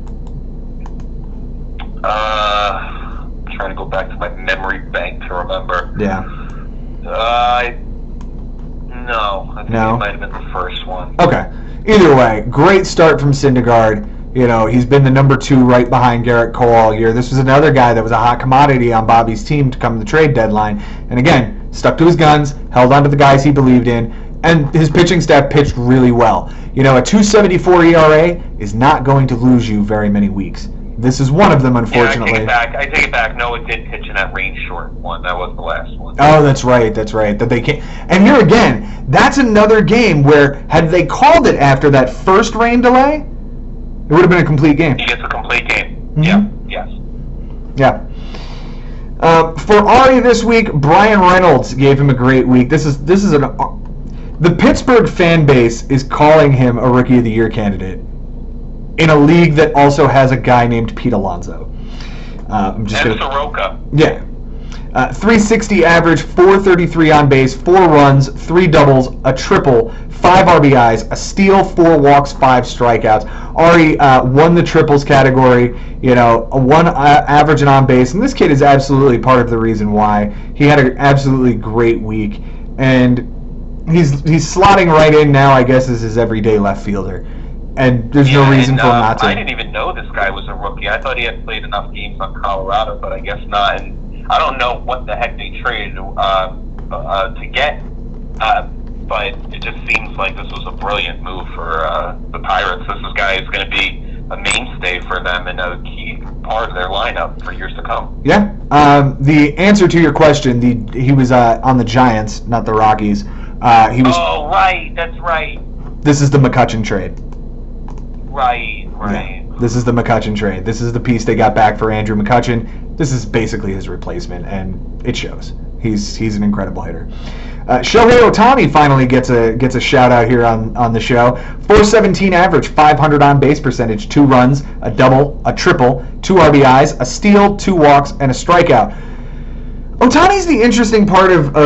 Trying to go back to my memory bank to remember. Yeah. No. I think it might have been the first one. Okay. Either way, great start from Syndergaard. He's been the number 2 right behind Garrett Cole all year. This was another guy that was a hot commodity on Bobby's team to come the trade deadline. And again, stuck to his guns, held on to the guys he believed in, and his pitching staff pitched really well. A 2.74 ERA is not going to lose you very many weeks. This is one of them, Yeah, unfortunately. I take it back. Noah did pitch in that range short one. That was the last one. Oh, that's right. That they can't. And here again, that's another game where had they called it after that first rain delay, it would have been a complete game. He gets a complete game. Mhm. Yeah. Yes. Yeah. For Ari this week, Brian Reynolds gave him a great week. The Pittsburgh fan base is calling him a Rookie of the Year candidate in a league that also has a guy named Pete Alonso. I'm just And gonna, Soroka. yeah. 360 average, 433 on base, 4 runs, 3 doubles, a triple, 5 RBIs, a steal, 4 walks, 5 strikeouts. Ari won the triples category, a 1 average and on base, and this kid is absolutely part of the reason why. He had an absolutely great week, and he's slotting right in now, I guess, as his everyday left fielder. And there's no reason for him not to. I didn't even know this guy was a rookie. I thought he had played enough games on Colorado, but I guess not. And I don't know what the heck they traded to get, but it just seems like this was a brilliant move for the Pirates. This guy is going to be a mainstay for them and a key part of their lineup for years to come. Yeah. The answer to your question, he was on the Giants, not the Rockies. Oh, right. That's right. This is the McCutchen trade. Right. Yeah, this is the McCutchen trade. This is the piece they got back for Andrew McCutchen. This is basically his replacement, and it shows. He's an incredible hitter. Shohei Ohtani finally gets a shout out here on the show. 417 average, 500 on base percentage, 2 runs, a double, a triple, 2 RBIs, a steal, 2 walks, and a strikeout. Ohtani's the interesting part of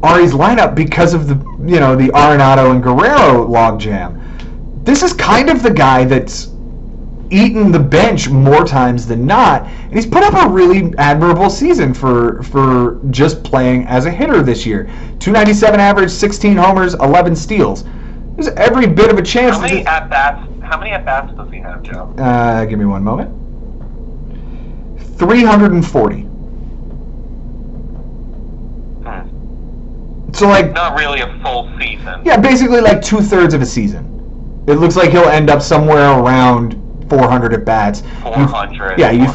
Ari's lineup because of the Arenado and Guerrero logjam. This is kind of the guy that's eaten the bench more times than not, and he's put up a really admirable season for just playing as a hitter this year. 297 average, 16 homers, 11 steals. There's every bit of a chance. How many at bats does he have, Joe? Give me one moment. 340. So not really a full season. Yeah, basically like 2/3 of a season. It looks like he'll end up somewhere around 400 at bats. 400. You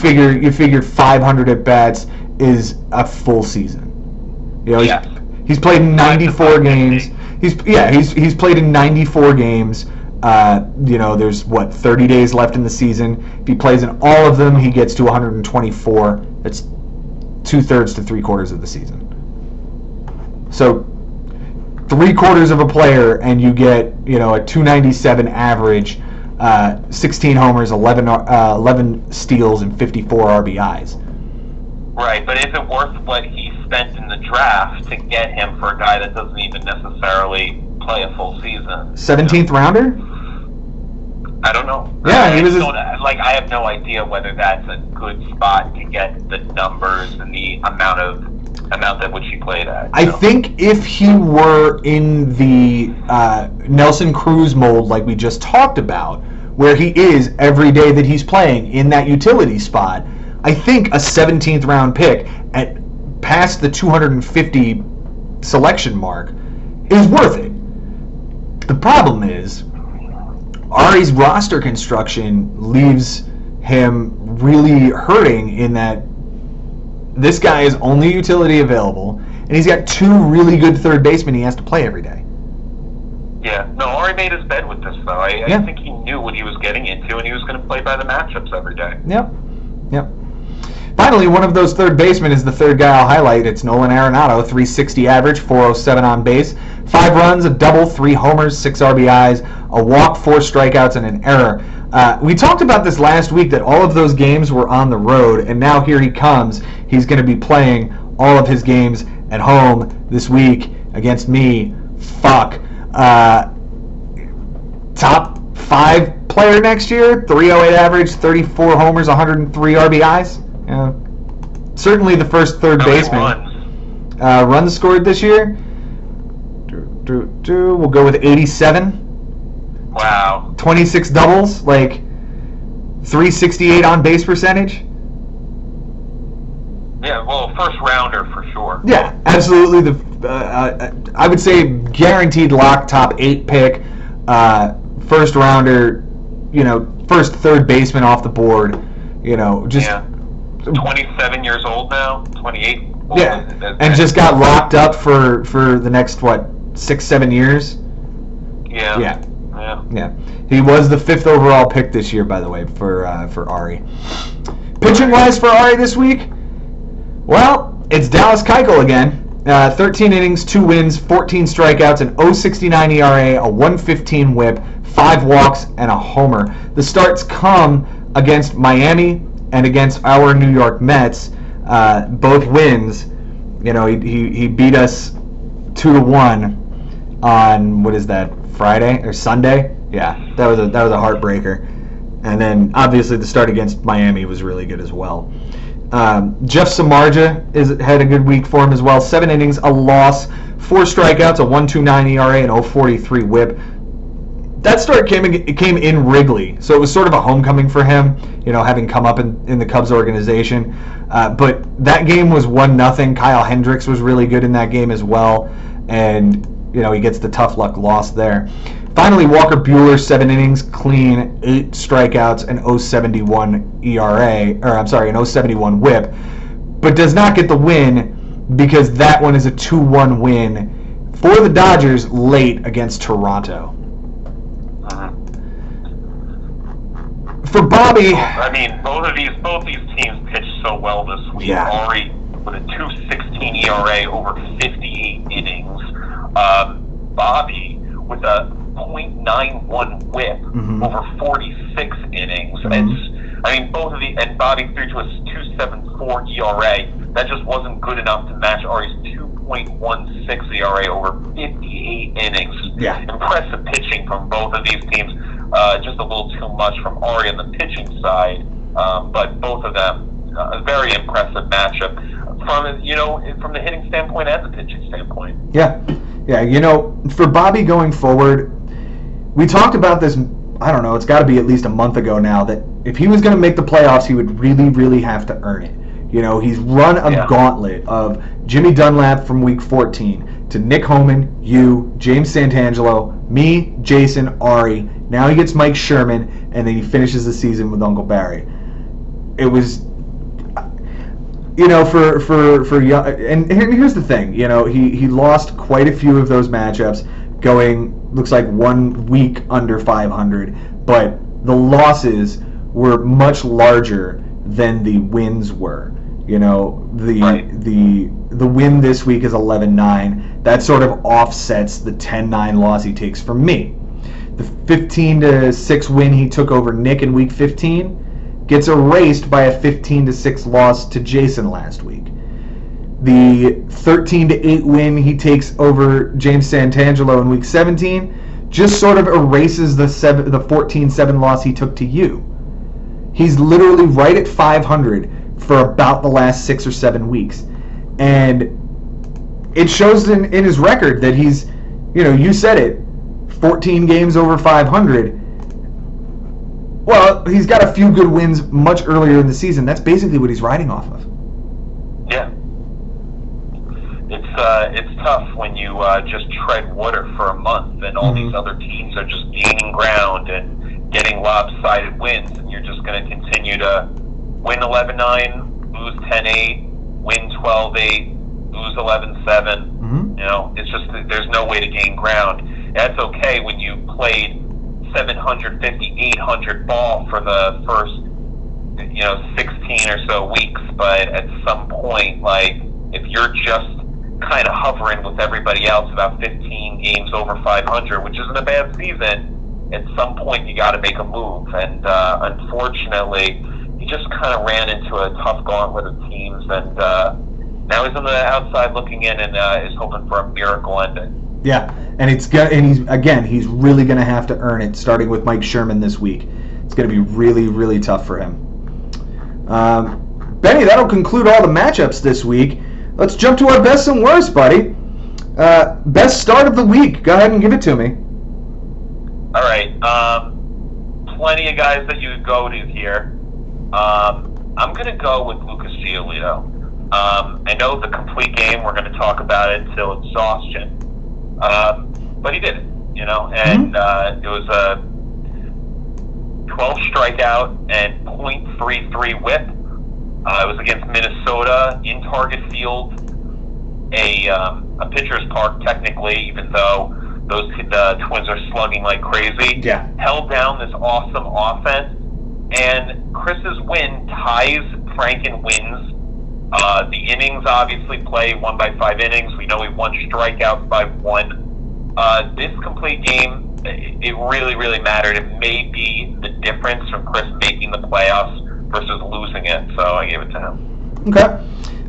figure 500 at bats is a full season. Yes. He's played in 94 games. He's played in 94 games. There's 30 days left in the season. If he plays in all of them, he gets to 124. That's 2/3 to 3/4 of the season. So 3/4 of a player, and you get a 297 average, 16 homers, 11 steals, and 54 RBIs. Right, but is it worth what he spent in the draft to get him for a guy that doesn't even necessarily play a full season? 17th rounder? I don't know. Yeah, he was. I have no idea whether that's a good spot to get the numbers and the amount at which he played at. I think if he were in the Nelson Cruz mold like we just talked about, where he is every day that he's playing in that utility spot, I think a 17th round pick at past the 250 selection mark is worth it. The problem is Ari's roster construction leaves him really hurting in that this guy is only utility available, and he's got 2 really good third basemen he has to play every day. Yeah. No, Ari made his bed with this, though. I think he knew what he was getting into, and he was going to play by the matchups every day. Yep. Finally, one of those third basemen is the third guy I'll highlight. It's Nolan Arenado, 360 average, 407 on base, 5 runs, a double, 3 homers, 6 RBIs, a walk, 4 strikeouts, and an error. We talked about this last week that all of those games were on the road, and now here he comes. He's going to be playing all of his games at home this week against me. Fuck. Top 5 player next year, 308 average, 34 homers, 103 RBIs. Certainly the first third baseman. Runs scored this year. We'll go with 87. Wow. 26 doubles, 368 on base percentage. Yeah, well, first rounder for sure. Yeah, absolutely. I would say guaranteed lock top 8 pick, first rounder. first third baseman off the board. Just 27 years old now, 28. Yeah, and just got locked up for the next 6-7 years. Yeah. He was the 5th overall pick this year, by the way, for Ari. Pitching wise for Ari this week, well, it's Dallas Keuchel again. 13 innings, 2 wins, 14 strikeouts, an 0.69 ERA, a 1.15 WHIP, 5 walks, and a homer. The starts come against Miami and against our New York Mets. Both wins. He beat us 2-1 on, what is that, Friday or Sunday? Yeah, that was a heartbreaker. And then obviously the start against Miami was really good as well. Jeff Samardzija had a good week for him as well. 7 innings, a loss, 4 strikeouts, a 1.29 ERA, and 0.43 WHIP. That start came in Wrigley, so it was sort of a homecoming for him, having come up in the Cubs organization. But that game was 1-0. Kyle Hendricks was really good in that game as well, and he gets the tough luck loss there. Finally, Walker Buehler, 7 innings, clean, 8 strikeouts, and 0.71 ERA, or I'm sorry, an 0.71 WHIP, but does not get the win because that one is a 2-1 win for the Dodgers late against Toronto. For Bobby, I mean, both these teams pitched so well this week. Yeah. Ari with a 2.16 ERA over 58 innings. Bobby with a 0.91 WHIP over 46 innings. And Bobby threw to a 2.74 ERA. That just wasn't good enough to match Ari's 2.16 ERA over 58 innings. Yeah. Impressive pitching from both of these teams. Just a little too much from Ari on the pitching side, but both of them a very impressive matchup from the hitting standpoint and the pitching standpoint. Yeah. For Bobby going forward, we talked about this, I don't know, it's got to be at least a month ago now, that if he was going to make the playoffs, he would really, really have to earn it. He's run a gauntlet of Jimmy Dunlap from week 14 to Nick Homan, you, James Santangelo, me, Jason, Ari. Now he gets Mike Sherman, and then he finishes the season with Uncle Barry. It was, for young, and here's the thing, he lost quite a few of those matchups, going, looks like 1 week under 500, but the losses were much larger than the wins were. The win this week is 11-9. That sort of offsets the 10-9 loss he takes from me. The 15-6 win he took over Nick in week 15 gets erased by a 15-6 loss to Jason last week. The 13-8 win he takes over James Santangelo in week 17 just sort of erases the 14-7 loss he took to you. He's literally right at 500 for about the last 6 or 7 weeks. And it shows in his record that he's, you said it, 14 games over 500. Well, he's got a few good wins much earlier in the season. That's basically what he's riding off of. Yeah. It's tough when you just tread water for a month and all these other teams are just gaining ground and getting lopsided wins, and you're just going to continue to win 11-9, lose 10-8, win 12-8, lose 11-7. It's just there's no way to gain ground. That's okay when you played 750, 800 ball for the first 16 or so weeks, but at some point, if you're just kind of hovering with everybody else about 15 games over 500, which isn't a bad season, at some point you got to make a move. And unfortunately, he just kind of ran into a tough gauntlet of teams, and now he's on the outside looking in and is hoping for a miracle ending. Yeah, and he's really going to have to earn it, starting with Mike Sherman this week. It's going to be really, really tough for him. Benny, that'll conclude all the matchups this week. Let's jump to our best and worst, buddy. Best start of the week. Go ahead and give it to me. All right. Plenty of guys that you could go to here. I'm going to go with Lucas Giolito. I know the complete game, we're going to talk about it till exhaustion. But he did it, and it was 12 strikeout and .33 whip. It was against Minnesota in Target Field, a pitcher's park technically, even though those Twins are slugging like crazy. Yeah. Held down this awesome offense, and Chris's win ties Frank in wins. The innings obviously play 1 by 5 innings. We know he won strikeouts by 1. This complete game, it really, really mattered. It may be the difference from Chris making the playoffs versus losing it, so I gave it to him. Okay.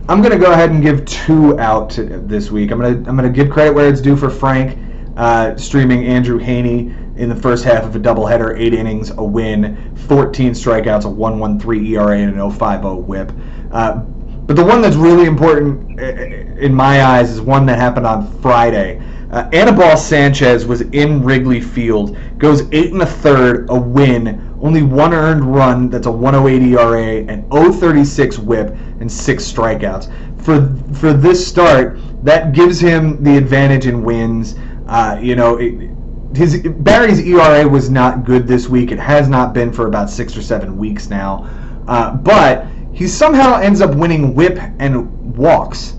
I'm going to go ahead and give 2 out this week. I'm going to give credit where it's due for Frank, streaming Andrew Haney in the first half of a doubleheader, 8 innings, a win, 14 strikeouts, a 1.13 ERA, and an 0.50 whip. But the one that's really important in my eyes is one that happened on Friday. Anibal Sanchez was in Wrigley Field, goes 8 1/3, a win, only 1 earned run, that's a 1.08 ERA, an 0.36 whip, and 6 strikeouts. For this start, that gives him the advantage in wins. Barry's ERA was not good this week. It has not been for about 6 or 7 weeks now. But he somehow ends up winning whip and walks.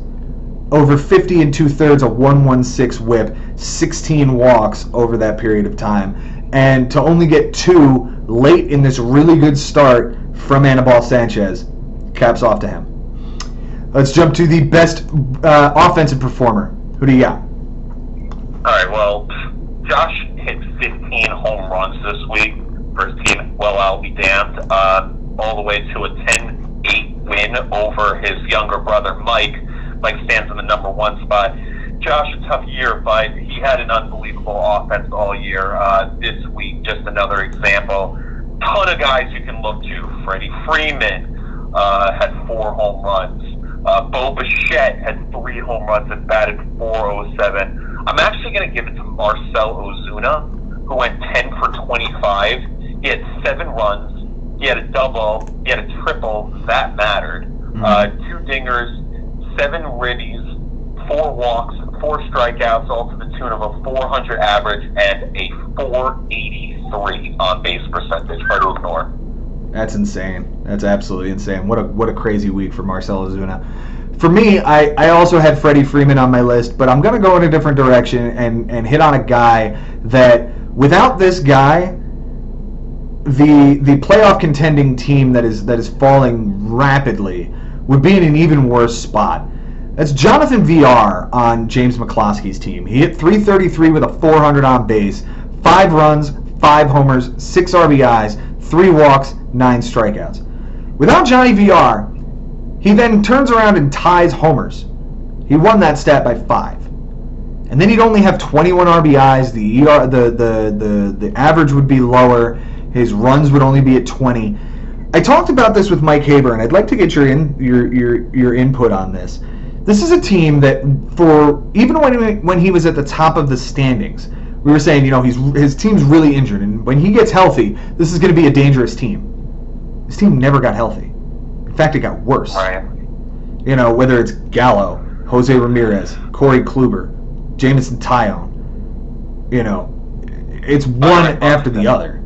Over 50 2/3, a 1.16 whip, 16 walks over that period of time. And to only get 2 late in this really good start from Anibal Sanchez, caps off to him. Let's jump to the best offensive performer. Who do you got? All right, well, Josh hit 15 home runs this week for his team. Well, I'll be damned. All the way to a 10-8 win over his younger brother, Mike. Mike stands in the number 1 spot. Josh, a tough year, but he had an unbelievable offense all year. This week, just another example. Ton of guys you can look to. Freddie Freeman had 4 home runs. Bo Bichette had 3 home runs and batted .407. I'm actually going to give it to Marcell Ozuna, who went 10 for 25. He had 7 runs. He had a double. He had a triple. That mattered. 2 dingers, 7 ribbies, 4 walks, 4 strikeouts, all to the tune of a 400 average and a 483 on base percentage. Hard to ignore. That's insane. That's absolutely insane. What a crazy week for Marcell Ozuna. For me, I also had Freddie Freeman on my list, but I'm going to go in a different direction and hit on a guy that, without this guy, the playoff contending team that is falling rapidly would be in an even worse spot. That's Jonathan VR on James McCloskey's team. He hit .333 with a 400 on base, 5 runs, 5 homers, 6 RBIs, 3 walks, 9 strikeouts. Without Johnny VR, he then turns around and ties homers. He won that stat by 5. And then he'd only have 21 RBIs. The average would be lower. His runs would only be at 20. I talked about this with Mike Haber, and I'd like to get your input on this. This is a team that, for even when he was at the top of the standings, we were saying, his team's really injured, and when he gets healthy, this is going to be a dangerous team. This team never got healthy. In fact, it got worse. Right. Whether it's Gallo, Jose Ramirez, Corey Kluber, Jameson Taillon, it's one after the other.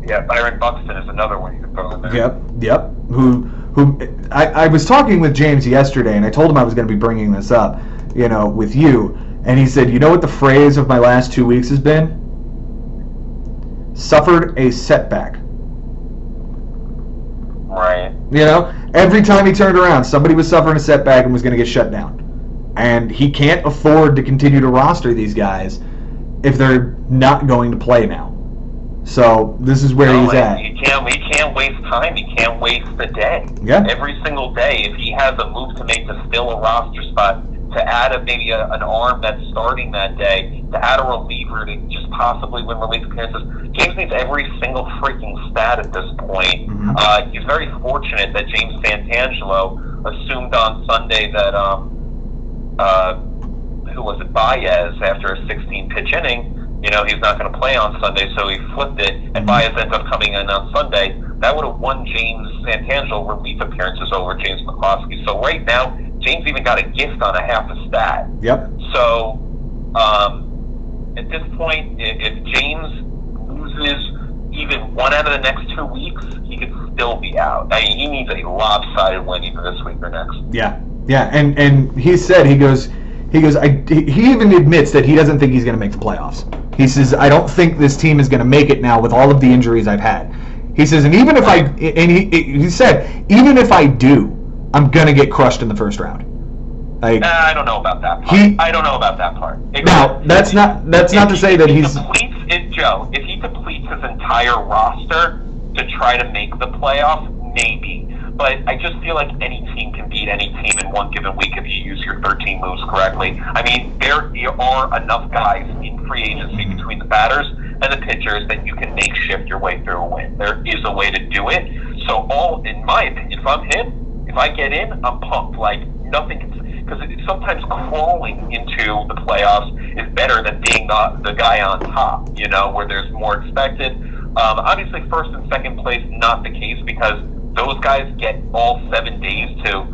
Yeah, Byron Buxton is another one you could throw in there. Yep. I was talking with James yesterday, and I told him I was going to be bringing this up, with you, and he said, you know what the phrase of my last 2 weeks has been? Suffered a setback. Right. Every time he turned around, somebody was suffering a setback and was going to get shut down. And he can't afford to continue to roster these guys if they're not going to play now. So this is where he's at. He can't waste time. He can't waste a day. Yeah. Every single day, if he has a move to make to fill a roster spot, to add maybe an arm that's starting that day, to add a reliever to just possibly win relief appearances, James needs every single freaking stat at this point. Mm-hmm. He's very fortunate that James Santangelo assumed on Sunday that Baez, after a 16-pitch inning, he's not going to play on Sunday, so he flipped it, and Baez ends up coming in on Sunday. That would have won James Santangelo relief appearances over James McCloskey. So right now, James even got a gift on a half a stat. Yep. So, at this point, if James loses even one out of the next 2 weeks, he could still be out. I mean, he needs a lopsided win either this week or next. Yeah, and he said he even admits that he doesn't think he's going to make the playoffs. He says, I don't think this team is going to make it now with all of the injuries I've had. He says, and even if he said, even if I do, I'm going to get crushed in the first round. Like, I don't know about that part. I don't know about that part. Now, that's not to say that he's... Joe, if he depletes his entire roster to try to make the playoffs, maybe. But I just feel like any team can beat any team in one given week if you use your 13 moves correctly. I mean, there are enough guys in free agency between the batters and the pitchers that you can make shift your way through a win. There is a way to do it. So in my opinion, if I'm him, if I get in, I'm pumped. Like, nothing can... Because sometimes crawling into the playoffs is better than being the guy on top, where there's more expected. Obviously, first and second place, not the case, because those guys get all 7 days to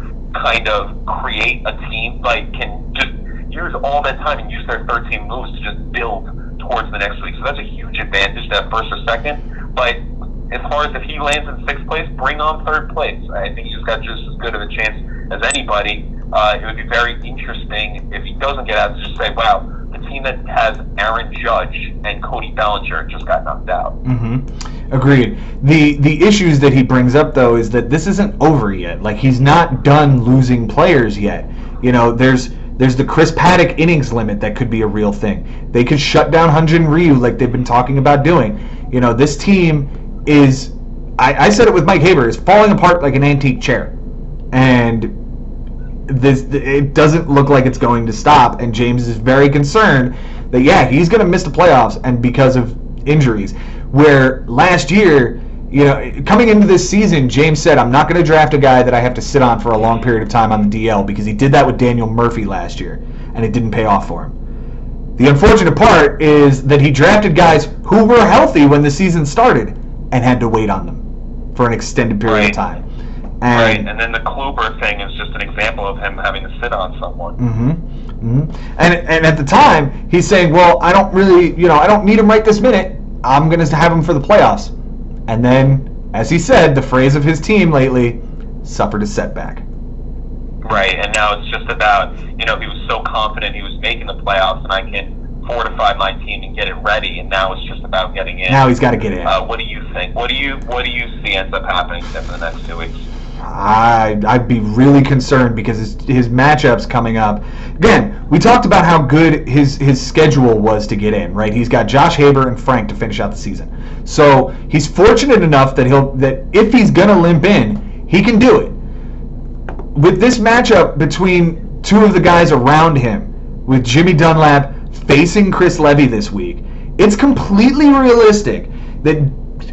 kind of create a team, can just use all that time and use their 13 moves to just build towards the next week. So that's a huge advantage to have first or second. But as far as if he lands in 6th place, bring on 3rd place. I think he's got just as good of a chance as anybody. It would be very interesting if he doesn't get out to just say, wow, the team that has Aaron Judge and Cody Bellinger just got knocked out. Mm-hmm. Agreed. The issues that he brings up, though, is that this isn't over yet. Like, he's not done losing players yet. There's the Chris Paddock innings limit that could be a real thing. They could shut down Hyun-Jin Ryu like they've been talking about doing. This team is, I said it with Mike Haber, is falling apart like an antique chair. And it doesn't look like it's going to stop, and James is very concerned that he's going to miss the playoffs, and because of injuries. Where last year, coming into this season, James said, I'm not going to draft a guy that I have to sit on for a long period of time on the DL, because he did that with Daniel Murphy last year, and it didn't pay off for him. The unfortunate part is that he drafted guys who were healthy when the season started and had to wait on them for an extended period of time. And then the Kluber thing is just an example of him having to sit on someone. Mm-hmm. Mm-hmm. And at the time, he's saying, well, I don't really, I don't need him right this minute. I'm going to have him for the playoffs. And then, as he said, the phrase of his team lately, suffered a setback. Right, and now it's just about, he was so confident he was making the playoffs, and I can fortify my team and get it ready, and now it's just about getting in. Now he's got to get in. What do you think? What do you see ends up happening in the next 2 weeks? I'd be really concerned because his matchups coming up. Again, we talked about how good his schedule was to get in, right? He's got Josh Haber and Frank to finish out the season. So he's fortunate enough that if he's going to limp in, he can do it. With this matchup between two of the guys around him, with Jimmy Dunlap facing Chris Levy this week, it's completely realistic that,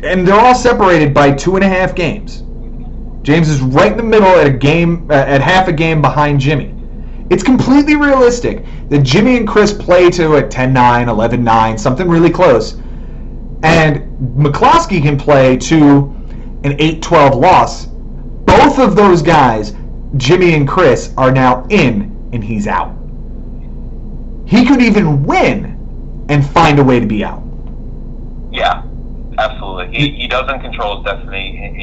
and they're all separated by 2.5 games. James is right in the middle at half a game behind Jimmy. It's completely realistic that Jimmy and Chris play to a 10-9, 11-9, something really close, and McCloskey can play to an 8-12 loss. Both of those guys, Jimmy and Chris, are now in, and he's out. He could even win and find a way to be out. Yeah, absolutely. He doesn't control his destiny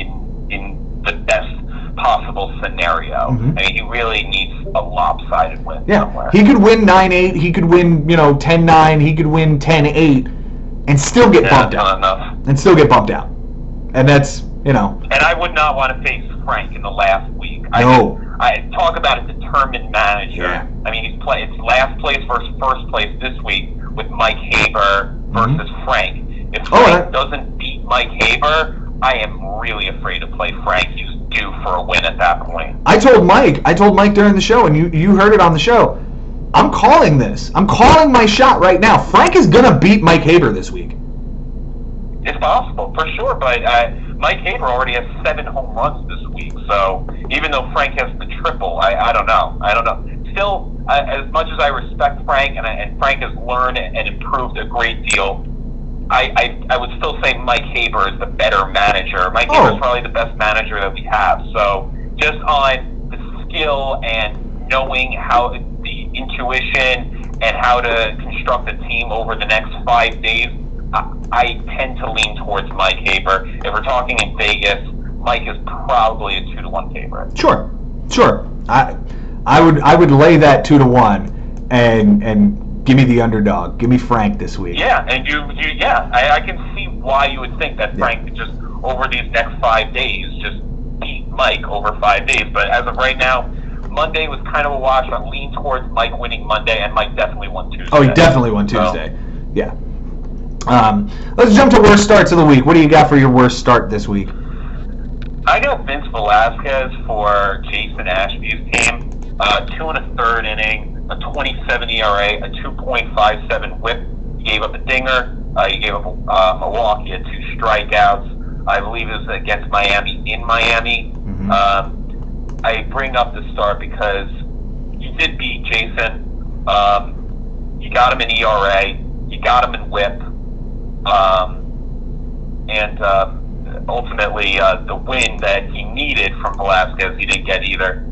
in the best possible scenario. Mm-hmm. I mean, he really needs a lopsided win somewhere. He could win 9-8, he could win, 10-9, he could win 10-8, and still get bumped out. Enough. And still get bumped out. And that's, And I would not want to face Frank in the last week. No. I talk about a determined manager. Yeah. I mean, it's last place versus first place this week with Mike Haber versus Frank. If Frank doesn't beat Mike Haber, I am really afraid to play Frank. He's due for a win at that point. I told Mike during the show, and you heard it on the show, I'm calling this. I'm calling my shot right now. Frank is going to beat Mike Haber this week. It's possible, for sure, but Mike Haber already has 7 home runs this week, so even though Frank has the triple, I don't know. Still, as much as I respect Frank, and Frank has learned and improved a great deal, I would still say Mike Haber is the better manager. Mike Haber is probably the best manager that we have. So just on the skill and knowing how the intuition and how to construct a team over the next 5 days, I tend to lean towards Mike Haber. If we're talking in Vegas, Mike is probably a 2-1 favorite. Sure. I would lay that 2-1 and give me the underdog. Give me Frank this week. Yeah, and I can see why you would think that Frank could just over these next 5 days just beat Mike over 5 days. But as of right now, Monday was kind of a wash. I lean towards Mike winning Monday, and Mike definitely won Tuesday. Oh, he definitely won Tuesday. Yeah. Let's jump to worst starts of the week. What do you got for your worst start this week? I got Vince Velasquez for Jason Ashby's team. 2 1/3 inning, a 27 ERA, a 2.57 WHIP. He gave up a dinger. He gave up a walk. He had 2 strikeouts. I believe it was against Miami in Miami. Mm-hmm. I bring up the start because you did beat Jason. You got him in ERA. You got him in WHIP. And ultimately, the win that he needed from Velasquez, he didn't get either.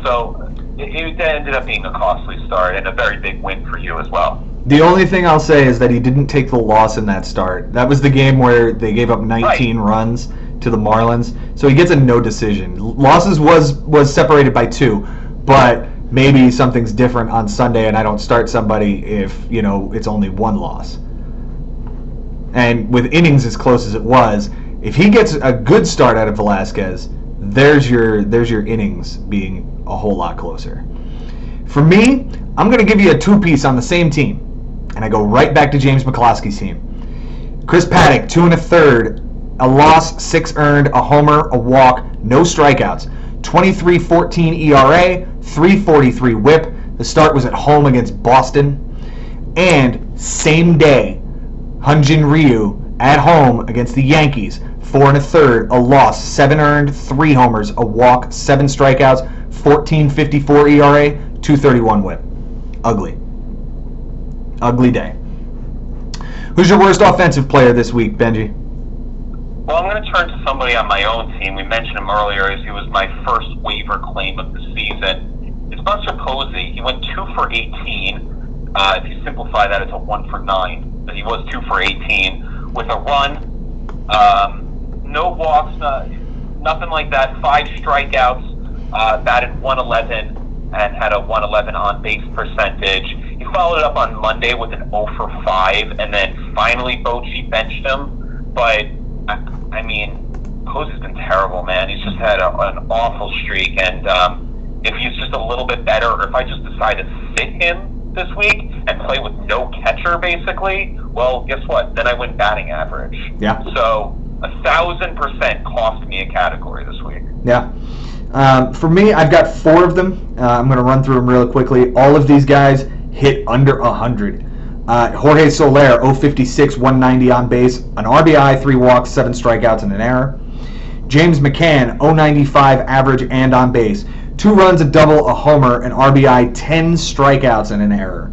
So it ended up being a costly start and a very big win for you as well. The only thing I'll say is that he didn't take the loss in that start. That was the game where they gave up 19 runs to the Marlins, so he gets a no decision. Losses was separated by 2, but maybe something's different on Sunday, and I don't start somebody if it's only 1 loss. And with innings as close as it was, if he gets a good start out of Velasquez, there's your innings being a whole lot closer. For me, I'm going to give you a 2-piece on the same team, and I go right back to James McCloskey's team. Chris Paddack, 2 1/3, a loss, 6 earned, a homer, a walk, no strikeouts, 23.14 ERA, 3.43 WHIP. The start was at home against Boston, and same day, Hyun-Jin Ryu at home against the Yankees, 4 1/3, a loss, 7 earned, 3 homers, a walk, 7 strikeouts, 14.54 ERA, 2.31 WHIP. Ugly day. Who's your worst offensive player this week, Benji? Well, I'm going to turn to somebody on my own team. We mentioned him earlier as he was my first waiver claim of the season. It's Buster Posey. He went 2 for 18. If you simplify that, it's a 1 for 9. But he was 2 for 18 with a run, no walks, nothing like that. 5 strikeouts, batted 111 and had a 111 on base percentage. He followed it up on Monday with an 0 for 5, and then finally Bochy benched him. But I mean, Posey's been terrible, man. He's just had an awful streak, and if he's just a little bit better, or if I just decide to sit him this week and play with no catcher, basically, well, guess what? Then I win batting average. Yeah. So 1,000% cost me a category this week. Yeah. For me, I've got 4 of them. I'm going to run through them real quickly. All of these guys hit under 100. Jorge Soler, 056, 190 on base, an RBI, 3 walks, 7 strikeouts, and an error. James McCann, 095 average and on base, 2 runs, a double, a homer, an RBI, 10 strikeouts, and an error.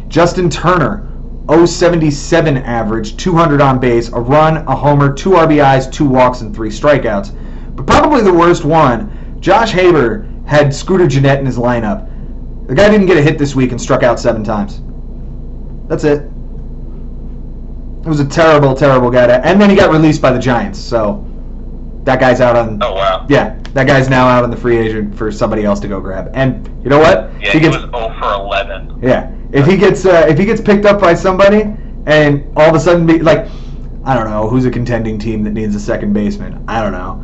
Justin Turner, 077 average, 200 on base, a run, a homer, 2 RBIs, 2 walks, and 3 strikeouts. But probably the worst one, Josh Haber had Scooter Gennett in his lineup. The guy didn't get a hit this week and struck out 7 times. That's it. It was a terrible, terrible guy. And then he got released by the Giants, so that guy's out on... Oh, wow. Yeah, that guy's now out on the free agent for somebody else to go grab. And you know what? Yeah, he was 0 for 11. Yeah. If he gets picked up by somebody and all of a sudden I don't know, who's a contending team that needs a second baseman? I don't know.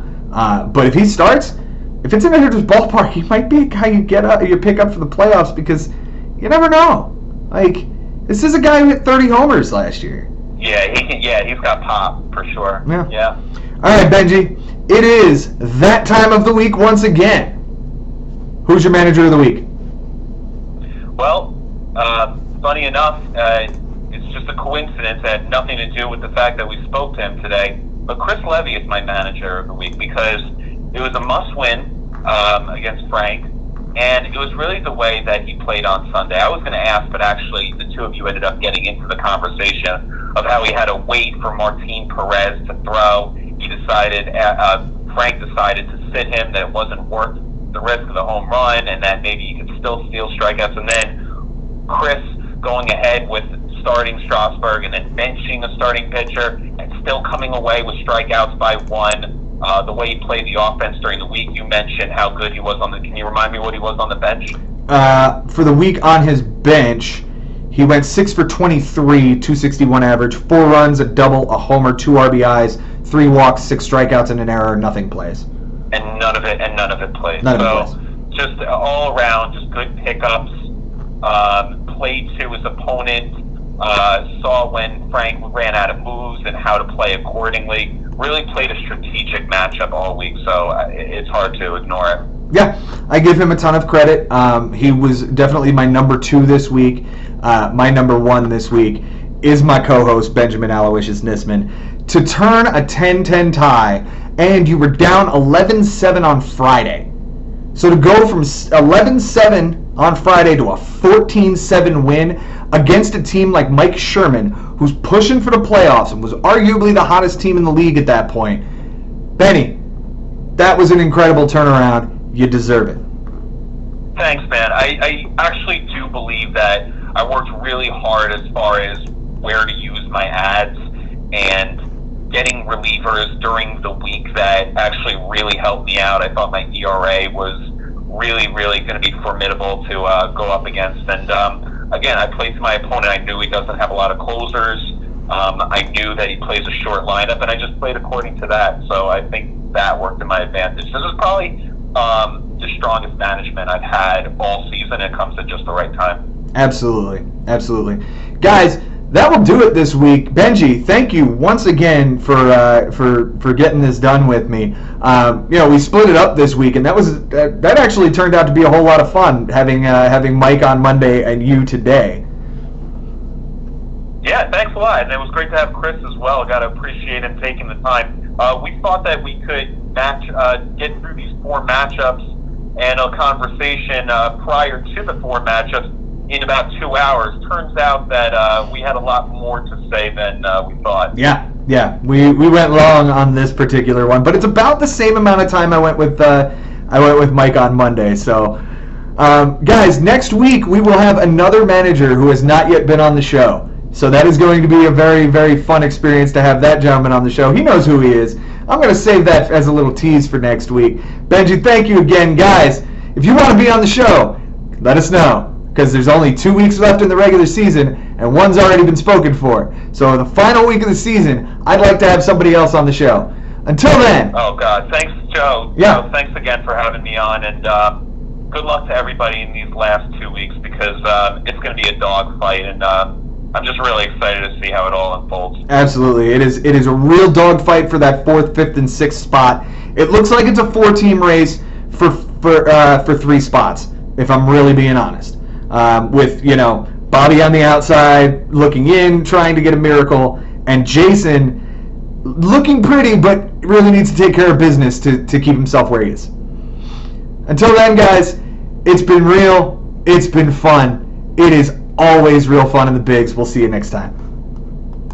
But if he starts, if it's in a hitter's ballpark, he might be a guy you pick up for the playoffs because you never know. This is a guy who hit 30 homers last year. Yeah, he's got pop for sure. Yeah. All right, Benji. It is that time of the week once again. Who's your manager of the week? Well, funny enough, it's just a coincidence. It had nothing to do with the fact that we spoke to him today. But Chris Levy is my manager of the week because it was a must-win against Frank, and it was really the way that he played on Sunday. I was going to ask, but actually the two of you ended up getting into the conversation of how he had to wait for Martin Perez to throw. He decided, Frank decided to sit him, that it wasn't worth the risk of the home run, and that maybe he could still steal strikeouts. And then Chris going ahead with starting Strasburg and then benching a starting pitcher and still coming away with strikeouts by one. The way he played the offense during the week, you mentioned how good he was on the. Can you remind me what he was on the bench? For the week on his bench, he went 6 for 23, 261 average, 4 runs, a double, a homer, 2 RBIs, 3 walks, 6 strikeouts, and an error. Nothing plays. And none of it plays. None of it plays. Just all around, just good pickups. Played to his opponent. Saw when Frank ran out of moves and how to play accordingly. Really played a strategic matchup all week, so it's hard to ignore it. Yeah, I give him a ton of credit. He was definitely my number 2 this week. My number 1 this week is my co-host, Benjamin Aloysius Nisman. To turn a 10-10 tie, and you were down 11-7 on Friday. So to go from 11-7 on Friday to a 14-7 win against a team like Mike Sherman, who's pushing for the playoffs and was arguably the hottest team in the league at that point. Benny, that was an incredible turnaround. You deserve it. Thanks, man. I actually do believe that I worked really hard as far as where to use my ads and getting relievers during the week that actually really helped me out. I thought my ERA was really, really going to be formidable to go up against. And again, I played to my opponent. I knew he doesn't have a lot of closers. I knew that he plays a short lineup, and I just played according to that. So I think that worked in my advantage. This is probably the strongest management I've had all season. It comes at just the right time. Absolutely. Absolutely. Guys, that will do it this week. Benji, thank you once again for getting this done with me. We split it up this week, and that actually turned out to be a whole lot of fun having Mike on Monday and you today. Yeah, thanks a lot. And it was great to have Chris as well. Got to appreciate him taking the time. We thought that we could get through these 4 matchups and a conversation prior to the 4 matchups in about 2 hours. Turns out that we had a lot more to say than we thought. Yeah, we went long on this particular one, but it's about the same amount of time I went with Mike on Monday. So, guys, next week we will have another manager who has not yet been on the show. So that is going to be a very, very fun experience to have that gentleman on the show. He knows who he is. I'm going to save that as a little tease for next week. Benji, thank you again, guys. If you want to be on the show, let us know, because there's only 2 weeks left in the regular season, and one's already been spoken for. So the final week of the season, I'd like to have somebody else on the show. Until then. Oh, God. Thanks, Joe. Yeah. Joe, thanks again for having me on, and good luck to everybody in these last 2 weeks, because it's going to be a dogfight, and I'm just really excited to see how it all unfolds. Absolutely. It is a real dogfight for that 4th, 5th, and 6th spot. It looks like it's a 4-team race for 3 spots, if I'm really being honest. With, Bobby on the outside, looking in, trying to get a miracle, and Jason looking pretty, but really needs to take care of business to keep himself where he is. Until then, guys, it's been real. It's been fun. It is always real fun in the bigs. We'll see you next time.